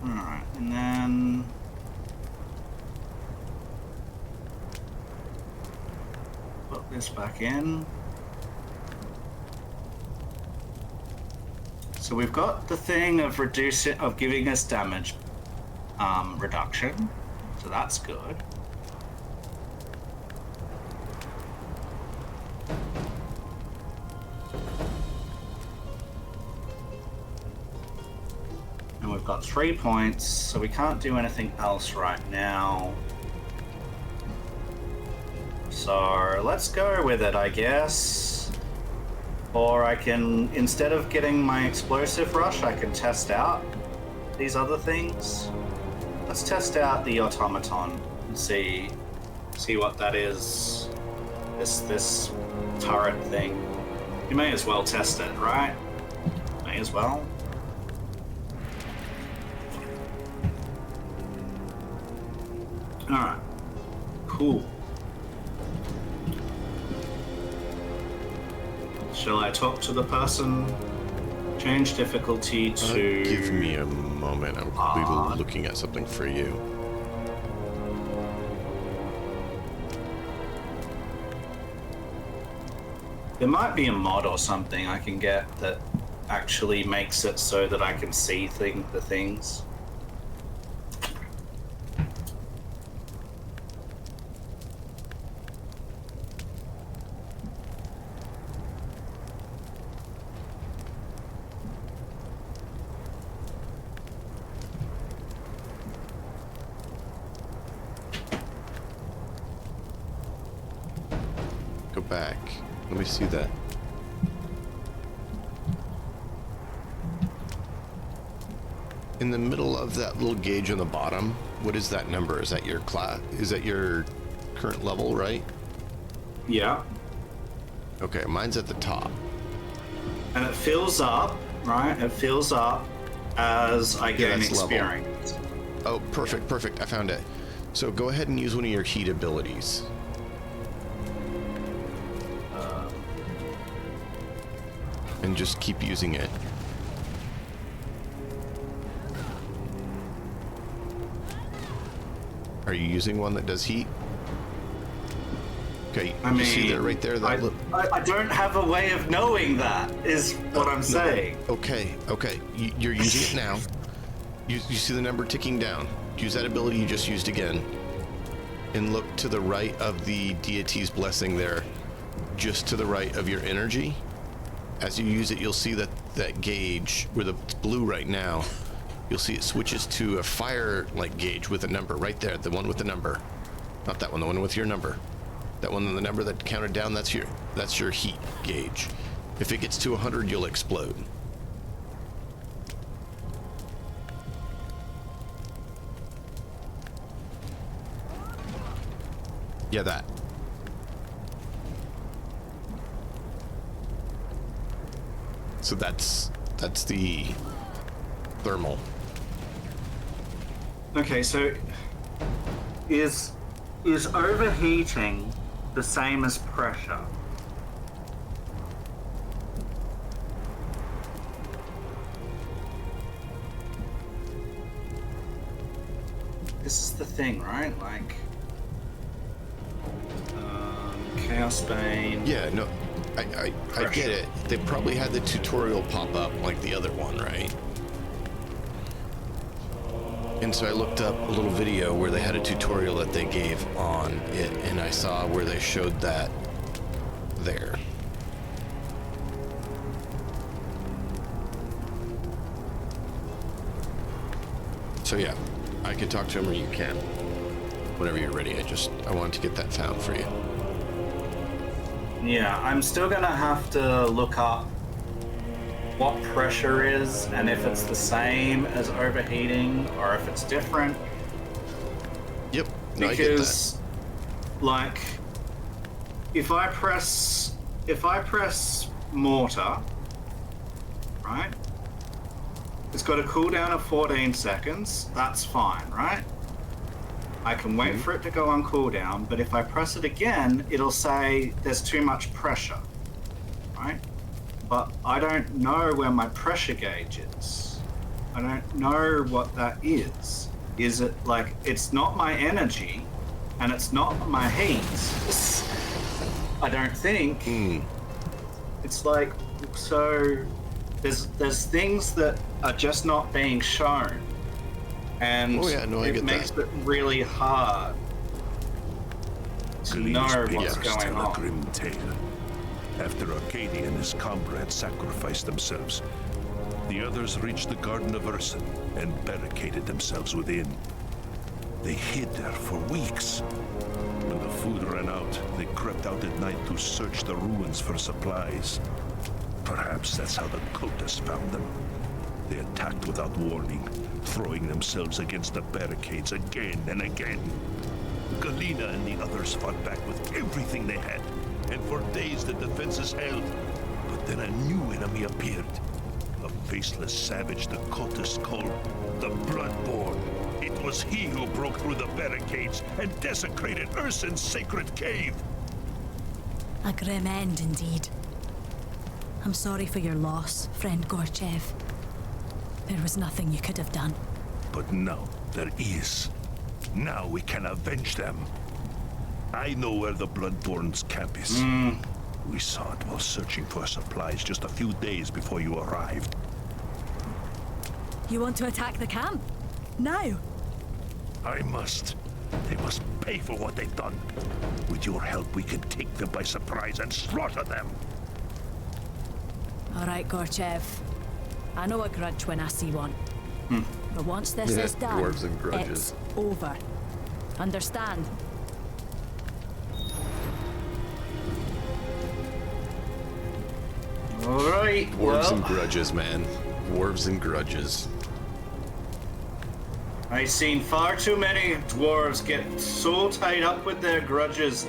Speaker 2: Alright, and then put this back in. So we've got the thing of giving us damage reduction. So that's good. And we've got 3 points, so we can't do anything else right now. So let's go with it, I guess. Or I can, instead of getting my explosive rush, I can test out these other things. Let's test out the automaton and see what that is. This turret thing. You may as well test it, right? May as well. Alright. Cool. Shall I talk to the person? Change difficulty to...
Speaker 9: Give me a moment. I'm quickly looking at something for you.
Speaker 2: There might be a mod or something I can get that actually makes it so that I can see the things.
Speaker 9: Go back. Let me see that. In the middle of that little gauge on the bottom, what is that number? Is that your class? Is that your current level, right?
Speaker 2: Yeah.
Speaker 9: Okay, mine's at the top.
Speaker 2: And it fills up, right? It fills up as I gain experience.
Speaker 9: Oh, perfect, perfect. I found it. So go ahead and use one of your heat abilities. And just keep using it. Are you using one that does heat? Okay, you see that right there? That
Speaker 2: I don't have a way of knowing that, is what I'm saying.
Speaker 9: Okay, okay. You're using it now. You see the number ticking down. Use that ability you just used again. And look to the right of the deity's blessing there. Just to the right of your energy. As you use it, you'll see that gauge, where it's blue right now, you'll see it switches to a fire-like gauge with a number right there, the one with the number. Not that one, the one with your number. That one, the number that counted down, that's your heat gauge. If it gets to 100, you'll explode. Yeah, that. So that's the thermal.
Speaker 2: Okay, so is overheating the same as pressure? This is the thing, right? Like, Chaos Bane.
Speaker 9: Yeah, no, I get it. They probably had the tutorial pop up like the other one, right? And so I looked up a little video where they had a tutorial that they gave on it, and I saw where they showed that there. So yeah, I could talk to him or you can. Whenever you're ready, I wanted to get that found for you.
Speaker 2: Yeah, I'm still gonna have to look up what pressure is and if it's the same as overheating or if it's different.
Speaker 9: Yep. No,
Speaker 2: because, like, if I press mortar, right? It's got a cooldown of 14 seconds. That's fine, right? I can wait for it to go on cooldown, but if I press it again, it'll say there's too much pressure, right? But I don't know where my pressure gauge is. I don't know what that is. Is it like, it's not my energy, and it's not my heat. I don't think. It's like, so there's things that are just not being shown. And it makes it really hard to know what's going on.
Speaker 7: A grim tale. After Arcadia and his comrades sacrificed themselves, the others reached the Garden of Urson and barricaded themselves within. They hid there for weeks, When the food ran out, they crept out at night to search the ruins for supplies. Perhaps that's how the cultists found them. They attacked without warning, throwing themselves against the barricades again and again. Galena and the others fought back with everything they had, and for days the defenses held. But then a new enemy appeared. A faceless savage the cultists called the Bloodborne. It was he who broke through the barricades and desecrated Ursun's sacred cave.
Speaker 6: A grim end indeed. I'm sorry for your loss, friend Gorchev. There was nothing you could have done.
Speaker 7: But now there is. Now we can avenge them. I know where the Bloodborne's camp is. We saw it while searching for supplies just a few days before you arrived.
Speaker 6: You want to attack the camp? Now?
Speaker 7: I must. They must pay for what they've done. With your help, we can take them by surprise and slaughter them.
Speaker 6: All right, Gorchev. I know a grudge when I see one. But once this is done,
Speaker 9: dwarves and grudges.
Speaker 6: it's over. Understand?
Speaker 2: Alright,
Speaker 9: Dwarves and grudges, man. Dwarves and grudges.
Speaker 2: I've seen far too many dwarves get so tied up with their grudges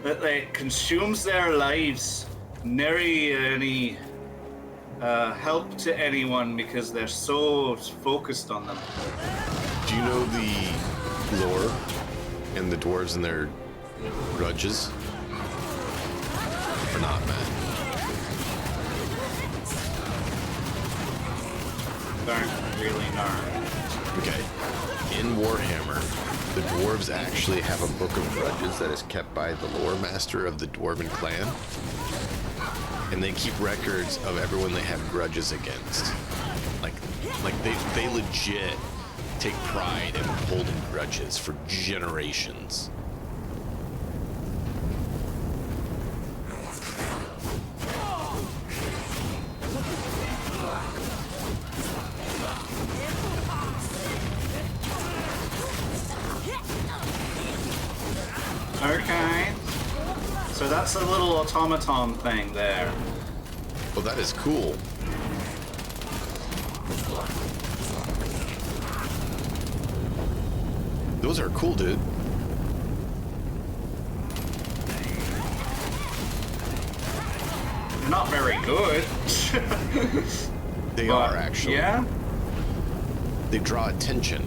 Speaker 2: that it consumes their lives. Nary any help to anyone because they're so focused on them.
Speaker 9: Do you know the lore and the dwarves and their grudges? Or not, Matt?
Speaker 2: Aren't really gnarly.
Speaker 9: Okay. In Warhammer, the dwarves actually have a book of grudges that is kept by the lore master of the dwarven clan. And they keep records of everyone they have grudges against. Like they legit take pride in holding grudges for generations.
Speaker 2: Okay. So that's a little automaton thing there.
Speaker 9: Well, that is cool. Those are cool, dude.
Speaker 2: They're not very good.
Speaker 9: They are, actually.
Speaker 2: Yeah?
Speaker 9: They draw attention.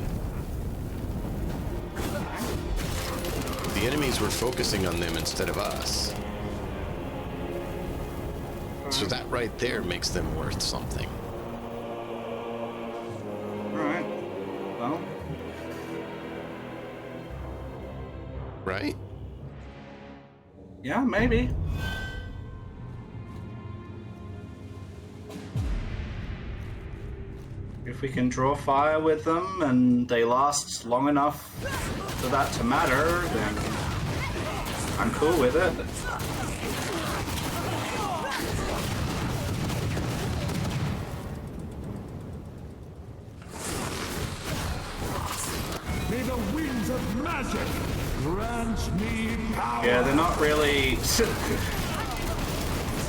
Speaker 9: The enemies were focusing on them instead of us. So that right there makes them worth something.
Speaker 2: Alright. Well.
Speaker 9: Right?
Speaker 2: Yeah, maybe. If we can draw fire with them and they last long enough for that to matter, then I'm cool with it.
Speaker 10: May the winds of magic grant me power.
Speaker 2: Yeah, they're not really...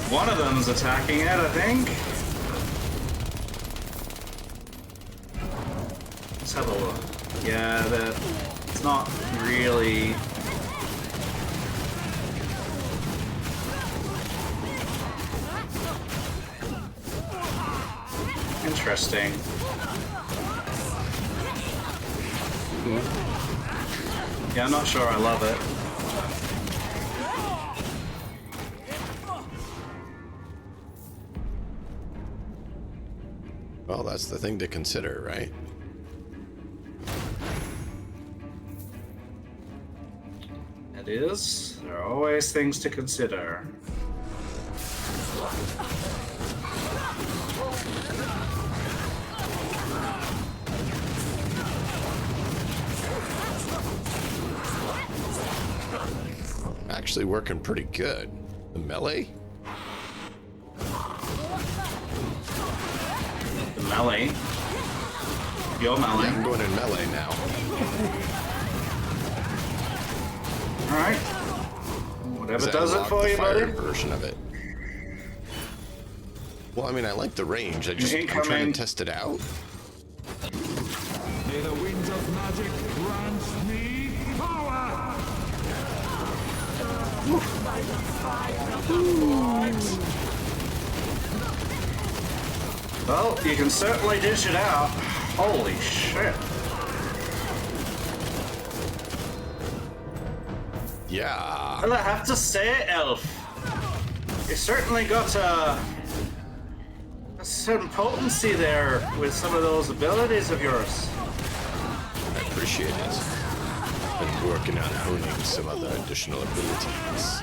Speaker 2: One of them's attacking it, I think. Let's have a look. Yeah, it's not really... Interesting. Yeah, I'm not sure I love it.
Speaker 9: Well, that's the thing to consider, right?
Speaker 2: It is. There are always things to consider.
Speaker 9: Actually working pretty good. The melee?
Speaker 2: The melee. Your melee.
Speaker 9: Yeah, I'm going in melee now.
Speaker 2: Alright. Whatever
Speaker 9: Is that
Speaker 2: does it
Speaker 9: unlock
Speaker 2: for
Speaker 9: the
Speaker 2: you,
Speaker 9: fire
Speaker 2: buddy.
Speaker 9: version of it? Well, I mean, I like the range. I'm trying
Speaker 2: Incoming.
Speaker 9: to test it out.
Speaker 10: May the winds of magic grant me power! By the fire of the Lord.
Speaker 2: Well, you can certainly dish it out. Holy shit.
Speaker 9: Yeah.
Speaker 2: Well, I have to say, Elf, you certainly got a certain potency there with some of those abilities of yours.
Speaker 9: I appreciate it. Been working on honing some other additional abilities.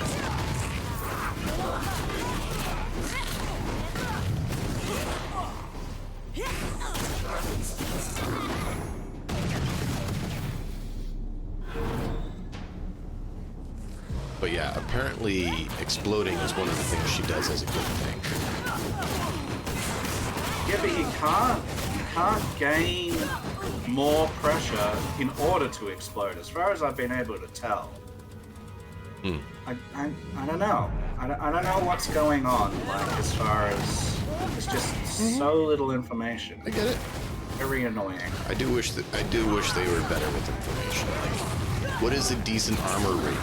Speaker 9: But yeah, apparently exploding is one of the things she does as a good thing.
Speaker 2: Yeah, but you can't gain more pressure in order to explode, as far as I've been able to tell. I don't know. I don't know what's going on, like, as far as... It's just so little information.
Speaker 9: I get it.
Speaker 2: Very annoying.
Speaker 9: I do wish they were better with information. Like, what is a decent armor rating?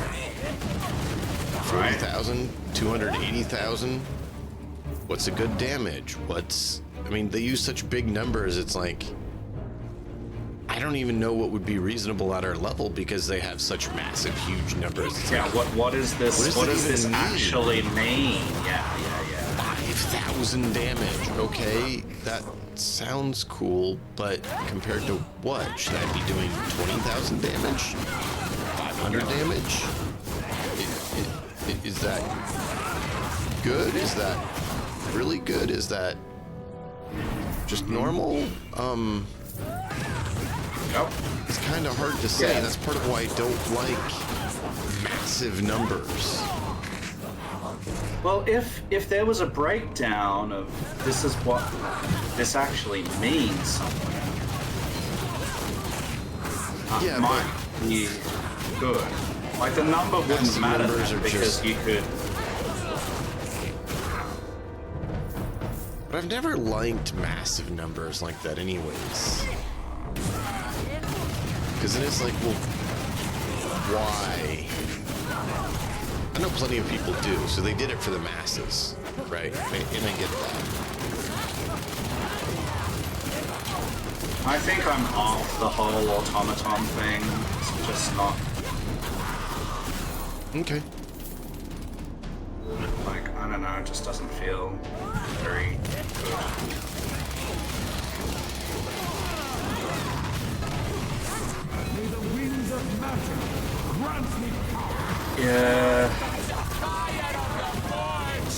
Speaker 9: 40,000? 280,000? What's a good damage? I mean, they use such big numbers, it's like... I don't even know what would be reasonable at our level because they have such massive, huge numbers. It's
Speaker 2: Yeah,
Speaker 9: like,
Speaker 2: what does this
Speaker 9: mean?
Speaker 2: actually mean? Yeah.
Speaker 9: 5,000 damage. Okay, that sounds cool, but compared to what? Should I be doing 20,000 damage? 500 damage? Is that good? Is that really good? Is that just normal?
Speaker 2: Yep.
Speaker 9: It's kind of hard to say.
Speaker 2: Yeah.
Speaker 9: That's part of why I don't like massive numbers.
Speaker 2: Well, if there was a breakdown of this is what this actually means something,
Speaker 9: Yeah,
Speaker 2: might be good. Like, the number wouldn't
Speaker 9: Massive
Speaker 2: matter
Speaker 9: numbers
Speaker 2: then,
Speaker 9: are
Speaker 2: because
Speaker 9: just-
Speaker 2: you could...
Speaker 9: But I've never liked massive numbers like that anyways. Because then it's like, well, why? I know plenty of people do, so they did it for the masses, right? And I get that.
Speaker 2: I think I'm off the whole automaton thing. It's just not...
Speaker 9: Okay.
Speaker 2: Like, I don't know, it just doesn't feel very good.
Speaker 10: May the winds of magic grant me power!
Speaker 2: Yeah.
Speaker 10: Fire of the forge!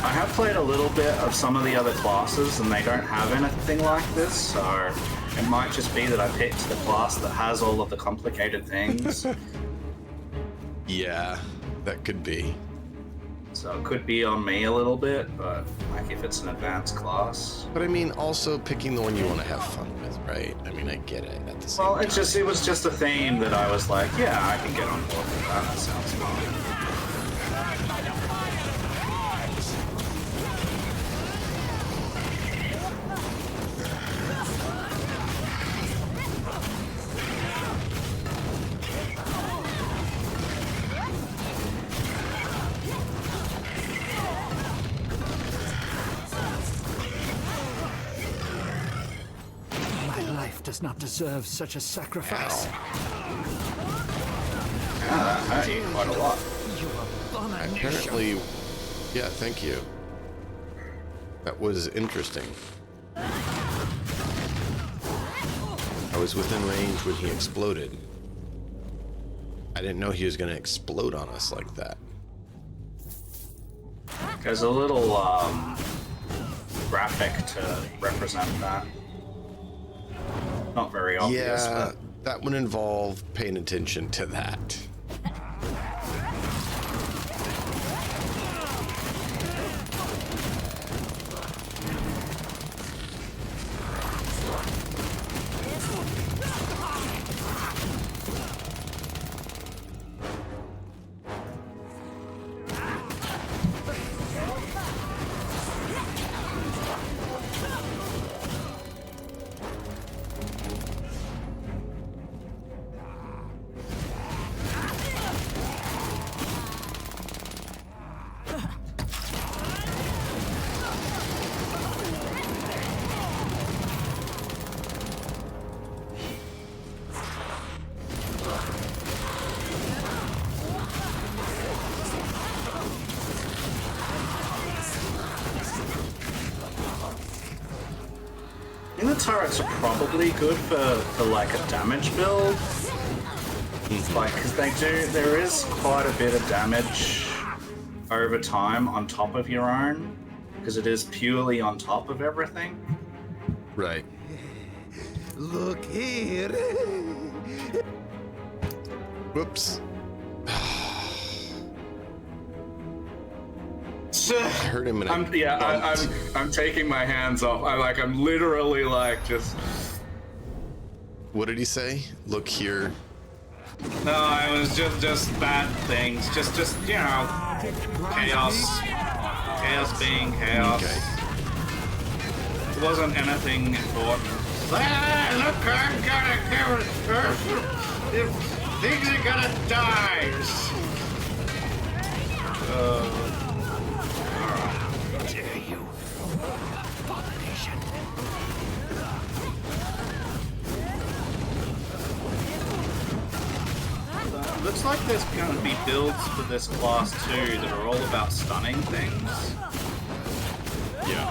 Speaker 2: I have played a little bit of some of the other classes, and they don't have anything like this, so it might just be that I picked the class that has all of the complicated things.
Speaker 9: Yeah, that could be.
Speaker 2: So it could be on me a little bit, but like if it's an advanced class.
Speaker 9: But I mean, also picking the one you want to have fun with, right? I mean, I get it at the same
Speaker 2: Well,
Speaker 9: time.
Speaker 2: it was just a theme that I was like, yeah, I can get on board with that. That sounds fun.
Speaker 3: My life does not deserve such a sacrifice.
Speaker 2: Yeah, that hurt you quite a lot.
Speaker 3: You abomination.
Speaker 9: Apparently, yeah, thank you. That was interesting. I was within range when he exploded. I didn't know he was going to explode on us like that.
Speaker 2: There's a little graphic to represent that. Not very obvious,
Speaker 9: Yeah,
Speaker 2: but
Speaker 9: that would involve paying attention to that.
Speaker 2: turrets are probably good for like a damage build. Like, because there is quite a bit of damage over time on top of your own, because it is purely on top of everything.
Speaker 9: Right.
Speaker 10: Look here.
Speaker 9: Whoops. I hurt him in a
Speaker 2: I'm taking my hands off. I'm literally like just.
Speaker 9: What did he say? Look here.
Speaker 2: No, it was just bad things. Just you know, chaos being chaos.
Speaker 9: Okay.
Speaker 2: It wasn't anything important. Ah, look, I'm gonna kill it. Things are gonna die.
Speaker 3: Dare you, abomination.
Speaker 2: Looks like there's going to be builds for this class too that are all about stunning things.
Speaker 9: Yeah.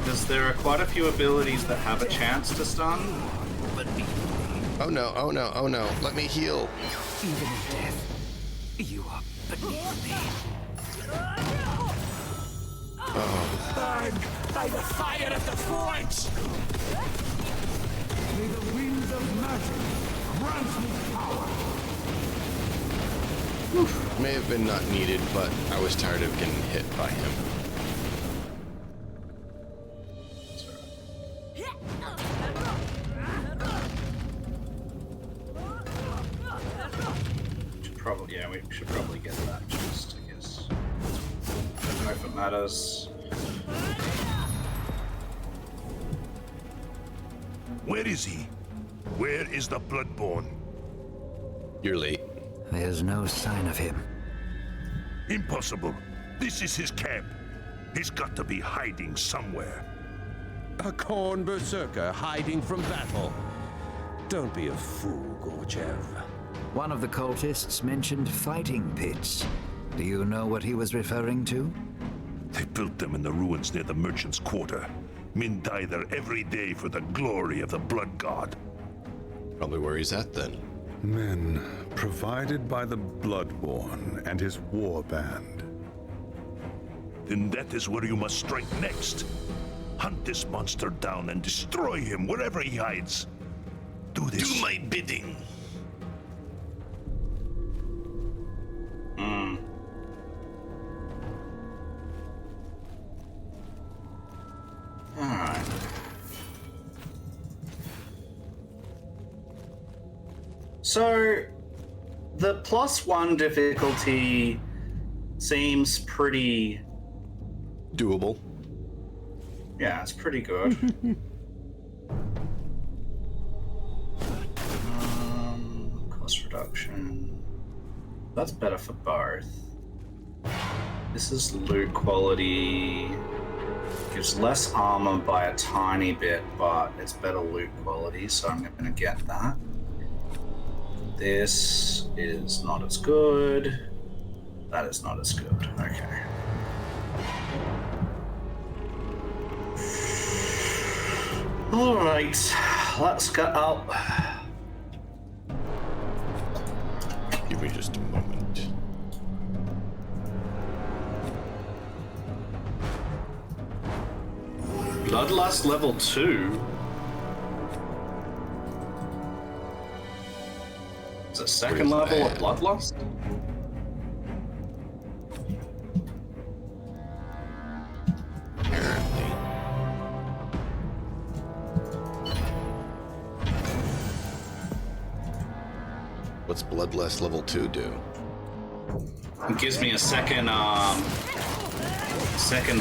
Speaker 2: Because there are quite a few abilities that have a chance to stun.
Speaker 9: Oh no, oh no, oh no. Let me heal.
Speaker 3: Even in death, you are beneath me.
Speaker 10: Burn by the fire of the forge! May the winds of magic grant me power!
Speaker 9: May have been not needed, but I was tired of getting hit by him.
Speaker 2: We should probably get that just, I guess. I don't know if it matters.
Speaker 7: Where is he? Where is the Bloodborne?
Speaker 9: You're late.
Speaker 3: There's no sign of him.
Speaker 7: Impossible. This is his camp. He's got to be hiding somewhere.
Speaker 4: A Khorne berserker hiding from battle. Don't be a fool, Gorchev.
Speaker 3: One of the cultists mentioned fighting pits. Do you know what he was referring to?
Speaker 7: They built them in the ruins near the merchant's quarter. Men die there every day for the glory of the blood god.
Speaker 9: Probably where he's at then.
Speaker 5: Men provided by the Bloodborne and his war band.
Speaker 7: Then that is where you must strike next. Hunt this monster down and destroy him wherever he hides. Do this.
Speaker 9: Do my bidding.
Speaker 2: Alright. So, the +1 difficulty seems pretty...
Speaker 9: Doable.
Speaker 2: Yeah, it's pretty good. Cost reduction. That's better for both. This is loot quality. Gives less armor by a tiny bit, but it's better loot quality, so I'm going to get that. This is not as good. That is not as good. Okay. Alright, let's get out.
Speaker 9: Give me just a moment.
Speaker 2: Bloodlust level 2. Is it second level of Bloodlust?
Speaker 9: Apparently. What's Bloodlust level 2 do?
Speaker 2: It gives me a second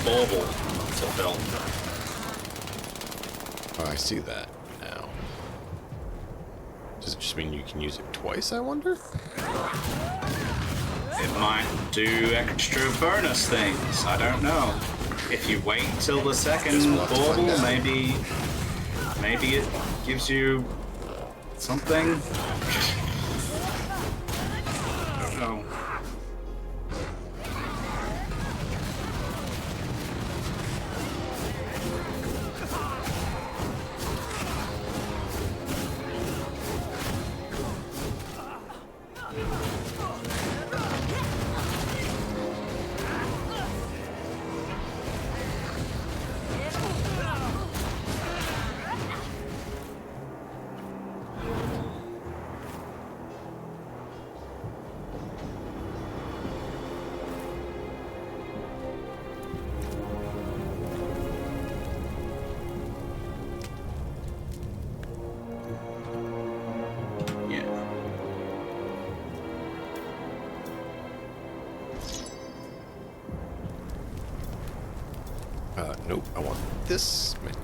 Speaker 2: bauble to fill.
Speaker 9: Oh, I see that now. Does it just mean you can use it twice, I wonder?
Speaker 2: It might do extra bonus things. I don't know. If you wait till the second
Speaker 9: Guess we'll have to
Speaker 2: bauble,
Speaker 9: find out.
Speaker 2: maybe it gives you something. I don't know.
Speaker 9: Nope, I want this menu.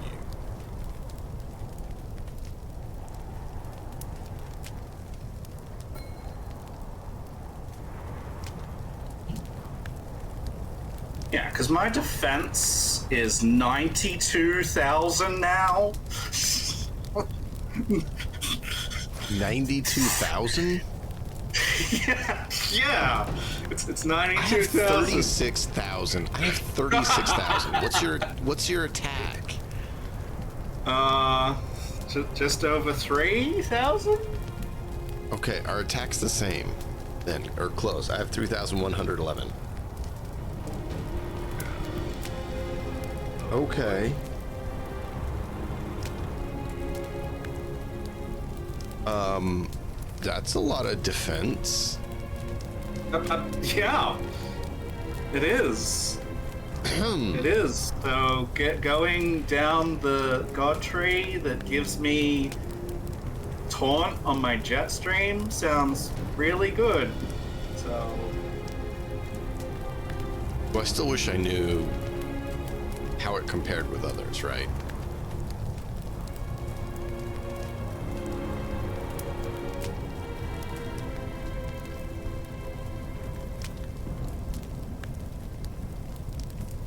Speaker 2: Yeah, because my defense is 92,000 now.
Speaker 9: 92,000?
Speaker 2: Yeah. It's 92,000.
Speaker 9: I have 36,000. I have 36,000. What's your attack?
Speaker 2: Just over 3,000?
Speaker 9: Okay, our attack's the same then, or close. I have 3,111. Okay. That's a lot of defense.
Speaker 2: Yeah. It is. It is. So going down the god tree that gives me taunt on my jet stream sounds really good. So.
Speaker 9: Well, I still wish I knew how it compared with others, right?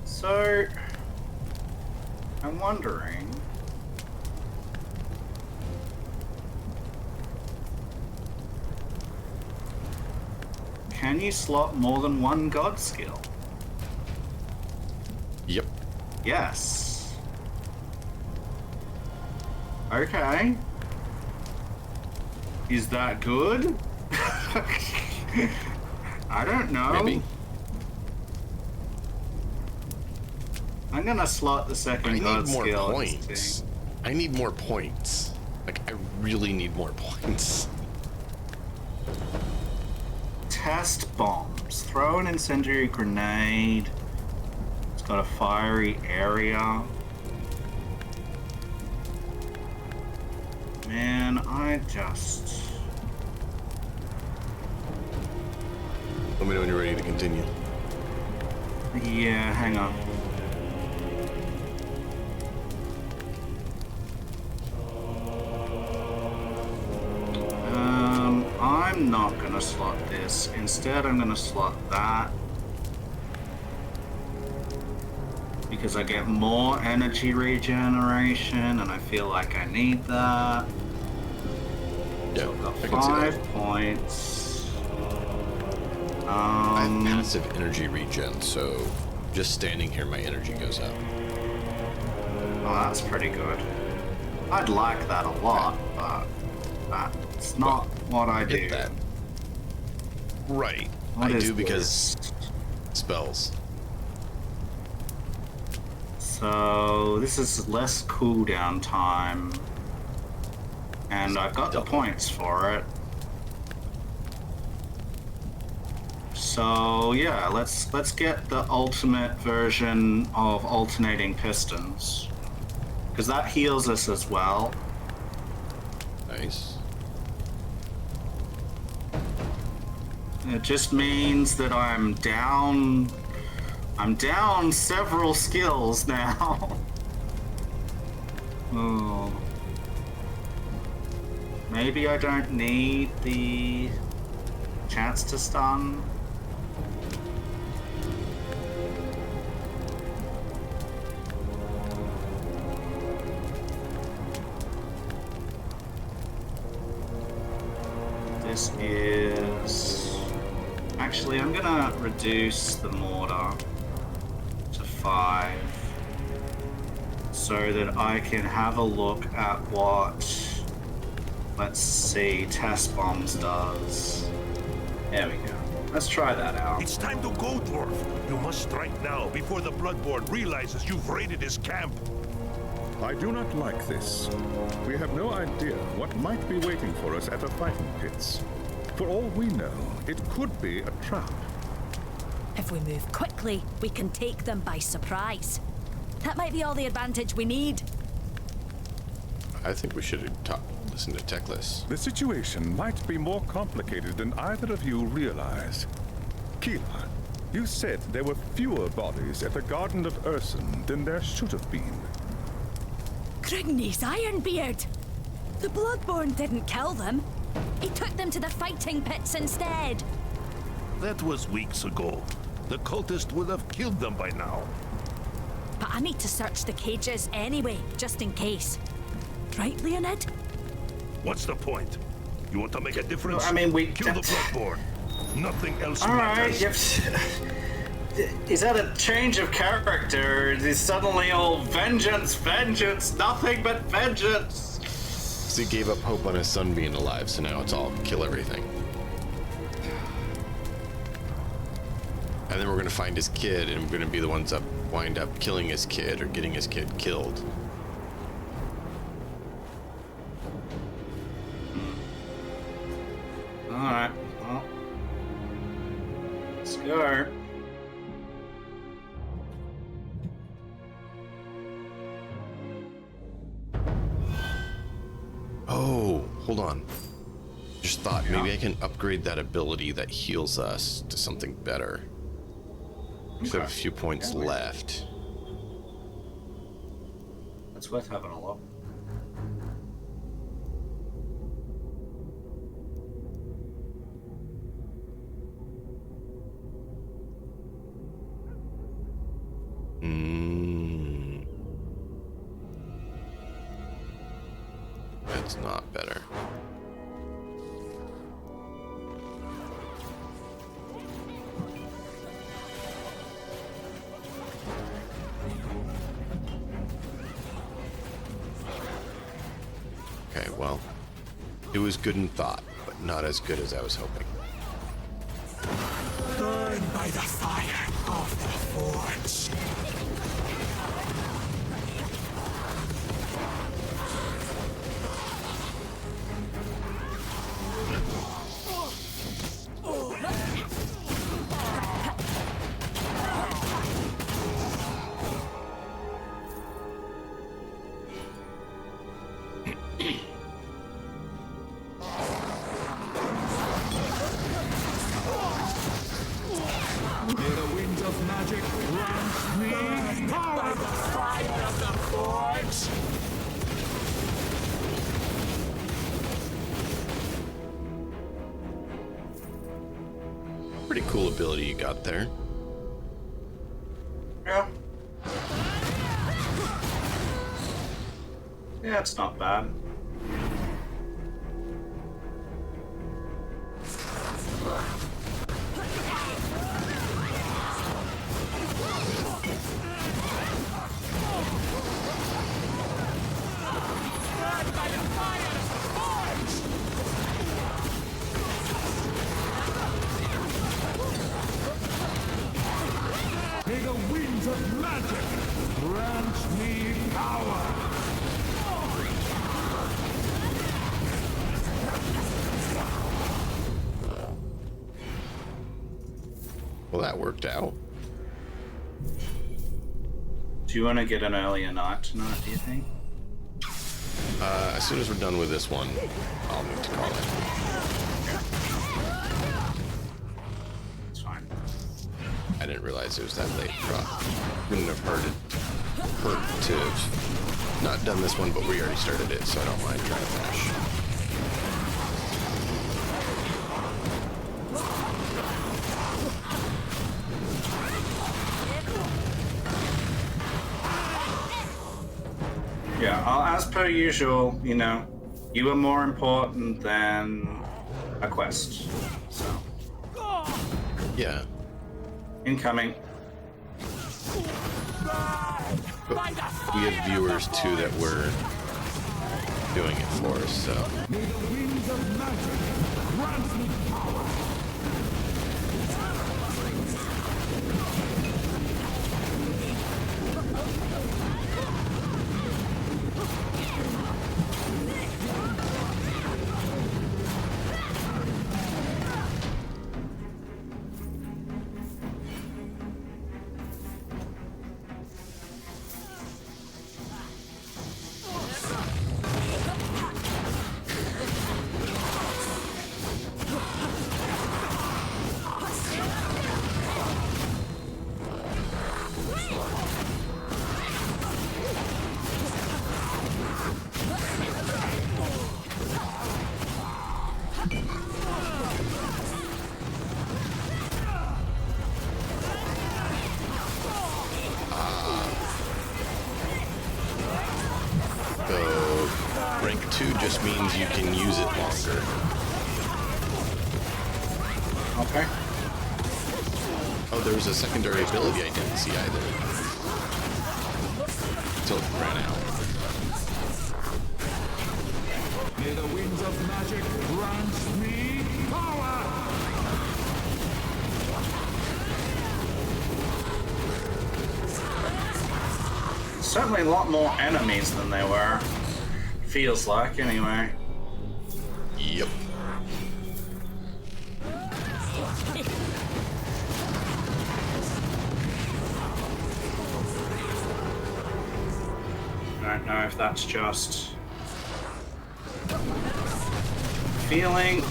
Speaker 2: So, I'm wondering, can you slot more than one god skill?
Speaker 9: Yep.
Speaker 2: Yes. Okay. Is that good? I don't know.
Speaker 9: Maybe.
Speaker 2: I'm gonna slot the second god skill.
Speaker 9: I need more points. I need more points. Like, I really need more points.
Speaker 2: Test bombs. Throw an incendiary grenade. It's got a fiery area. Man, I just...
Speaker 9: Let me know when you're ready to continue.
Speaker 2: Yeah, hang on. I'm not gonna slot this. Instead, I'm gonna slot that. Because I get more energy regeneration, and I feel like I need that.
Speaker 9: Yeah,
Speaker 2: So I've got
Speaker 9: I can see
Speaker 2: 5
Speaker 9: that.
Speaker 2: points.
Speaker 9: I have passive energy regen, so just standing here, my energy goes up.
Speaker 2: Well, that's pretty good. I'd like that a lot, but that's not what I do.
Speaker 9: That. Right.
Speaker 2: What
Speaker 9: I
Speaker 2: is
Speaker 9: do because
Speaker 2: this?
Speaker 9: spells.
Speaker 2: So this is less cooldown time, and I've got the points for it. So yeah, let's get the ultimate version of alternating pistons, because that heals us as well.
Speaker 9: Nice.
Speaker 2: It just means that I'm down several skills now. Oh. Maybe I don't need the chance to stun. This is... Actually, I'm gonna reduce the mortar to 5 so that I can have a look at what, let's see, test bombs does. There we go. Let's try that out.
Speaker 7: It's time to go, Dwarf. You must strike now before the Bloodborne realizes you've raided his camp.
Speaker 5: I do not like this. We have no idea what might be waiting for us at the fighting pits. For all we know, it could be a trap.
Speaker 6: If we move quickly, we can take them by surprise. That might be all the advantage we need.
Speaker 9: I think we should listen to Teclis.
Speaker 5: The situation might be more complicated than either of you realize. Keela, You said there were fewer bodies at the Garden of Urson than there should have been.
Speaker 6: Krigny's Ironbeard! The Bloodborne didn't kill them. He took them to the fighting pits instead.
Speaker 7: That was weeks ago. The cultist would have killed them by now.
Speaker 6: But I need to search the cages anyway, just in case. Right, Leonid?
Speaker 7: What's the point? You want to make a difference?
Speaker 2: I mean, we
Speaker 7: kill the Bloodborne. Nothing else
Speaker 2: Alright,
Speaker 7: matters.
Speaker 2: is that a change of character? Is suddenly all vengeance, vengeance, nothing but vengeance?
Speaker 9: So he gave up hope on his son being alive, so now it's all kill everything. And then we're gonna find his kid, and we're gonna be the ones that wind up killing his kid or getting his kid killed.
Speaker 2: Alright, well, let's go.
Speaker 9: Oh, hold on. Just thought, maybe I can upgrade that ability that heals us to something better. Just have a few points left.
Speaker 2: That's worth having a look.
Speaker 9: That's not better. Okay, well, it was good in thought, but not as good as I was hoping.
Speaker 10: Burn by the fire of the forge.
Speaker 9: Pretty cool ability you got there.
Speaker 2: Yeah. Yeah, it's not bad.
Speaker 10: May the winds of magic grant me power.
Speaker 9: Well, that worked out.
Speaker 2: Do you want to get an earlier night tonight, do you think?
Speaker 9: As soon as we're done with this one, I'll need to call it.
Speaker 2: It's fine.
Speaker 9: I didn't realize it was that late. Wouldn't have hurt to have not done this one, but we already started it, so I don't mind trying to finish.
Speaker 2: Yeah, as per usual, you know, you are more important than a quest. So,
Speaker 9: Yeah.
Speaker 2: incoming.
Speaker 9: But we have viewers too that were doing it for us, so.
Speaker 10: May the winds of magic grant me power.
Speaker 9: So rank 2 just means you can use it longer.
Speaker 2: Okay.
Speaker 9: Oh, there was a secondary ability I didn't see either. Until it ran out.
Speaker 10: May the winds of magic grant me power!
Speaker 2: Certainly a lot more enemies than there were. Feels like, anyway.
Speaker 9: Yep.
Speaker 2: I don't know if that's just feeling.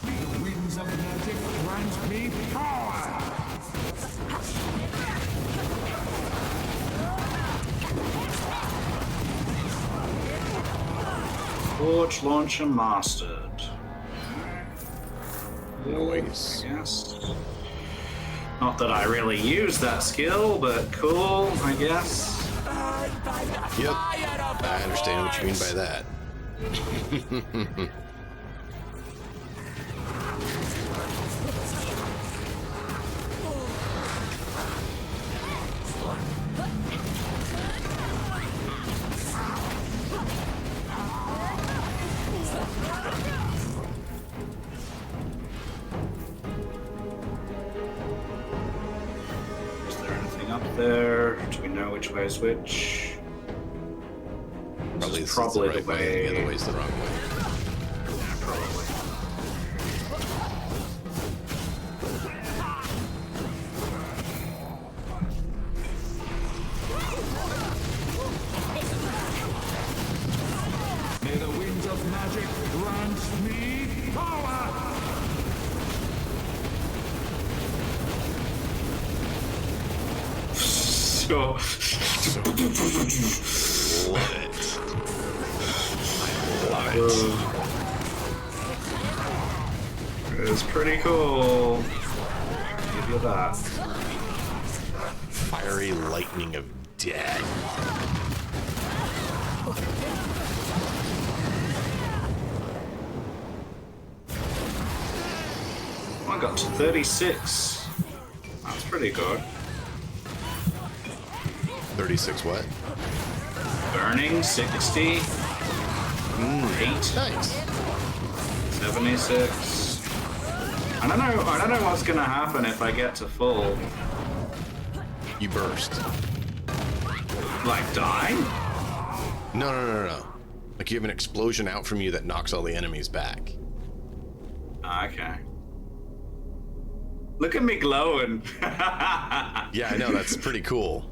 Speaker 10: The winds of magic grant me power!
Speaker 2: Torch launcher mastered.
Speaker 9: Noise.
Speaker 2: Yes. Not that I really use that skill, but cool, I guess.
Speaker 9: Yep. I understand what you mean by that.
Speaker 2: Is there anything up there? Do we know which way is which?
Speaker 9: Probably
Speaker 2: This is
Speaker 9: this is the
Speaker 2: probably
Speaker 9: right
Speaker 2: the
Speaker 9: way, the
Speaker 2: way.
Speaker 9: other way's the wrong way.
Speaker 2: Yeah, probably.
Speaker 10: May the winds of magic grant me power!
Speaker 2: So,
Speaker 9: Love it. I love it.
Speaker 2: it's pretty cool. Give you that.
Speaker 9: Fiery lightning of death.
Speaker 2: I got to 36. That's pretty good.
Speaker 9: 36 what?
Speaker 2: Burning 60. 8.
Speaker 9: Nice.
Speaker 2: 76. I don't know what's gonna happen if I get to full.
Speaker 9: You burst.
Speaker 2: Like die?
Speaker 9: No. Like you have an explosion out from you that knocks all the enemies back.
Speaker 2: Okay. Look at me glowing.
Speaker 9: Yeah, I know, that's pretty cool.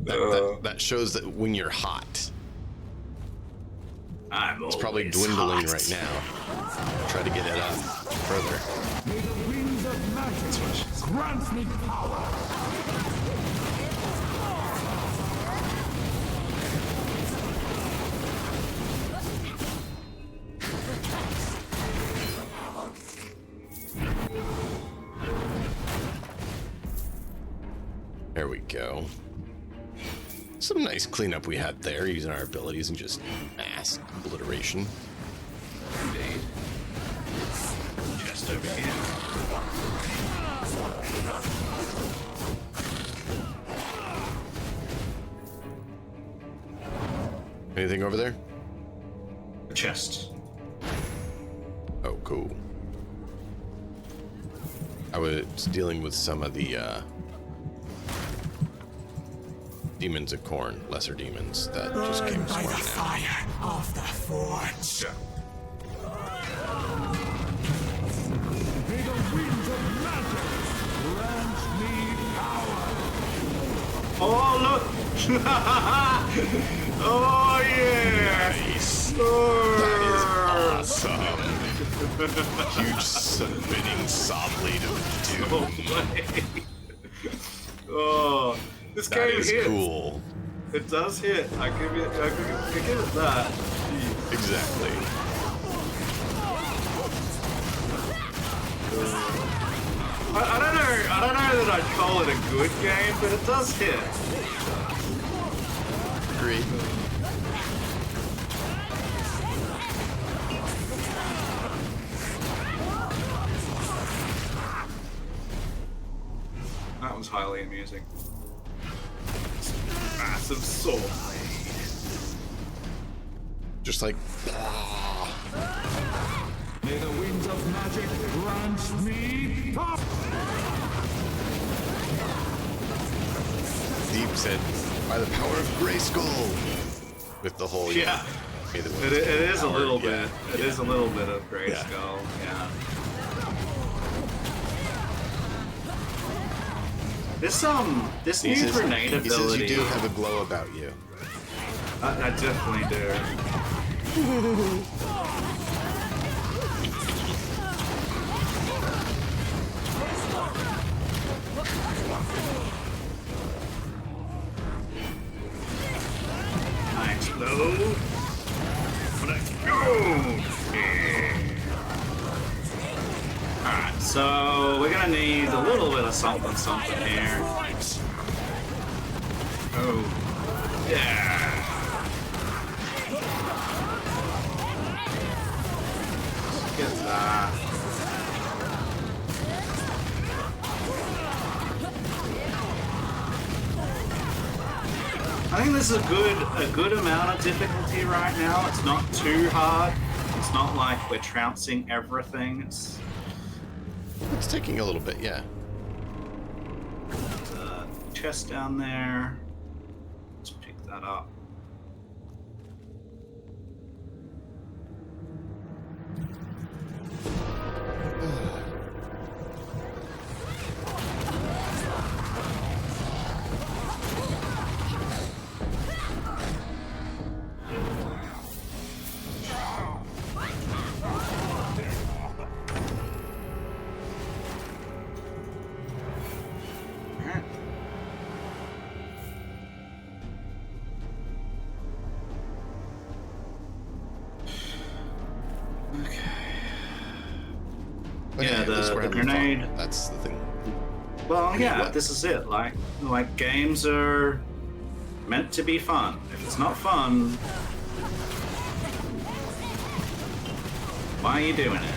Speaker 9: That shows that when you're hot.
Speaker 2: It's
Speaker 9: Probably dwindling right now. Try to get it up further.
Speaker 10: May the winds of magic grant me power!
Speaker 9: There we go. Some nice cleanup we had there, using our abilities and just mass obliteration.
Speaker 2: Indeed. Just over here.
Speaker 9: Anything over there?
Speaker 2: A chest.
Speaker 9: Oh, cool. I was dealing with some of the demons of Khorne, lesser demons that just came
Speaker 10: By the
Speaker 9: swarming out.
Speaker 10: fire of the forge!
Speaker 2: Yeah.
Speaker 10: May the winds of magic grant me power!
Speaker 2: Oh, look! Oh, yeah!
Speaker 9: Nice.
Speaker 2: Oh.
Speaker 9: That is awesome. Huge spinning saw blade of doom.
Speaker 2: Oh, this
Speaker 9: That
Speaker 2: game
Speaker 9: is
Speaker 2: hits.
Speaker 9: cool.
Speaker 2: It does hit. I give it that. Jeez.
Speaker 9: Exactly.
Speaker 2: I don't know that I'd call it a good game, but it does hit.
Speaker 9: Agreed.
Speaker 2: That was highly amusing. Massive sword blade.
Speaker 9: Just like...
Speaker 10: May the winds of magic grant me power.
Speaker 9: Deep said, by the power of Grayskull! With the whole...
Speaker 2: Yeah.
Speaker 9: May the
Speaker 2: It is a little
Speaker 9: yeah.
Speaker 2: bit. It is a little bit of Grayskull. Yeah. This
Speaker 9: He
Speaker 2: new
Speaker 9: says,
Speaker 2: grenade
Speaker 9: he says
Speaker 2: ability.
Speaker 9: you do have a glow about you.
Speaker 2: I definitely do. Nice low. Let's go. Alright, so we're gonna need a little bit of something here. Oh, yeah. Get that. I think this is a good amount of difficulty right now. It's not too hard. It's not like we're trouncing everything.
Speaker 9: It's taking a little bit, yeah.
Speaker 2: Chest down there. Let's pick that up. Yeah, the grenade.
Speaker 9: That's the thing.
Speaker 2: Well, yeah, this is it. Like games are meant to be fun. If it's not fun, why are you doing it?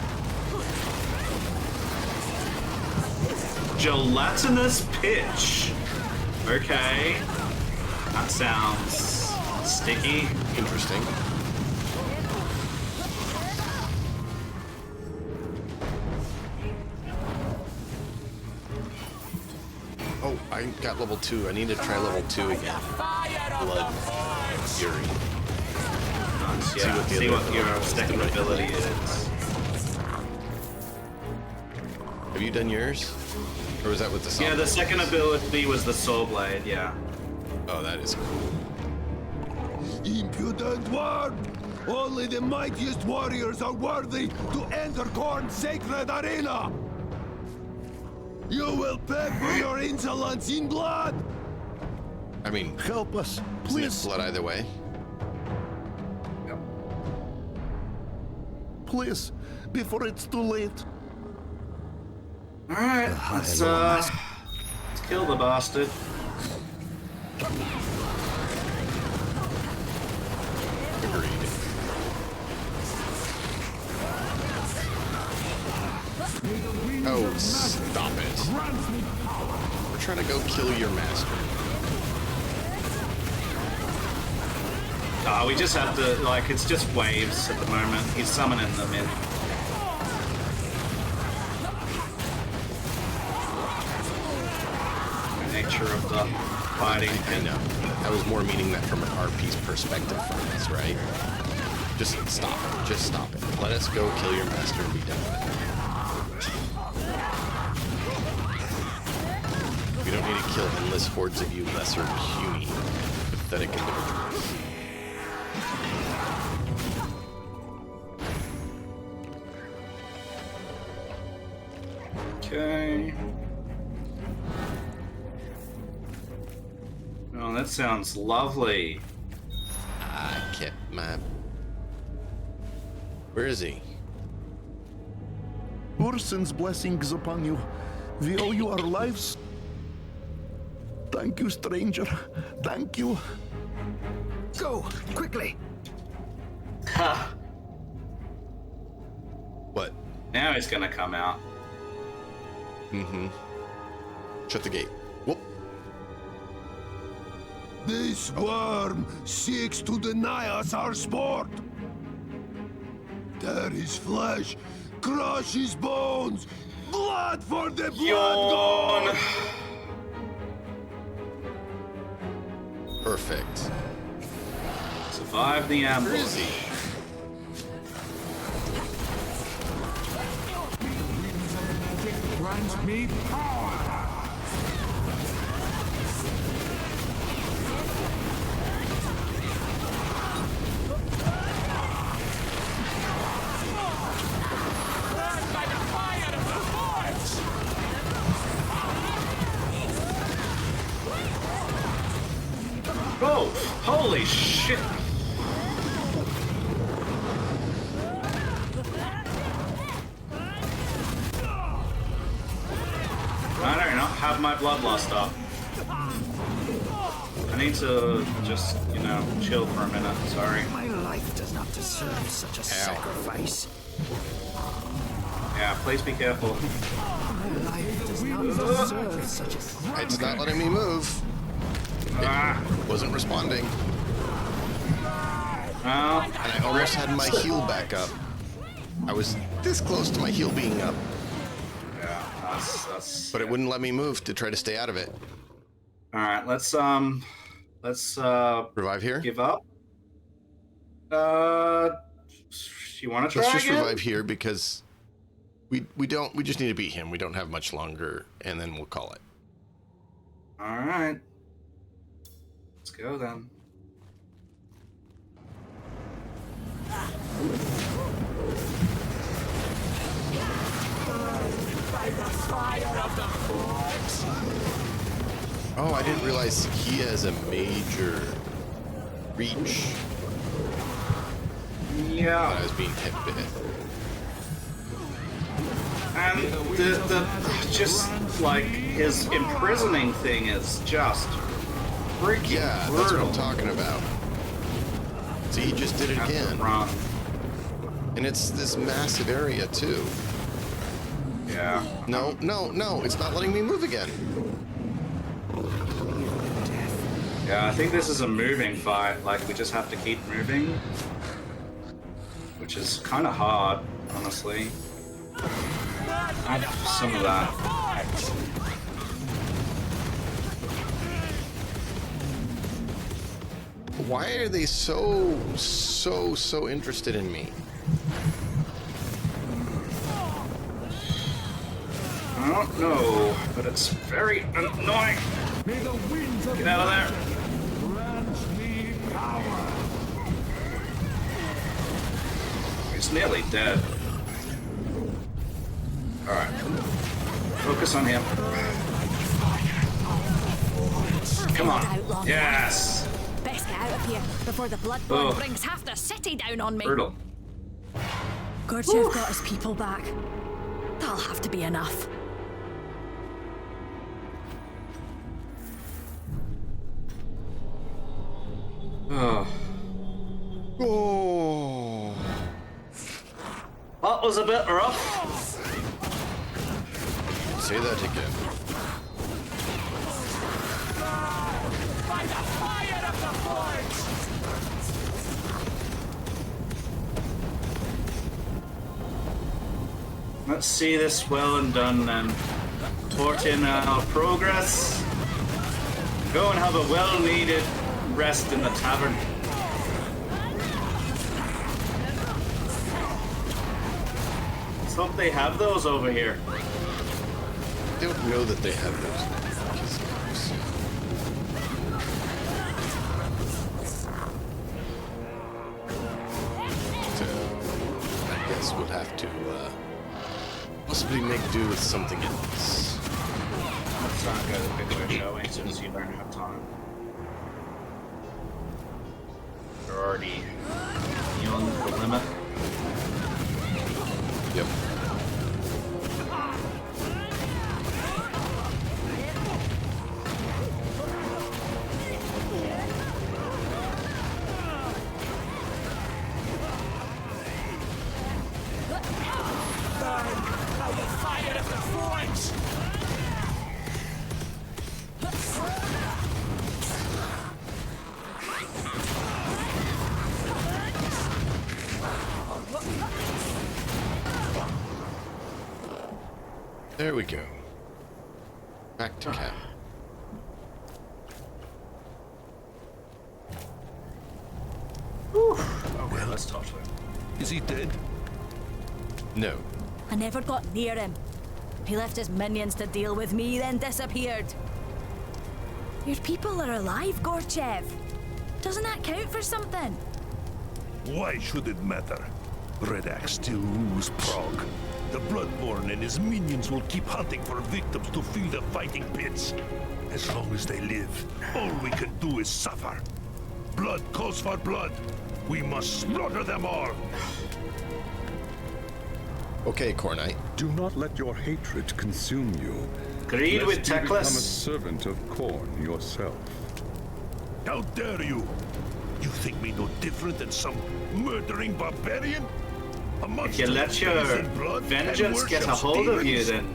Speaker 2: Gelatinous pitch. Okay, that sounds sticky.
Speaker 9: Interesting. Oh, I got level 2. I need to try level 2 again. Blood Fury.
Speaker 2: Yeah, see what your second ability is.
Speaker 9: Have you done yours? Or was that with the saw?
Speaker 2: Yeah, the second ability was the saw blade, yeah.
Speaker 9: Oh, that is cool.
Speaker 10: Impudent worm! Only the mightiest warriors are worthy to enter Khorne's sacred arena! You will pay for your insolence in blood!
Speaker 9: I mean,
Speaker 10: Help us,
Speaker 9: please.
Speaker 10: please!
Speaker 9: Blood either way.
Speaker 2: Yep.
Speaker 10: Please, before it's too late.
Speaker 2: Alright, let's kill the bastard.
Speaker 9: Agreed. Oh, stop it. We're trying to go kill your master.
Speaker 2: We just have to, like, it's just waves at the moment. He's summoning them in. The nature of the fighting.
Speaker 9: I know. I was more meaning that from an RP's perspective from this, right? Just stop it. Just stop it. Let us go kill your master and be done with it. We don't need to kill endless hordes of you lesser puny, pathetic individuals.
Speaker 2: Okay. Oh, that sounds lovely.
Speaker 9: I kept my Where is he?
Speaker 11: Ursen's blessings upon you. We owe you our lives. Thank you, stranger. Thank you.
Speaker 3: Go, quickly.
Speaker 2: Ha!
Speaker 9: What?
Speaker 2: Now he's gonna come out.
Speaker 9: Mm-hmm. Shut the gate. Whoop.
Speaker 10: This worm seeks to deny us our sport. Tear his flesh, crush his bones. Blood for the blood god!
Speaker 9: Perfect.
Speaker 2: Survive the
Speaker 9: Where
Speaker 2: ambush.
Speaker 9: is he?
Speaker 3: Grant me power.
Speaker 2: Oh, holy shit! I don't know, have my bloodlust up. I need to just, you know, chill for a minute, sorry.
Speaker 3: My life does not deserve such a sacrifice.
Speaker 2: Yeah, please be careful.
Speaker 3: My life does not deserve such a...
Speaker 9: It's not letting me move. It wasn't responding.
Speaker 2: Well,
Speaker 9: And I almost had my heal back up. I was this close to my heal being up.
Speaker 2: yeah, that's...
Speaker 9: But it wouldn't let me move to try to stay out of it.
Speaker 2: Alright, let's
Speaker 9: Revive here?
Speaker 2: give up. You wanna try
Speaker 9: Let's just
Speaker 2: again?
Speaker 9: revive here because we just need to beat him. We don't have much longer, and then we'll call it.
Speaker 2: Alright. Let's go then.
Speaker 9: Oh, I didn't realize he has a major reach.
Speaker 2: Yeah.
Speaker 9: I was being hit bit.
Speaker 2: And the just like his imprisoning thing is just freaking
Speaker 9: Yeah, that's what
Speaker 2: brutal.
Speaker 9: I'm talking about. See, he just did it
Speaker 2: Have to
Speaker 9: again.
Speaker 2: run.
Speaker 9: And it's this massive area, too.
Speaker 2: Yeah.
Speaker 9: No, no, no, it's not letting me move again.
Speaker 2: Yeah, I think this is a moving fight. Like, we just have to keep moving. Which is kind of hard, honestly. Add some of that.
Speaker 9: Why are they so interested in me?
Speaker 2: I don't know, but it's very annoying. Get out of there. He's nearly dead. Alright. Focus on him. Come on. Yes!
Speaker 6: Best get out of here before the Bloodborne
Speaker 2: Ugh.
Speaker 6: brings half the city down on me.
Speaker 2: Brutal.
Speaker 6: Gorgev got his people back. That'll have to be enough.
Speaker 2: Oh.
Speaker 9: Oh.
Speaker 2: That was a bit rough.
Speaker 9: Say that again.
Speaker 2: Let's see this well and done then. Report in our progress. Go and have a well-needed rest in the tavern. Let's hope they have those over here.
Speaker 9: They don't know that they have those. So, I guess we'll have to possibly make do with something else.
Speaker 2: Let's not go to the video showing as soon as you don't have time. You're already beyond the limit.
Speaker 9: Yep. There we go. Back to camp.
Speaker 2: Okay, let's talk to him.
Speaker 11: Is he dead?
Speaker 9: No.
Speaker 6: I never got near him. He left his minions to deal with me, then disappeared. Your people are alive, Gorchev. Doesn't that count for something?
Speaker 7: Why should it matter? Red Axe still rules Prague. The Bloodborne and his minions will keep hunting for victims to fill the fighting pits. As long as they live, all we can do is suffer. Blood calls for blood. We must slaughter them all.
Speaker 9: Okay, Cornite.
Speaker 5: Do not let your hatred consume you.
Speaker 2: Agreed with
Speaker 5: lest you become a
Speaker 2: Teclis.
Speaker 5: servant of Khorne yourself.
Speaker 7: How dare you? You think me no different than some murdering barbarian? A
Speaker 2: If
Speaker 7: monster
Speaker 2: you let your
Speaker 7: bathes in blood and
Speaker 2: vengeance get a
Speaker 7: worships
Speaker 2: hold of you,
Speaker 7: demons?
Speaker 2: then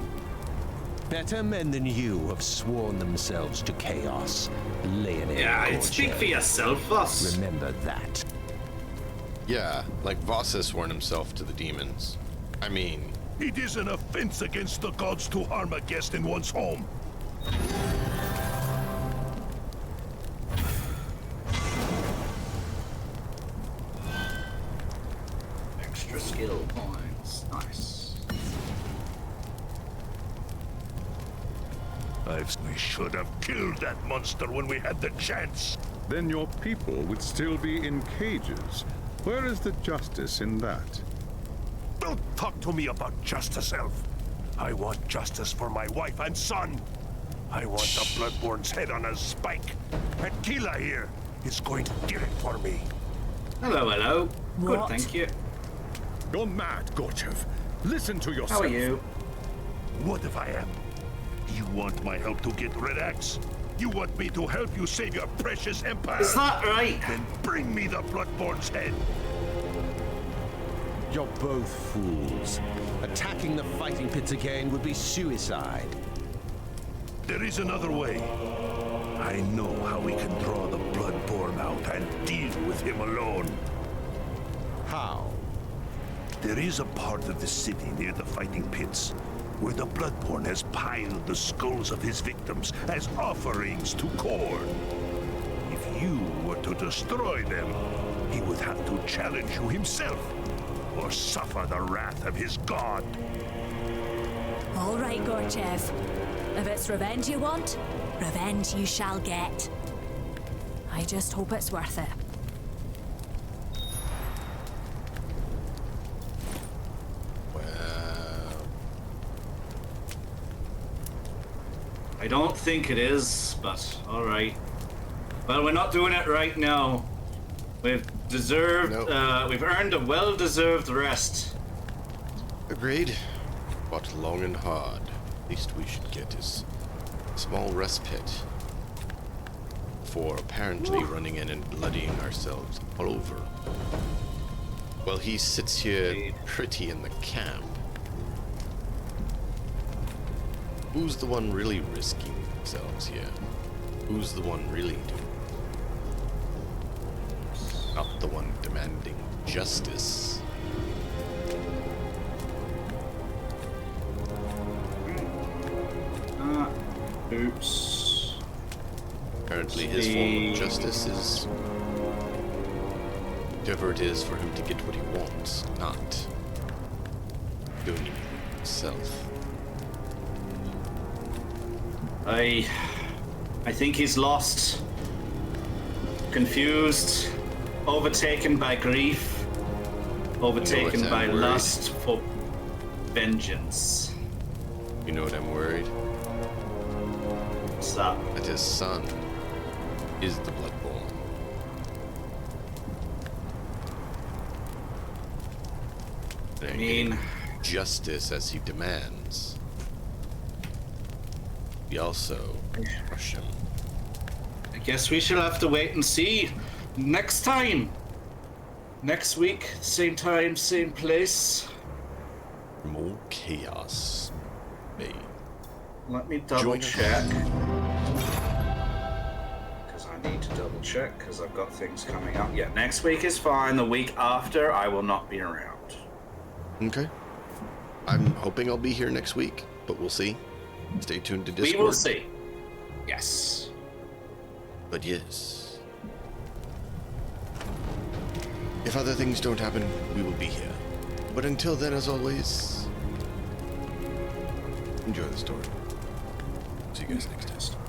Speaker 4: Better men than you have sworn themselves to chaos. Leonid
Speaker 2: yeah, speak for yourself, Voss.
Speaker 4: Remember that.
Speaker 9: Yeah, like Voss has sworn himself to the demons. I mean,
Speaker 7: It is an offense against the gods to harm a guest in one's home.
Speaker 2: Extra skill points. Nice.
Speaker 7: We should have killed that monster when we had the chance.
Speaker 5: Then your people would still be in cages. Where is the justice in that?
Speaker 7: Don't talk to me about justice, Elf. I want justice for my wife and son. I want the Bloodborne's head on a spike. And Kila here is going to get it for me.
Speaker 2: Hello, hello. Good,
Speaker 6: What?
Speaker 2: thank you.
Speaker 5: You're mad, Gorchev. Listen to yourself.
Speaker 2: How are you?
Speaker 7: What if I am? You want my help to get Red Axe? You want me to help you save your precious empire?
Speaker 2: Is that right?
Speaker 7: Then bring me the Bloodborne's head.
Speaker 4: You're both fools. Attacking the fighting pits again would be suicide.
Speaker 7: There is another way. I know how we can draw the Bloodborne out and deal with him alone.
Speaker 4: How?
Speaker 7: There is a part of the city near the fighting pits where the Bloodborne has piled the skulls of his victims as offerings to Khorne. If you were to destroy them, he would have to challenge you himself or suffer the wrath of his god.
Speaker 6: All right, Gorchev. If it's revenge you want, revenge you shall get. I just hope it's worth it.
Speaker 9: well,
Speaker 2: I don't think it is, but alright. Well, we're not doing it right now. We've deserved,
Speaker 9: Nope.
Speaker 2: we've earned a well-deserved rest.
Speaker 9: agreed. Fought long and hard. Least we should get is a small respite. For apparently running in and bloodying ourselves all over. Well, he sits here
Speaker 2: Indeed.
Speaker 9: pretty in the camp. Who's the one really risking themselves here? Who's the one really doing? Not the one demanding justice.
Speaker 2: Oops.
Speaker 9: Apparently his form of justice is whatever it is for him to get what he wants, not doing it himself.
Speaker 2: I think he's lost, confused, overtaken by grief, overtaken
Speaker 9: I'm
Speaker 2: by
Speaker 9: worried.
Speaker 2: lust for vengeance.
Speaker 9: You know what I'm worried?
Speaker 2: What's that?
Speaker 9: That his son is the Bloodborne.
Speaker 2: I mean,
Speaker 9: justice as he demands, we also crush him.
Speaker 2: I guess we shall have to wait and see next time. Next week, same time, same place.
Speaker 9: More chaos. May
Speaker 2: Let me double
Speaker 9: join
Speaker 2: check. Because I need to double check because I've got things coming up. Yeah, next week is fine. The week after, I will not be around.
Speaker 9: Okay. I'm hoping I'll be here next week, but we'll see. Stay tuned to Discord.
Speaker 2: We will see. Yes.
Speaker 9: But yes. If other things don't happen, we will be here. But until then, as always, enjoy the story. See you guys next time.